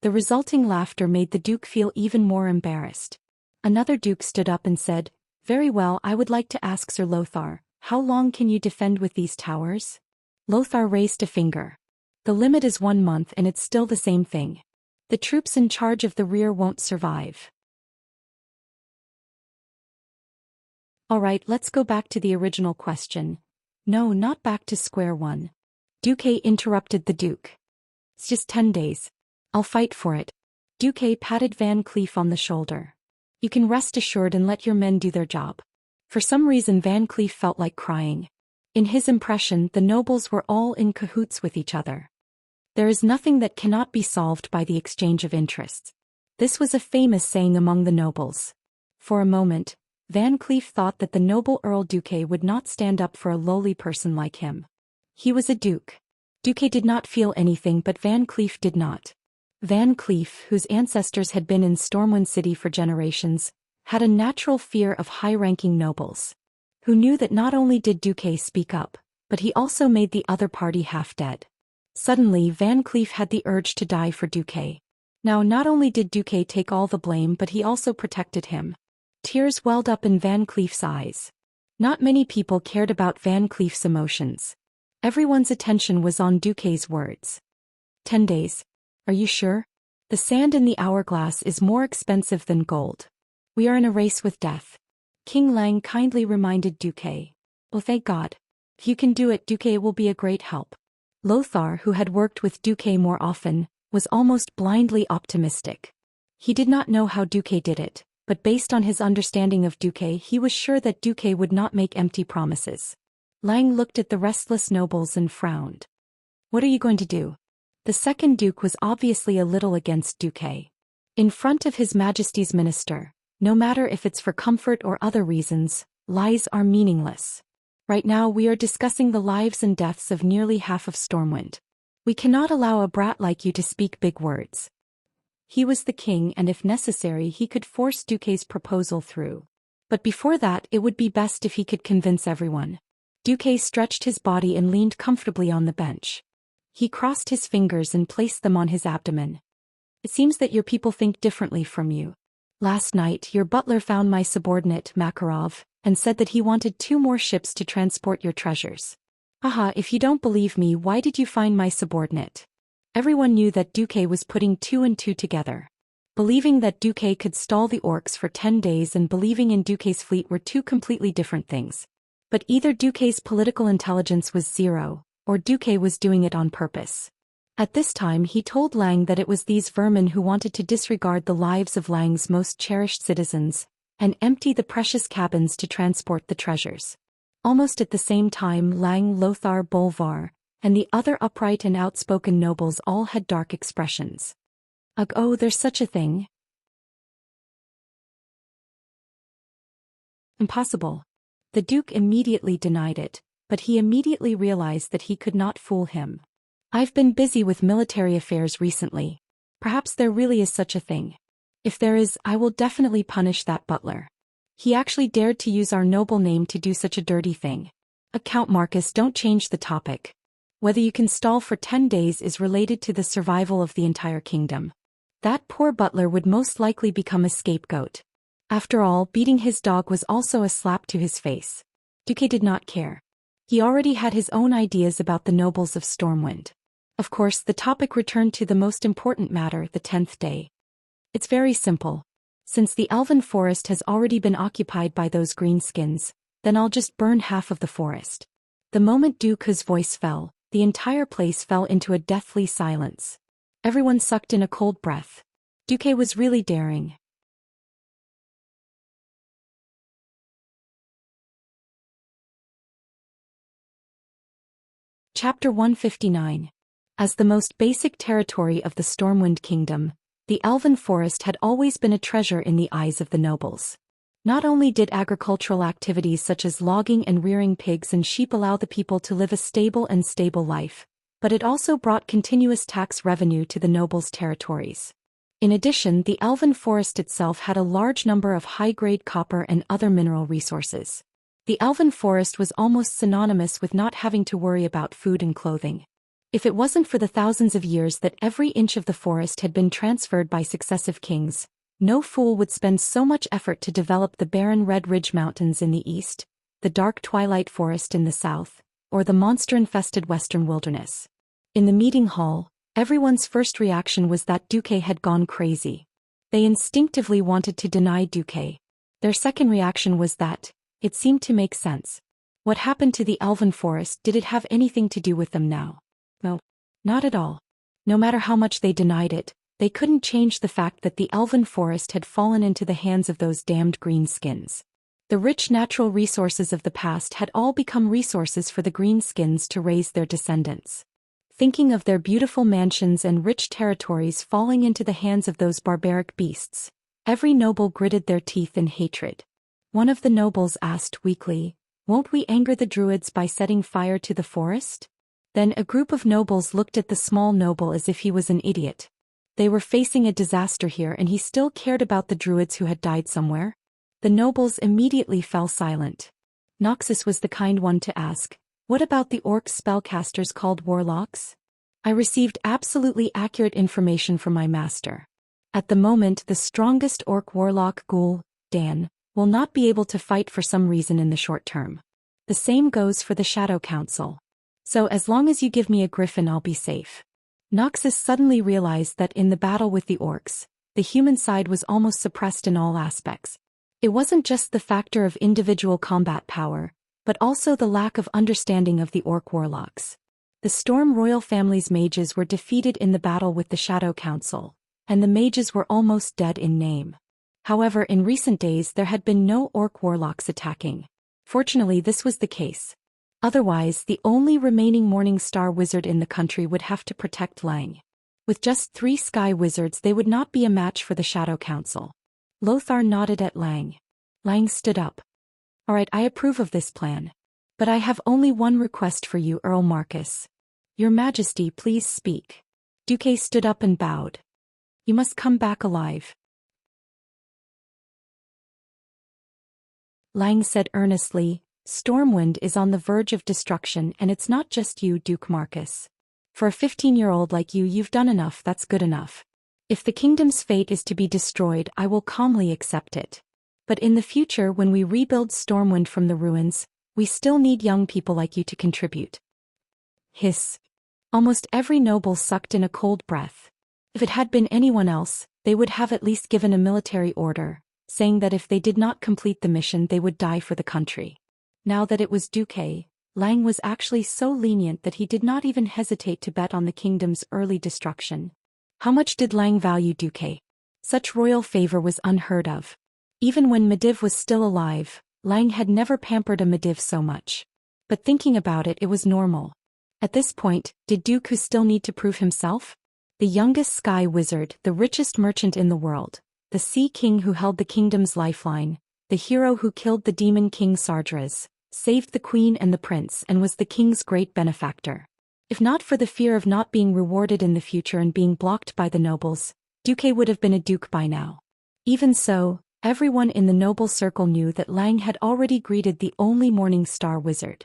The resulting laughter made the Duke feel even more embarrassed. Another Duke stood up and said, "Very well, I would like to ask Sir Lothar, how long can you defend with these towers?" Lothar raised a finger. "The limit is 1 month and it's still the same thing. The troops in charge of the rear won't survive." Alright, let's go back to the original question. No, not back to square one. Duque interrupted the Duke. "It's just 10 days. I'll fight for it." Duque patted Van Cleef on the shoulder. "You can rest assured and let your men do their job." For some reason Van Cleef felt like crying. In his impression, the nobles were all in cahoots with each other. There is nothing that cannot be solved by the exchange of interests. This was a famous saying among the nobles. For a moment, Van Cleef thought that the noble Earl Duque would not stand up for a lowly person like him. He was a duke. Duque did not feel anything, but Van Cleef did not. Van Cleef, whose ancestors had been in Stormwind City for generations, had a natural fear of high-ranking nobles, who knew that not only did Duque speak up, but he also made the other party half dead. Suddenly Van Cleef had the urge to die for Duque. Now not only did Duque take all the blame, but he also protected him. Tears welled up in Van Cleef's eyes. Not many people cared about Van Cleef's emotions. Everyone's attention was on Duque's words. 10 days. Are you sure? The sand in the hourglass is more expensive than gold. We are in a race with death. King Lang kindly reminded Duque. Oh, thank God. If you can do it, Duque will be a great help. Lothar, who had worked with Duque more often, was almost blindly optimistic. He did not know how Duque did it, but based on his understanding of Duque, he was sure that Duque would not make empty promises. Lang looked at the restless nobles and frowned. What are you going to do? The second Duke was obviously a little against Duque. In front of His Majesty's minister, no matter if it's for comfort or other reasons, lies are meaningless. Right now we are discussing the lives and deaths of nearly half of Stormwind. We cannot allow a brat like you to speak big words. He was the king, and if necessary he could force Duque's proposal through. But before that it would be best if he could convince everyone. Duque stretched his body and leaned comfortably on the bench. He crossed his fingers and placed them on his abdomen. It seems that your people think differently from you. Last night your butler found my subordinate, Makarov, and said that he wanted 2 more ships to transport your treasures. Aha, if you don't believe me, why did you find my subordinate? Everyone knew that Duque was putting 2 and 2 together. Believing that Duque could stall the orcs for 10 days and believing in Duque's fleet were 2 completely different things. But either Duque's political intelligence was zero, or Duque was doing it on purpose. At this time he told Lang that it was these vermin who wanted to disregard the lives of Lang's most cherished citizens, and empty the precious cabins to transport the treasures. Almost at the same time Lang, Lothar, Bolvar, and the other upright and outspoken nobles all had dark expressions. Ugh, oh, there's such a thing. Impossible. The Duke immediately denied it, but he immediately realized that he could not fool him. I've been busy with military affairs recently. Perhaps there really is such a thing. If there is, I will definitely punish that butler. He actually dared to use our noble name to do such a dirty thing. Count Marcus, don't change the topic. Whether you can stall for 10 days is related to the survival of the entire kingdom. That poor butler would most likely become a scapegoat. After all, beating his dog was also a slap to his face. Duque did not care. He already had his own ideas about the nobles of Stormwind. Of course, the topic returned to the most important matter, the 10th day. It's very simple. Since the elven forest has already been occupied by those greenskins, then I'll just burn half of the forest. The moment Duque's voice fell, the entire place fell into a deathly silence. Everyone sucked in a cold breath. Duque was really daring. Chapter 159. As the most basic territory of the Stormwind Kingdom, the Elven Forest had always been a treasure in the eyes of the nobles. Not only did agricultural activities such as logging and rearing pigs and sheep allow the people to live a stable life, but it also brought continuous tax revenue to the nobles' territories. In addition, the Elven Forest itself had a large number of high-grade copper and other mineral resources. The Elven Forest was almost synonymous with not having to worry about food and clothing. If it wasn't for the thousands of years that every inch of the forest had been transferred by successive kings, no fool would spend so much effort to develop the barren Red Ridge Mountains in the east, the dark Twilight Forest in the south, or the monster-infested western wilderness. In the meeting hall, everyone's first reaction was that Duque had gone crazy. They instinctively wanted to deny Duque. Their second reaction was that it seemed to make sense. What happened to the Elven Forest? Did it have anything to do with them now? No, not at all. No matter how much they denied it, they couldn't change the fact that the Elven Forest had fallen into the hands of those damned greenskins. The rich natural resources of the past had all become resources for the greenskins to raise their descendants. Thinking of their beautiful mansions and rich territories falling into the hands of those barbaric beasts, every noble gritted their teeth in hatred. One of the nobles asked weakly, "Won't we anger the druids by setting fire to the forest?" Then a group of nobles looked at the small noble as if he was an idiot. They were facing a disaster here and he still cared about the druids who had died somewhere. The nobles immediately fell silent. Noxus was the kind one to ask, "What about the orc spellcasters called warlocks?" I received absolutely accurate information from my master. At the moment, the strongest orc warlock ghoul, Dan, will not be able to fight for some reason in the short term. The same goes for the Shadow Council. So as long as you give me a griffin, I'll be safe. Noxus suddenly realized that in the battle with the orcs, the human side was almost suppressed in all aspects. It wasn't just the factor of individual combat power, but also the lack of understanding of the orc warlocks. The Storm royal family's mages were defeated in the battle with the Shadow Council, and the mages were almost dead in name. However, in recent days there had been no orc warlocks attacking. Fortunately, this was the case. Otherwise, the only remaining Morning Star wizard in the country would have to protect Lang. With just 3 sky wizards, they would not be a match for the Shadow Council. Lothar nodded at Lang. Lang stood up. "All right, I approve of this plan. But I have only one request for you, Earl Marcus. Your Majesty, please speak." Duque stood up and bowed. "You must come back alive." Lang said earnestly, "Stormwind is on the verge of destruction, and it's not just you, Duke Marcus. For a 15-year-old like you, you've done enough. That's good enough. If the kingdom's fate is to be destroyed, I will calmly accept it. But in the future, when we rebuild Stormwind from the ruins, we still need young people like you to contribute." Hiss. Almost every noble sucked in a cold breath. If it had been anyone else, they would have at least given a military order, saying that if they did not complete the mission they would die for the country. Now that it was Duque, Lang was actually so lenient that he did not even hesitate to bet on the kingdom's early destruction. How much did Lang value Duque? Such royal favor was unheard of. Even when Medivh was still alive, Lang had never pampered a Medivh so much. But thinking about it, it was normal. At this point, did Dooku still need to prove himself? The youngest sky wizard, the richest merchant in the world, the sea king who held the kingdom's lifeline, the hero who killed the demon king Sardras, saved the queen and the prince and was the king's great benefactor. If not for the fear of not being rewarded in the future and being blocked by the nobles, Duque would have been a duke by now. Even so, everyone in the noble circle knew that Lang had already greeted the only Morning Star wizard.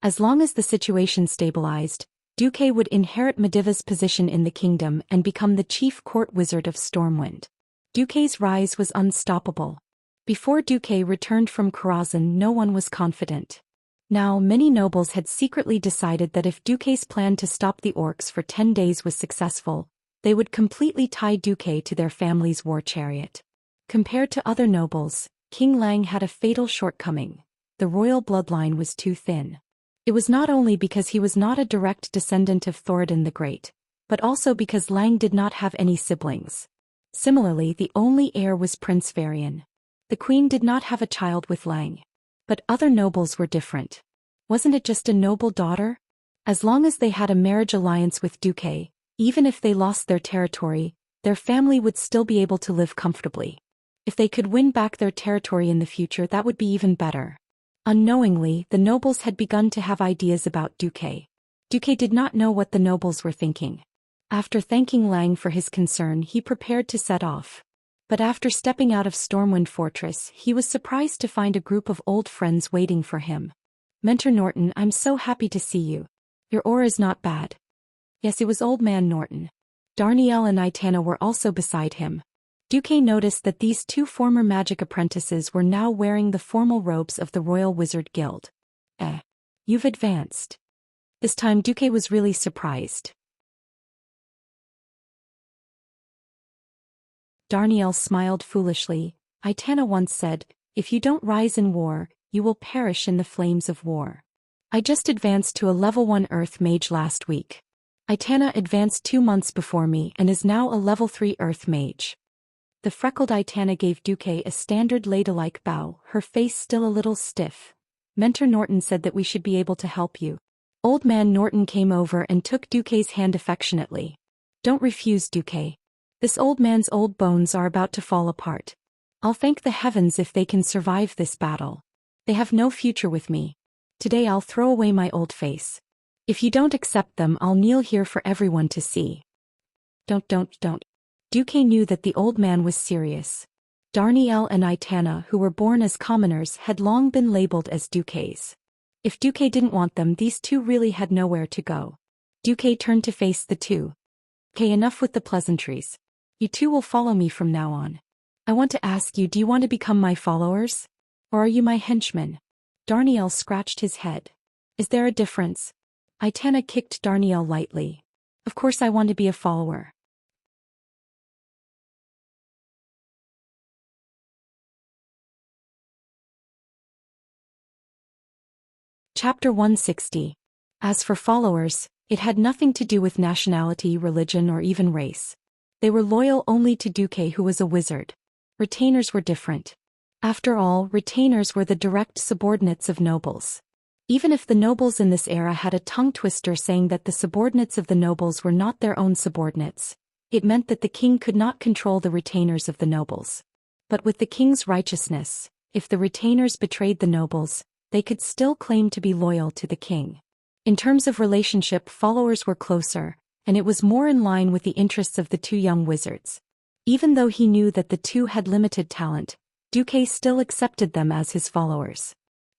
As long as the situation stabilized, Duque would inherit Medivh's position in the kingdom and become the chief court wizard of Stormwind. Duque's rise was unstoppable. Before Duque returned from Karazhan, no one was confident. Now, many nobles had secretly decided that if Duque's plan to stop the orcs for 10 days was successful, they would completely tie Duque to their family's war chariot. Compared to other nobles, King Lang had a fatal shortcoming. The royal bloodline was too thin. It was not only because he was not a direct descendant of Thoradin the Great, but also because Lang did not have any siblings. Similarly, the only heir was Prince Varian. The queen did not have a child with Lang. But other nobles were different. Wasn't it just a noble daughter? As long as they had a marriage alliance with Duque, even if they lost their territory, their family would still be able to live comfortably. If they could win back their territory in the future, that would be even better. Unknowingly, the nobles had begun to have ideas about Duque. Duque did not know what the nobles were thinking. After thanking Lang for his concern, he prepared to set off. But after stepping out of Stormwind Fortress, he was surprised to find a group of old friends waiting for him. Mentor Norton, I'm so happy to see you. Your aura is not bad. Yes, it was Old Man Norton. Darnielle and Itana were also beside him. Duque noticed that these two former magic apprentices were now wearing the formal robes of the Royal Wizard Guild. You've advanced. This time Duque was really surprised. Darnielle smiled foolishly. Itana once said, "If you don't rise in war, you will perish in the flames of war." I just advanced to a level 1 Earth Mage last week. Itana advanced 2 months before me and is now a level 3 Earth Mage. The freckled Itana gave Duque a standard ladylike bow, her face still a little stiff. Mentor Norton said that we should be able to help you. Old Man Norton came over and took Duque's hand affectionately. Don't refuse, Duque. This old man's old bones are about to fall apart. I'll thank the heavens if they can survive this battle. They have no future with me. Today I'll throw away my old face. If you don't accept them, I'll kneel here for everyone to see. Don't. Duque knew that the old man was serious. Darnielle and Itana, who were born as commoners, had long been labeled as Duques. If Duque didn't want them, these two really had nowhere to go. Duque turned to face the two. Okay, enough with the pleasantries. You two will follow me from now on. I want to ask you, do you want to become my followers? Or are you my henchmen? Darnielle scratched his head. Is there a difference? Itana kicked Darnielle lightly. Of course I want to be a follower. Chapter 160. As for followers, it had nothing to do with nationality, religion, or even race. They were loyal only to Duque, who was a wizard. Retainers were different. After all, retainers were the direct subordinates of nobles. Even if the nobles in this era had a tongue twister saying that the subordinates of the nobles were not their own subordinates, it meant that the king could not control the retainers of the nobles. But with the king's righteousness, if the retainers betrayed the nobles, they could still claim to be loyal to the king. In terms of relationship, followers were closer, and it was more in line with the interests of the two young wizards. Even though he knew that the two had limited talent, Duque still accepted them as his followers.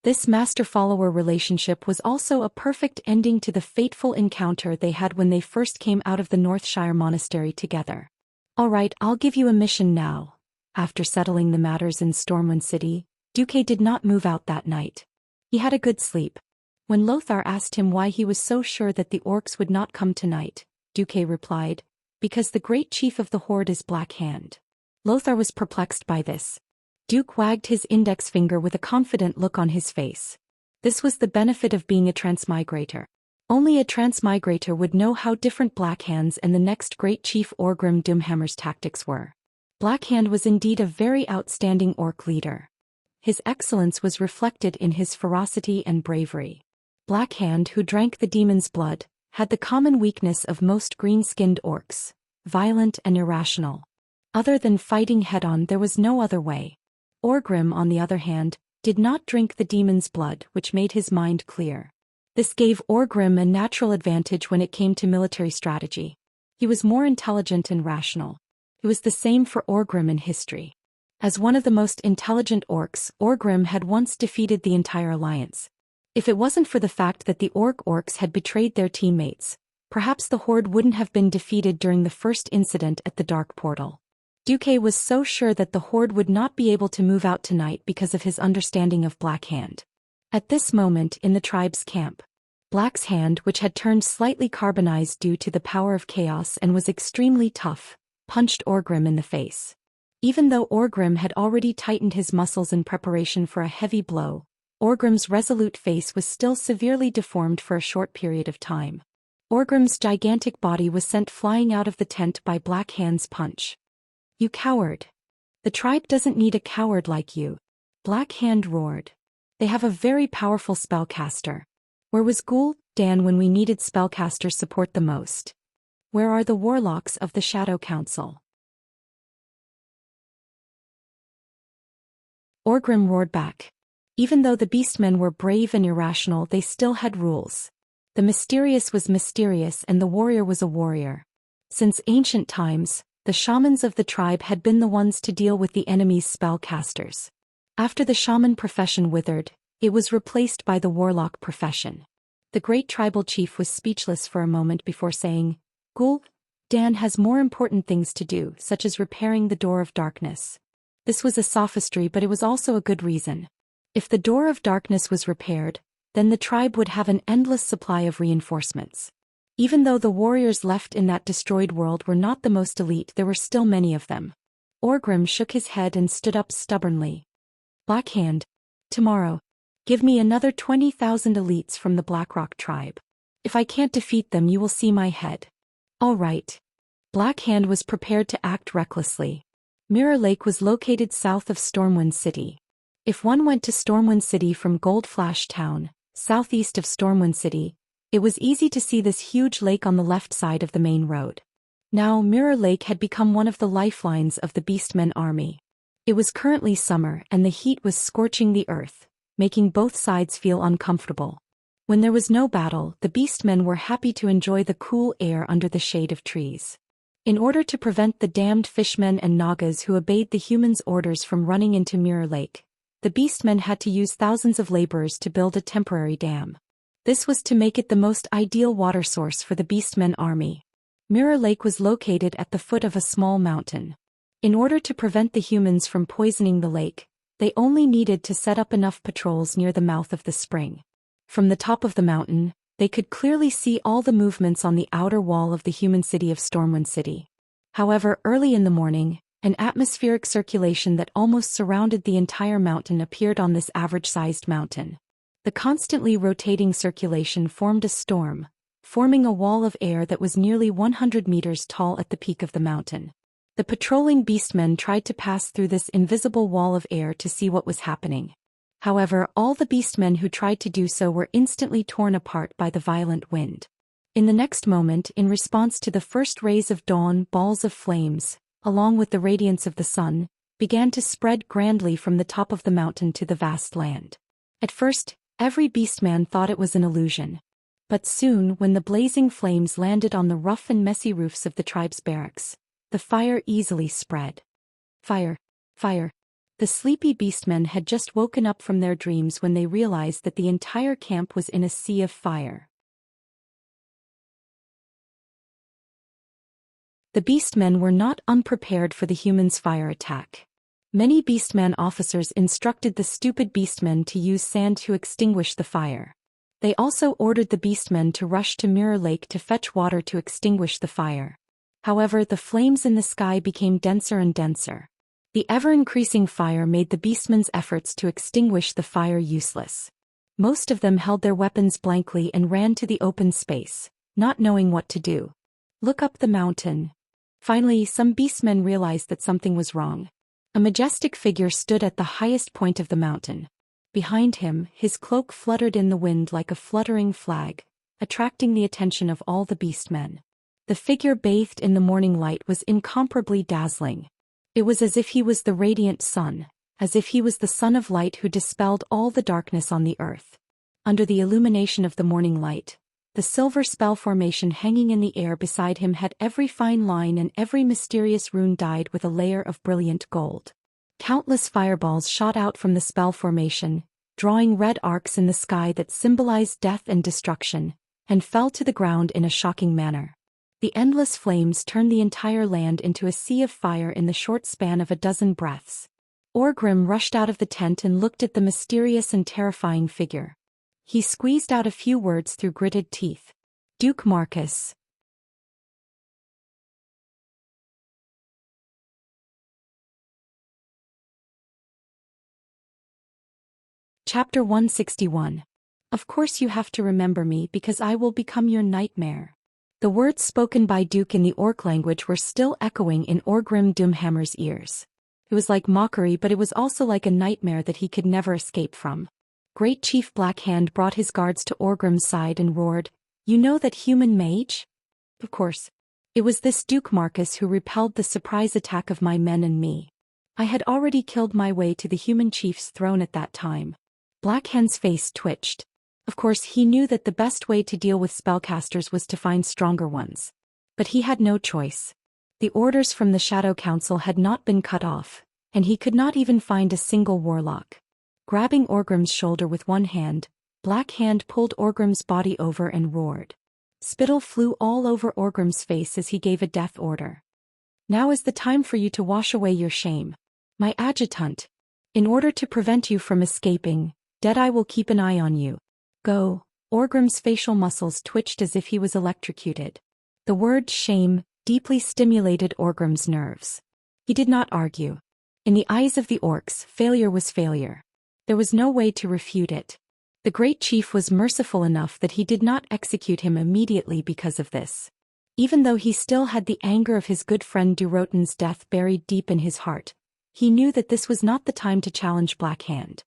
This master-follower relationship was also a perfect ending to the fateful encounter they had when they first came out of the Northshire monastery together. All right, I'll give you a mission now. After settling the matters in Stormwind City, Duque did not move out that night. He had a good sleep. When Lothar asked him why he was so sure that the orcs would not come tonight, Duque replied, "Because the great chief of the horde is Black Hand." Lothar was perplexed by this. Duke wagged his index finger with a confident look on his face. This was the benefit of being a transmigrator. Only a transmigrator would know how different Blackhand's and the next great chief Orgrim Doomhammer's tactics were. Blackhand was indeed a very outstanding orc leader. His excellence was reflected in his ferocity and bravery. Blackhand, who drank the demon's blood, had the common weakness of most green-skinned orcs: violent and irrational. Other than fighting head-on, there was no other way. Orgrim, on the other hand, did not drink the demon's blood, which made his mind clear. This gave Orgrim a natural advantage when it came to military strategy. He was more intelligent and rational. It was the same for Orgrim in history. As one of the most intelligent orcs, Orgrim had once defeated the entire alliance. If it wasn't for the fact that the orcs had betrayed their teammates, perhaps the Horde wouldn't have been defeated during the first incident at the Dark Portal. Duque was so sure that the Horde would not be able to move out tonight because of his understanding of Blackhand. At this moment in the tribe's camp, Black's hand, which had turned slightly carbonized due to the power of chaos and was extremely tough, punched Orgrim in the face. Even though Orgrim had already tightened his muscles in preparation for a heavy blow, Orgrim's resolute face was still severely deformed for a short period of time. Orgrim's gigantic body was sent flying out of the tent by Blackhand's punch. "You coward! The tribe doesn't need a coward like you," Blackhand roared. "They have a very powerful spellcaster. Where was Dan when we needed spellcaster support the most? Where are the warlocks of the Shadow Council?" Orgrim roared back. Even though the beastmen were brave and irrational, they still had rules. The mysterious was mysterious and the warrior was a warrior. Since ancient times, the shamans of the tribe had been the ones to deal with the enemy's spellcasters. After the shaman profession withered, it was replaced by the warlock profession. The great tribal chief was speechless for a moment before saying, Dan has more important things to do, such as repairing the Door of Darkness." This was a sophistry, but it was also a good reason. If the Door of Darkness was repaired, then the tribe would have an endless supply of reinforcements. Even though the warriors left in that destroyed world were not the most elite, there were still many of them. Orgrim shook his head and stood up stubbornly. "Blackhand, tomorrow, give me another 20,000 elites from the Blackrock tribe. If I can't defeat them, you will see my head." "All right." Blackhand was prepared to act recklessly. Mirror Lake was located south of Stormwind City. If one went to Stormwind City from Gold Flash Town, southeast of Stormwind City, it was easy to see this huge lake on the left side of the main road. Now Mirror Lake had become one of the lifelines of the Beastmen army. It was currently summer and the heat was scorching the earth, making both sides feel uncomfortable. When there was no battle, the Beastmen were happy to enjoy the cool air under the shade of trees. In order to prevent the damned fishmen and Nagas who obeyed the humans' orders from running into Mirror Lake, the Beastmen had to use thousands of laborers to build a temporary dam. This was to make it the most ideal water source for the Beastmen army. Mirror Lake was located at the foot of a small mountain. In order to prevent the humans from poisoning the lake, they only needed to set up enough patrols near the mouth of the spring. From the top of the mountain, they could clearly see all the movements on the outer wall of the human city of Stormwind City. However, early in the morning, an atmospheric circulation that almost surrounded the entire mountain appeared on this average-sized mountain. The constantly rotating circulation formed a storm, forming a wall of air that was nearly 100 meters tall at the peak of the mountain. The patrolling beastmen tried to pass through this invisible wall of air to see what was happening. However, all the beastmen who tried to do so were instantly torn apart by the violent wind. In the next moment, in response to the first rays of dawn, balls of flames, along with the radiance of the sun, began to spread grandly from the top of the mountain to the vast land. At first, every beastman thought it was an illusion. But soon, when the blazing flames landed on the rough and messy roofs of the tribe's barracks, the fire easily spread. Fire! Fire! The sleepy beastmen had just woken up from their dreams when they realized that the entire camp was in a sea of fire. The beastmen were not unprepared for the humans' fire attack. Many beastman officers instructed the stupid beastmen to use sand to extinguish the fire. They also ordered the beastmen to rush to Mirror Lake to fetch water to extinguish the fire. However, the flames in the sky became denser and denser. The ever-increasing fire made the beastmen's efforts to extinguish the fire useless. Most of them held their weapons blankly and ran to the open space, not knowing what to do. Look up the mountain. Finally, some beastmen realized that something was wrong. A majestic figure stood at the highest point of the mountain. Behind him, his cloak fluttered in the wind like a fluttering flag, attracting the attention of all the beastmen. The figure bathed in the morning light was incomparably dazzling. It was as if he was the radiant sun, as if he was the sun of light who dispelled all the darkness on the earth. Under the illumination of the morning light, the silver spell formation hanging in the air beside him had every fine line and every mysterious rune dyed with a layer of brilliant gold. Countless fireballs shot out from the spell formation, drawing red arcs in the sky that symbolized death and destruction, and fell to the ground in a shocking manner. The endless flames turned the entire land into a sea of fire in the short span of a dozen breaths. Orgrim rushed out of the tent and looked at the mysterious and terrifying figure. He squeezed out a few words through gritted teeth. Duke Marcus. Chapter 161. Of course you have to remember me because I will become your nightmare. The words spoken by Duke in the orc language were still echoing in Orgrim Doomhammer's ears. It was like mockery, but it was also like a nightmare that he could never escape from. Great Chief Blackhand brought his guards to Orgrim's side and roared, "You know that human mage?" Of course. It was this Duke Marcus who repelled the surprise attack of my men and me. I had already killed my way to the human chief's throne at that time. Blackhand's face twitched. Of course, he knew that the best way to deal with spellcasters was to find stronger ones. But he had no choice. The orders from the Shadow Council had not been cut off, and he could not even find a single warlock. Grabbing Orgrim's shoulder with one hand, Blackhand pulled Orgrim's body over and roared. Spittle flew all over Orgrim's face as he gave a death order. Now is the time for you to wash away your shame. My adjutant. In order to prevent you from escaping, Deadeye will keep an eye on you. Go. Orgrim's facial muscles twitched as if he was electrocuted. The word shame deeply stimulated Orgrim's nerves. He did not argue. In the eyes of the orcs, failure was failure. There was no way to refute it. The great chief was merciful enough that he did not execute him immediately because of this. Even though he still had the anger of his good friend Durotan's death buried deep in his heart, he knew that this was not the time to challenge Blackhand.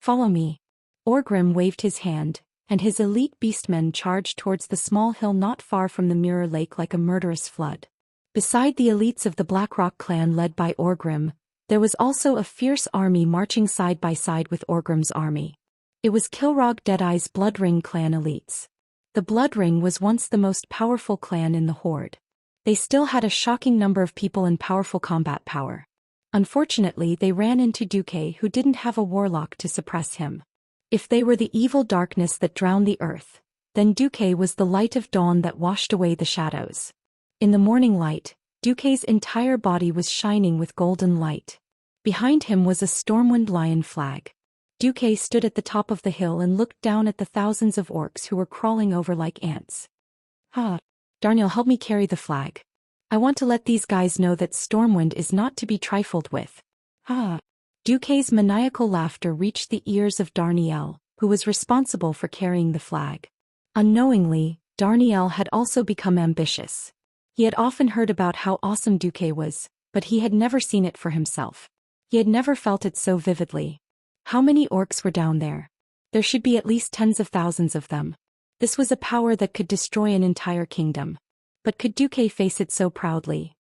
Follow me. Orgrim waved his hand, and his elite beastmen charged towards the small hill not far from the Mirror Lake like a murderous flood. Beside the elites of the Blackrock clan led by Orgrim, there was also a fierce army marching side by side with Orgrim's army. It was Kilrog Deadeye's Bloodring clan elites. The Bloodring was once the most powerful clan in the Horde. They still had a shocking number of people and powerful combat power. Unfortunately, they ran into Duke, who didn't have a warlock to suppress him. If they were the evil darkness that drowned the earth, then Duke was the light of dawn that washed away the shadows. In the morning light, Duke's entire body was shining with golden light. Behind him was a Stormwind lion flag. Duke stood at the top of the hill and looked down at the thousands of orcs who were crawling over like ants. Darniel, help me carry the flag. I want to let these guys know that Stormwind is not to be trifled with. Duke's maniacal laughter reached the ears of Darniel, who was responsible for carrying the flag. Unknowingly, Darniel had also become ambitious. He had often heard about how awesome Duke was, but he had never seen it for himself. He had never felt it so vividly. How many orcs were down there? There should be at least tens of thousands of them. This was a power that could destroy an entire kingdom. But could Duke face it so proudly?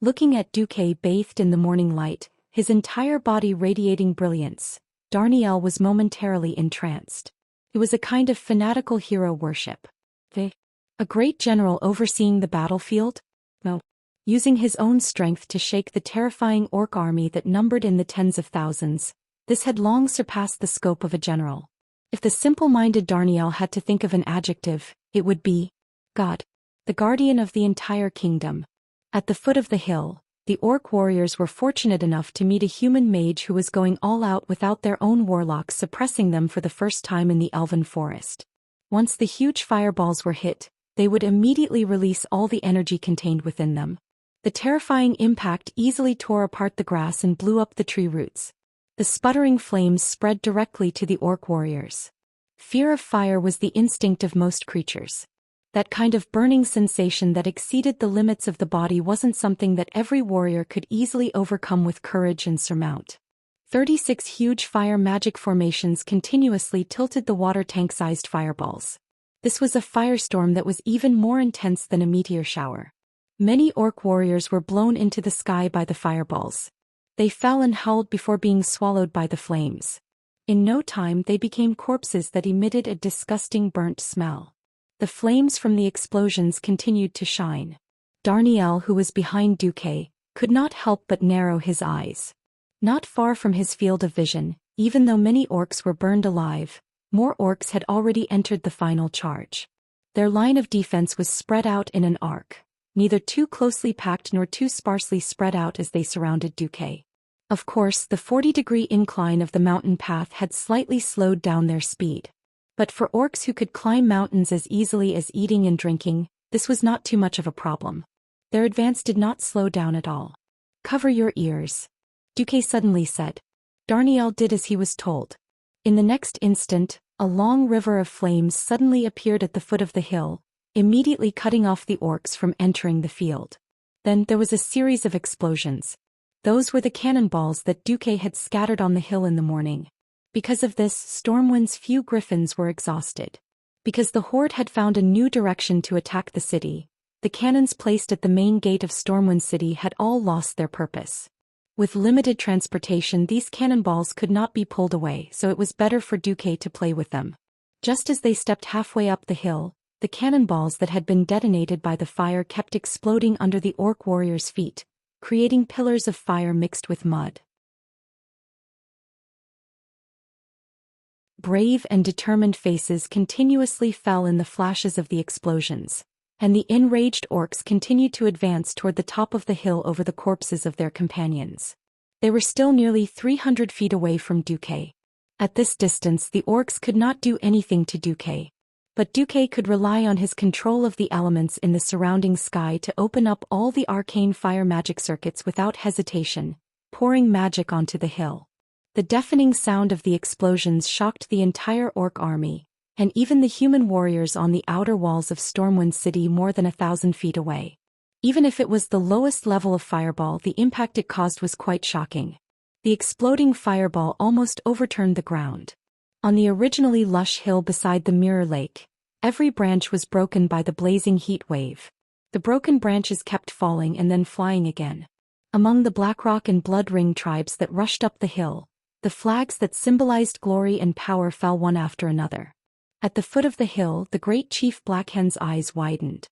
Looking at Duke bathed in the morning light, his entire body radiating brilliance, Darniel was momentarily entranced. It was a kind of fanatical hero worship. A great general overseeing the battlefield? No. Using his own strength to shake the terrifying orc army that numbered in the tens of thousands, this had long surpassed the scope of a general. If the simple-minded Darniel had to think of an adjective, it would be God, the guardian of the entire kingdom. At the foot of the hill, the orc warriors were fortunate enough to meet a human mage who was going all out without their own warlocks suppressing them for the first time in the elven forest. Once the huge fireballs were hit, they would immediately release all the energy contained within them. The terrifying impact easily tore apart the grass and blew up the tree roots. The sputtering flames spread directly to the orc warriors. Fear of fire was the instinct of most creatures. That kind of burning sensation that exceeded the limits of the body wasn't something that every warrior could easily overcome with courage and surmount. 36 huge fire magic formations continuously tilted the water tank-sized fireballs. This was a firestorm that was even more intense than a meteor shower. Many orc warriors were blown into the sky by the fireballs. They fell and howled before being swallowed by the flames. In no time they became corpses that emitted a disgusting burnt smell. The flames from the explosions continued to shine. Darnielle, who was behind Duque, could not help but narrow his eyes. Not far from his field of vision, even though many orcs were burned alive, more orcs had already entered the final charge. Their line of defense was spread out in an arc, neither too closely packed nor too sparsely spread out as they surrounded Duque. Of course, the 40-degree incline of the mountain path had slightly slowed down their speed. But for orcs who could climb mountains as easily as eating and drinking, this was not too much of a problem. Their advance did not slow down at all. "Cover your ears," Duque suddenly said. Darnielle did as he was told. In the next instant, a long river of flames suddenly appeared at the foot of the hill, immediately cutting off the orcs from entering the field. Then there was a series of explosions. Those were the cannonballs that Duque had scattered on the hill in the morning. Because of this, Stormwind's few griffins were exhausted. Because the horde had found a new direction to attack the city, the cannons placed at the main gate of Stormwind City had all lost their purpose. With limited transportation, these cannonballs could not be pulled away, so it was better for Duque to play with them. Just as they stepped halfway up the hill, the cannonballs that had been detonated by the fire kept exploding under the orc warriors' feet, creating pillars of fire mixed with mud. Brave and determined faces continuously fell in the flashes of the explosions, and the enraged orcs continued to advance toward the top of the hill over the corpses of their companions. They were still nearly 300 feet away from Duque. At this distance, the orcs could not do anything to Duque. But Duque could rely on his control of the elements in the surrounding sky to open up all the arcane fire magic circuits without hesitation, pouring magic onto the hill. The deafening sound of the explosions shocked the entire orc army, and even the human warriors on the outer walls of Stormwind City more than 1,000 feet away. Even if it was the lowest level of fireball, the impact it caused was quite shocking. The exploding fireball almost overturned the ground. On the originally lush hill beside the Mirror Lake, every branch was broken by the blazing heat wave. The broken branches kept falling and then flying again. Among the Blackrock and Blood Ring tribes that rushed up the hill, the flags that symbolized glory and power fell one after another. At the foot of the hill, the great chief Blackhen's eyes widened.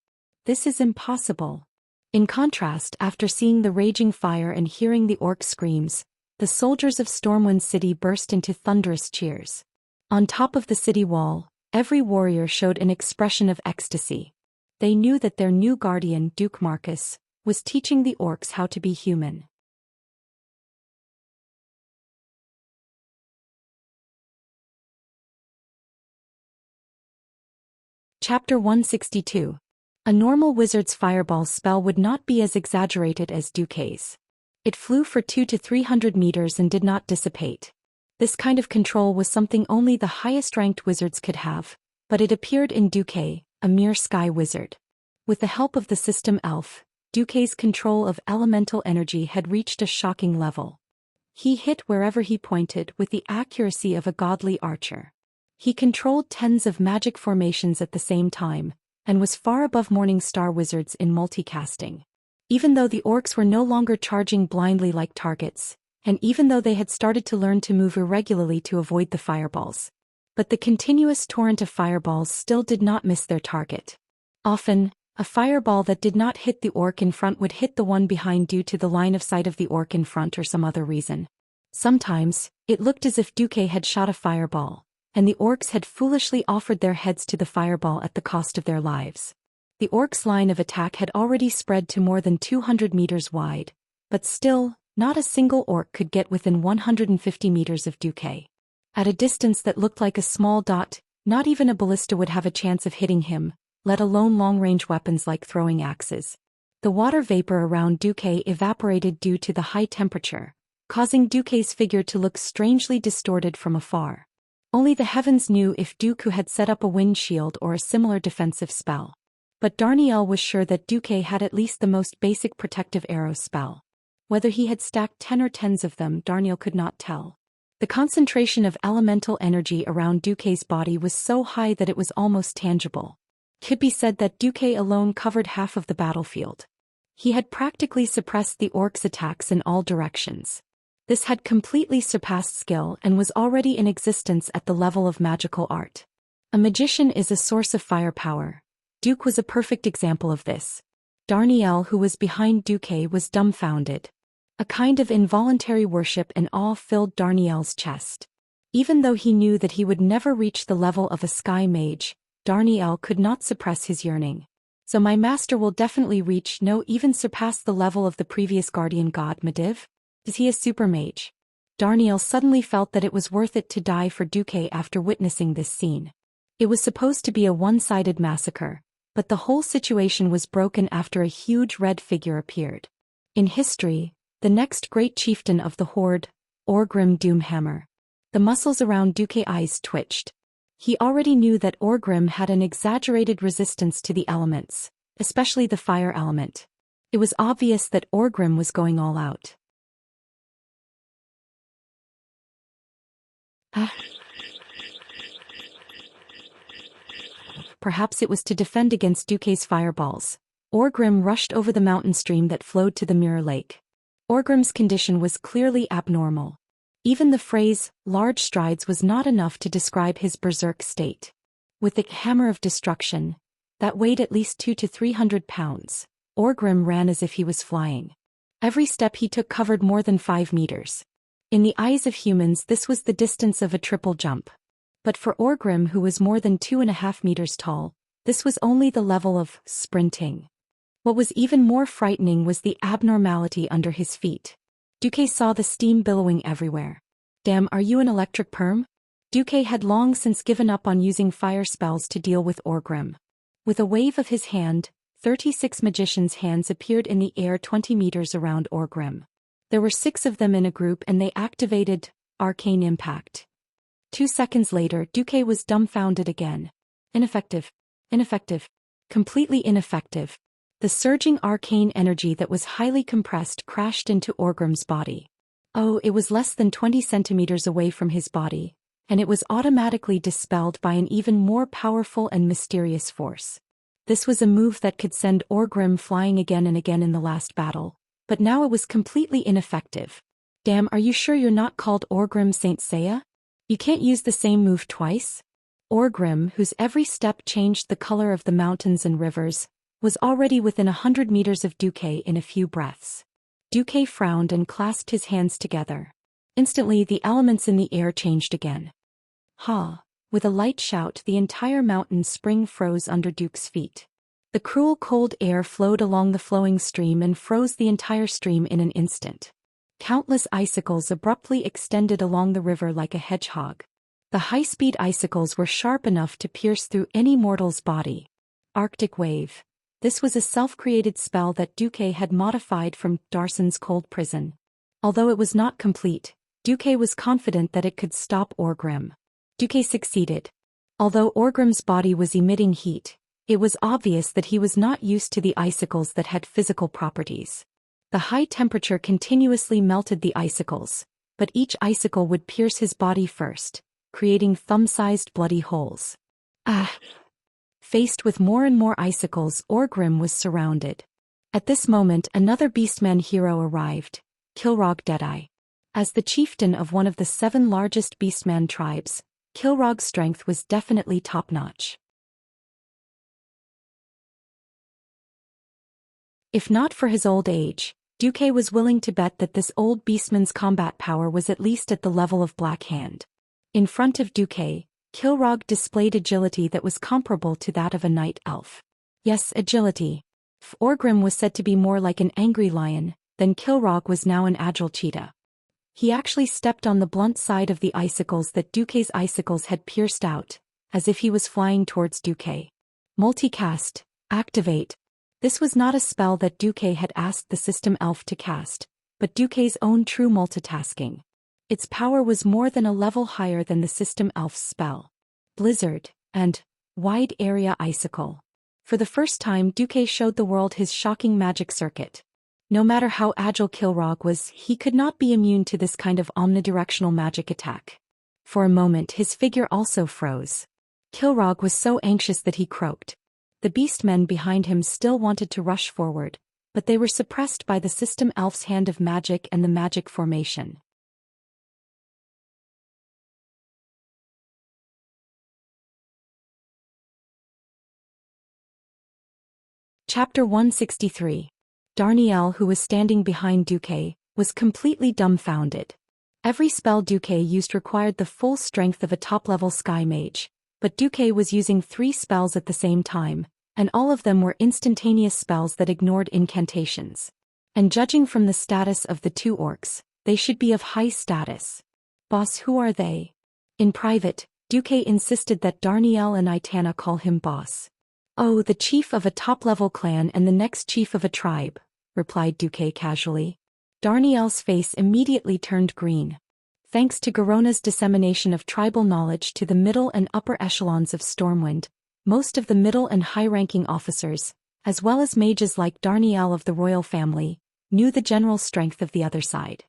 This is impossible. In contrast, after seeing the raging fire and hearing the orc screams, the soldiers of Stormwind City burst into thunderous cheers. On top of the city wall, every warrior showed an expression of ecstasy. They knew that their new guardian, Duke Marcus, was teaching the orcs how to be human. Chapter 162. A normal wizard's fireball spell would not be as exaggerated as Duque's. It flew for 200 to 300 meters and did not dissipate. This kind of control was something only the highest-ranked wizards could have, but it appeared in Duque, a mere sky wizard. With the help of the system elf, Duque's control of elemental energy had reached a shocking level. He hit wherever he pointed with the accuracy of a godly archer. He controlled tens of magic formations at the same time, and was far above Morning Star wizards in multicasting. Even though the orcs were no longer charging blindly like targets, and even though they had started to learn to move irregularly to avoid the fireballs, but the continuous torrent of fireballs still did not miss their target. Often, a fireball that did not hit the orc in front would hit the one behind due to the line of sight of the orc in front or some other reason. Sometimes, it looked as if Duque had shot a fireball, and the orcs had foolishly offered their heads to the fireball at the cost of their lives. The orcs' line of attack had already spread to more than 200 meters wide, but still, not a single orc could get within 150 meters of Duque. At a distance that looked like a small dot, not even a ballista would have a chance of hitting him, let alone long-range weapons like throwing axes. The water vapor around Duque evaporated due to the high temperature, causing Duke's figure to look strangely distorted from afar. Only the heavens knew if Dooku had set up a wind shield or a similar defensive spell. But Darnielle was sure that Duke had at least the most basic protective arrow spell. Whether he had stacked 10 or tens of them, Darnielle could not tell. The concentration of elemental energy around Duke's body was so high that it was almost tangible. It could be said that Duke alone covered half of the battlefield. He had practically suppressed the orcs' attacks in all directions. This had completely surpassed skill and was already in existence at the level of magical art. A magician is a source of firepower. Duke was a perfect example of this. Darnielle, who was behind Duke, was dumbfounded. A kind of involuntary worship and awe filled Darnielle's chest. Even though he knew that he would never reach the level of a sky mage, Darnielle could not suppress his yearning. So my master will definitely reach, no, even surpass the level of the previous guardian god Medivh? Is he a super mage? Darnielle suddenly felt that it was worth it to die for Duke after witnessing this scene. It was supposed to be a one-sided massacre, but the whole situation was broken after a huge red figure appeared. In history, the next great chieftain of the Horde, Orgrim Doomhammer. The muscles around Duke's eyes twitched. He already knew that Orgrim had an exaggerated resistance to the elements, especially the fire element. It was obvious that Orgrim was going all out. Perhaps it was to defend against Duke's fireballs. Orgrim rushed over the mountain stream that flowed to the Mirror Lake. Orgrim's condition was clearly abnormal. Even the phrase, large strides, was not enough to describe his berserk state. With the hammer of destruction, that weighed at least 200 to 300 pounds, Orgrim ran as if he was flying. Every step he took covered more than 5 meters. In the eyes of humans, this was the distance of a triple jump. But for Orgrim, who was more than 2.5 meters tall, this was only the level of sprinting. What was even more frightening was the abnormality under his feet. Duke saw the steam billowing everywhere. Damn, are you an electric perm? Duke had long since given up on using fire spells to deal with Orgrim. With a wave of his hand, 36 magicians' hands appeared in the air 20 meters around Orgrim. There were 6 of them in a group and they activated Arcane Impact. 2 seconds later, Duke was dumbfounded again. Ineffective. Ineffective. Completely ineffective. The surging arcane energy that was highly compressed crashed into Orgrim's body. Oh, it was less than 20 centimeters away from his body, and it was automatically dispelled by an even more powerful and mysterious force. This was a move that could send Orgrim flying again and again in the last battle, but now it was completely ineffective. Damn, are you sure you're not called Orgrim Saint Seiya? You can't use the same move twice? Orgrim, whose every step changed the color of the mountains and rivers, was already within 100 meters of Duke in a few breaths. Duke frowned and clasped his hands together. Instantly the elements in the air changed again. Ha! With a light shout, the entire mountain spring froze under Duke's feet. The cruel cold air flowed along the flowing stream and froze the entire stream in an instant. Countless icicles abruptly extended along the river like a hedgehog. The high-speed icicles were sharp enough to pierce through any mortal's body. Arctic Wave. This was a self-created spell that Duke had modified from Darson's cold prison. Although it was not complete, Duke was confident that it could stop Orgrim. Duke succeeded. Although Orgrim's body was emitting heat, it was obvious that he was not used to the icicles that had physical properties. The high temperature continuously melted the icicles, but each icicle would pierce his body first, creating thumb-sized bloody holes. Faced with more and more icicles, Orgrim was surrounded. At this moment, another Beastman hero arrived, Kilrogg Deadeye. As the chieftain of one of the 7 largest Beastman tribes, Kilrogg's strength was definitely top-notch. If not for his old age, Duke was willing to bet that this old Beastman's combat power was at least at the level of Black Hand. In front of Duke, Kilrogg displayed agility that was comparable to that of a night elf. Yes, agility. If Orgrim was said to be more like an angry lion, then Kilrogg was now an agile cheetah. He actually stepped on the blunt side of the icicles that Duke's icicles had pierced out, as if he was flying towards Duke. Multicast. Activate. This was not a spell that Duke had asked the system elf to cast, but Duque's own true multitasking. Its power was more than a level higher than the system elf's spell. Blizzard, and Wide Area Icicle. For the first time, Duque showed the world his shocking magic circuit. No matter how agile Kilrogg was, he could not be immune to this kind of omnidirectional magic attack. For a moment his figure also froze. Kilrogg was so anxious that he croaked. The beastmen behind him still wanted to rush forward, but they were suppressed by the system elf's hand of magic and the magic formation. Chapter 163. Darnielle, who was standing behind Duque, was completely dumbfounded. Every spell Duque used required the full strength of a top-level sky mage, but Duque was using 3 spells at the same time, and all of them were instantaneous spells that ignored incantations. And judging from the status of the 2 orcs, they should be of high status. Boss, who are they? In private, Duque insisted that Darnielle and Itana call him boss. Oh, the chief of a top-level clan and the next chief of a tribe, replied Duque casually. Darnielle's face immediately turned green. Thanks to Garona's dissemination of tribal knowledge to the middle and upper echelons of Stormwind, most of the middle and high-ranking officers, as well as mages like Darnielle of the royal family, knew the general strength of the other side.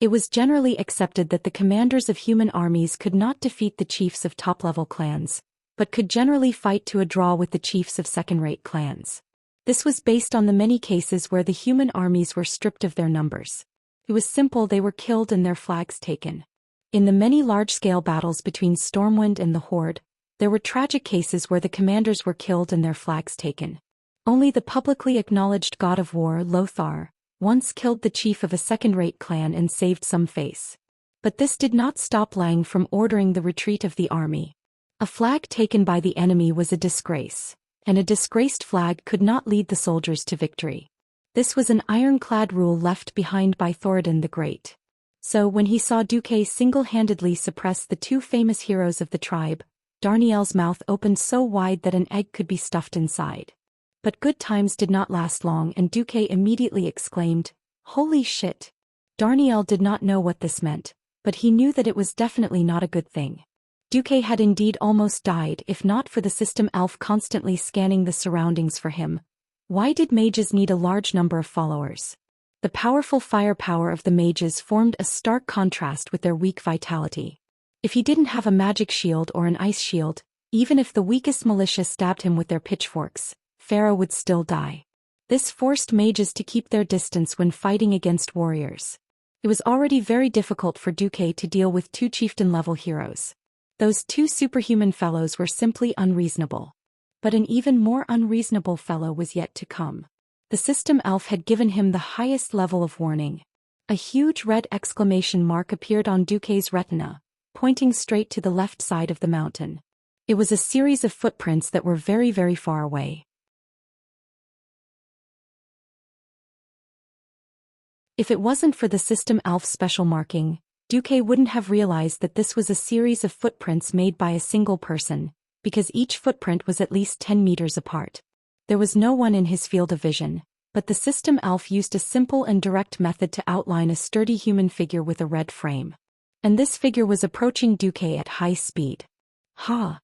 It was generally accepted that the commanders of human armies could not defeat the chiefs of top-level clans, but could generally fight to a draw with the chiefs of second-rate clans. This was based on the many cases where the human armies were stripped of their numbers. It was simple: they were killed and their flags taken. In the many large-scale battles between Stormwind and the Horde, there were tragic cases where the commanders were killed and their flags taken. Only the publicly acknowledged god of war, Lothar, once killed the chief of a second-rate clan and saved some face. But this did not stop Lang from ordering the retreat of the army. A flag taken by the enemy was a disgrace, and a disgraced flag could not lead the soldiers to victory. This was an ironclad rule left behind by Thoradin the Great. So when he saw Duque single-handedly suppress the 2 famous heroes of the tribe, Darnielle's mouth opened so wide that an egg could be stuffed inside. But good times did not last long, and Duque immediately exclaimed, "Holy shit!" Darnielle did not know what this meant, but he knew that it was definitely not a good thing. Duque had indeed almost died if not for the system elf constantly scanning the surroundings for him. Why did mages need a large number of followers? The powerful firepower of the mages formed a stark contrast with their weak vitality. If he didn't have a magic shield or an ice shield, even if the weakest militia stabbed him with their pitchforks, Pharaoh would still die. This forced mages to keep their distance when fighting against warriors. It was already very difficult for Duque to deal with 2 chieftain-level heroes. Those 2 superhuman fellows were simply unreasonable. But an even more unreasonable fellow was yet to come. The system elf had given him the highest level of warning. A huge red exclamation mark appeared on Duque's retina, pointing straight to the left side of the mountain. It was a series of footprints that were very, very far away. If it wasn't for the system elf's special marking, Duque wouldn't have realized that this was a series of footprints made by a single person, because each footprint was at least 10 meters apart. There was no one in his field of vision, but the system elf used a simple and direct method to outline a sturdy human figure with a red frame. And this figure was approaching Duque at high speed. "Ha!"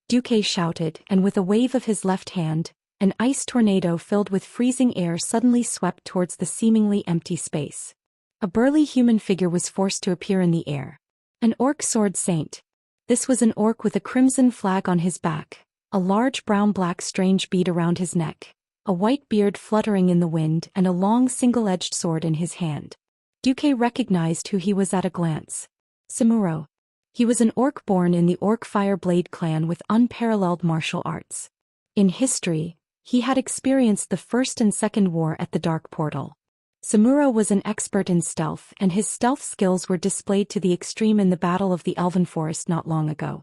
Duque shouted, and with a wave of his left hand, an ice tornado filled with freezing air suddenly swept towards the seemingly empty space. A burly human figure was forced to appear in the air. An orc sword saint. This was an orc with a crimson flag on his back, a large brown-black strange bead around his neck, a white beard fluttering in the wind, and a long single-edged sword in his hand. Duque recognized who he was at a glance. Simuro. He was an orc born in the Orc Fireblade clan with unparalleled martial arts. In history, he had experienced the First and Second War at the Dark Portal. Simuro was an expert in stealth, and his stealth skills were displayed to the extreme in the Battle of the Elven Forest not long ago.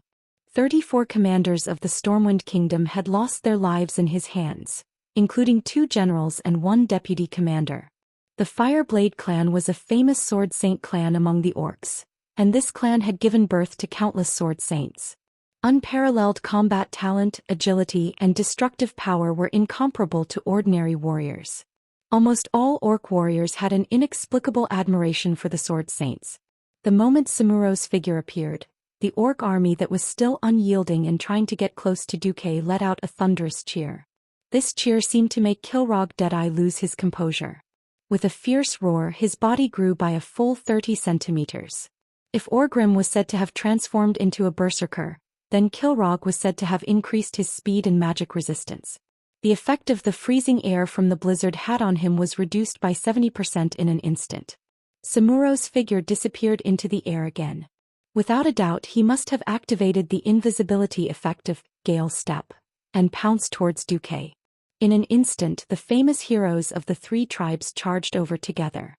34 commanders of the Stormwind Kingdom had lost their lives in his hands, including 2 generals and 1 deputy commander. The Fireblade clan was a famous sword saint clan among the orcs, and this clan had given birth to countless sword saints. Unparalleled combat talent, agility, and destructive power were incomparable to ordinary warriors. Almost all orc warriors had an inexplicable admiration for the sword saints. The moment Samuro's figure appeared, the orc army that was still unyielding and trying to get close to Duque let out a thunderous cheer. This cheer seemed to make Kilrog Deadeye lose his composure. With a fierce roar, his body grew by a full 30 centimeters. If Orgrim was said to have transformed into a berserker, then Kilrog was said to have increased his speed and magic resistance. The effect of the freezing air from the blizzard had on him was reduced by 70% in an instant. Samuro's figure disappeared into the air again. Without a doubt, he must have activated the invisibility effect of Gale Step and pounced towards Duque. In an instant, the famous heroes of the three tribes charged over together.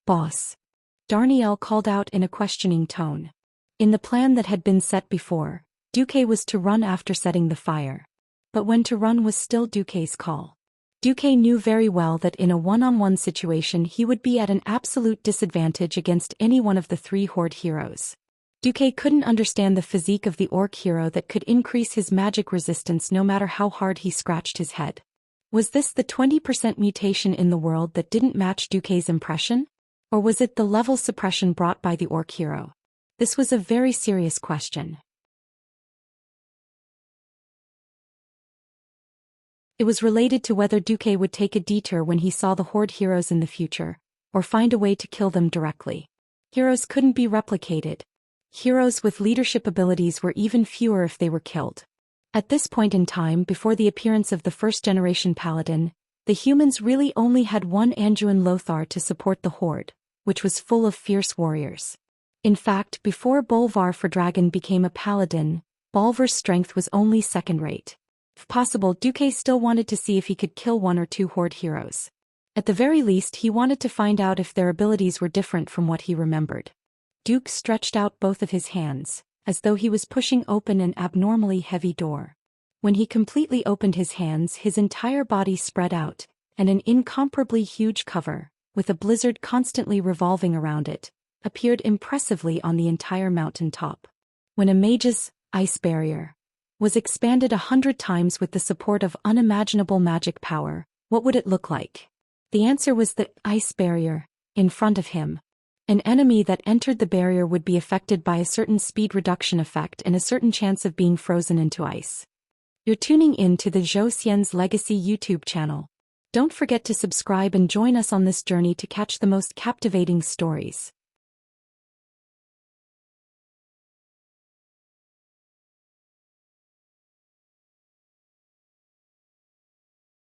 "Boss," Darnielle called out in a questioning tone. In the plan that had been set before, Duque was to run after setting the fire. But when to run was still Duque's call. Duque knew very well that in a one-on-one situation he would be at an absolute disadvantage against any one of the three Horde heroes. Duque couldn't understand the physique of the orc hero that could increase his magic resistance no matter how hard he scratched his head. Was this the 20% mutation in the world that didn't match Duque's impression? Or was it the level suppression brought by the orc hero? This was a very serious question. It was related to whether Duque would take a detour when he saw the Horde heroes in the future, or find a way to kill them directly. Heroes couldn't be replicated. Heroes with leadership abilities were even fewer if they were killed. At this point in time, before the appearance of the first-generation paladin, the humans really only had one Anduin Lothar to support the Horde, which was full of fierce warriors. In fact, before Bolvar for Dragon became a paladin, Bolvar's strength was only second-rate. If possible, Duque still wanted to see if he could kill one or two Horde heroes. At the very least, he wanted to find out if their abilities were different from what he remembered. Duke stretched out both of his hands, as though he was pushing open an abnormally heavy door. When he completely opened his hands, his entire body spread out, and an incomparably huge cover, with a blizzard constantly revolving around it, appeared impressively on the entire mountain top. When a mage's ice barrier was expanded 100 times with the support of unimaginable magic power, what would it look like? The answer was the ice barrier in front of him. An enemy that entered the barrier would be affected by a certain speed reduction effect and a certain chance of being frozen into ice. You're tuning in to the Zhou Xian's Legacy YouTube channel. Don't forget to subscribe and join us on this journey to catch the most captivating stories.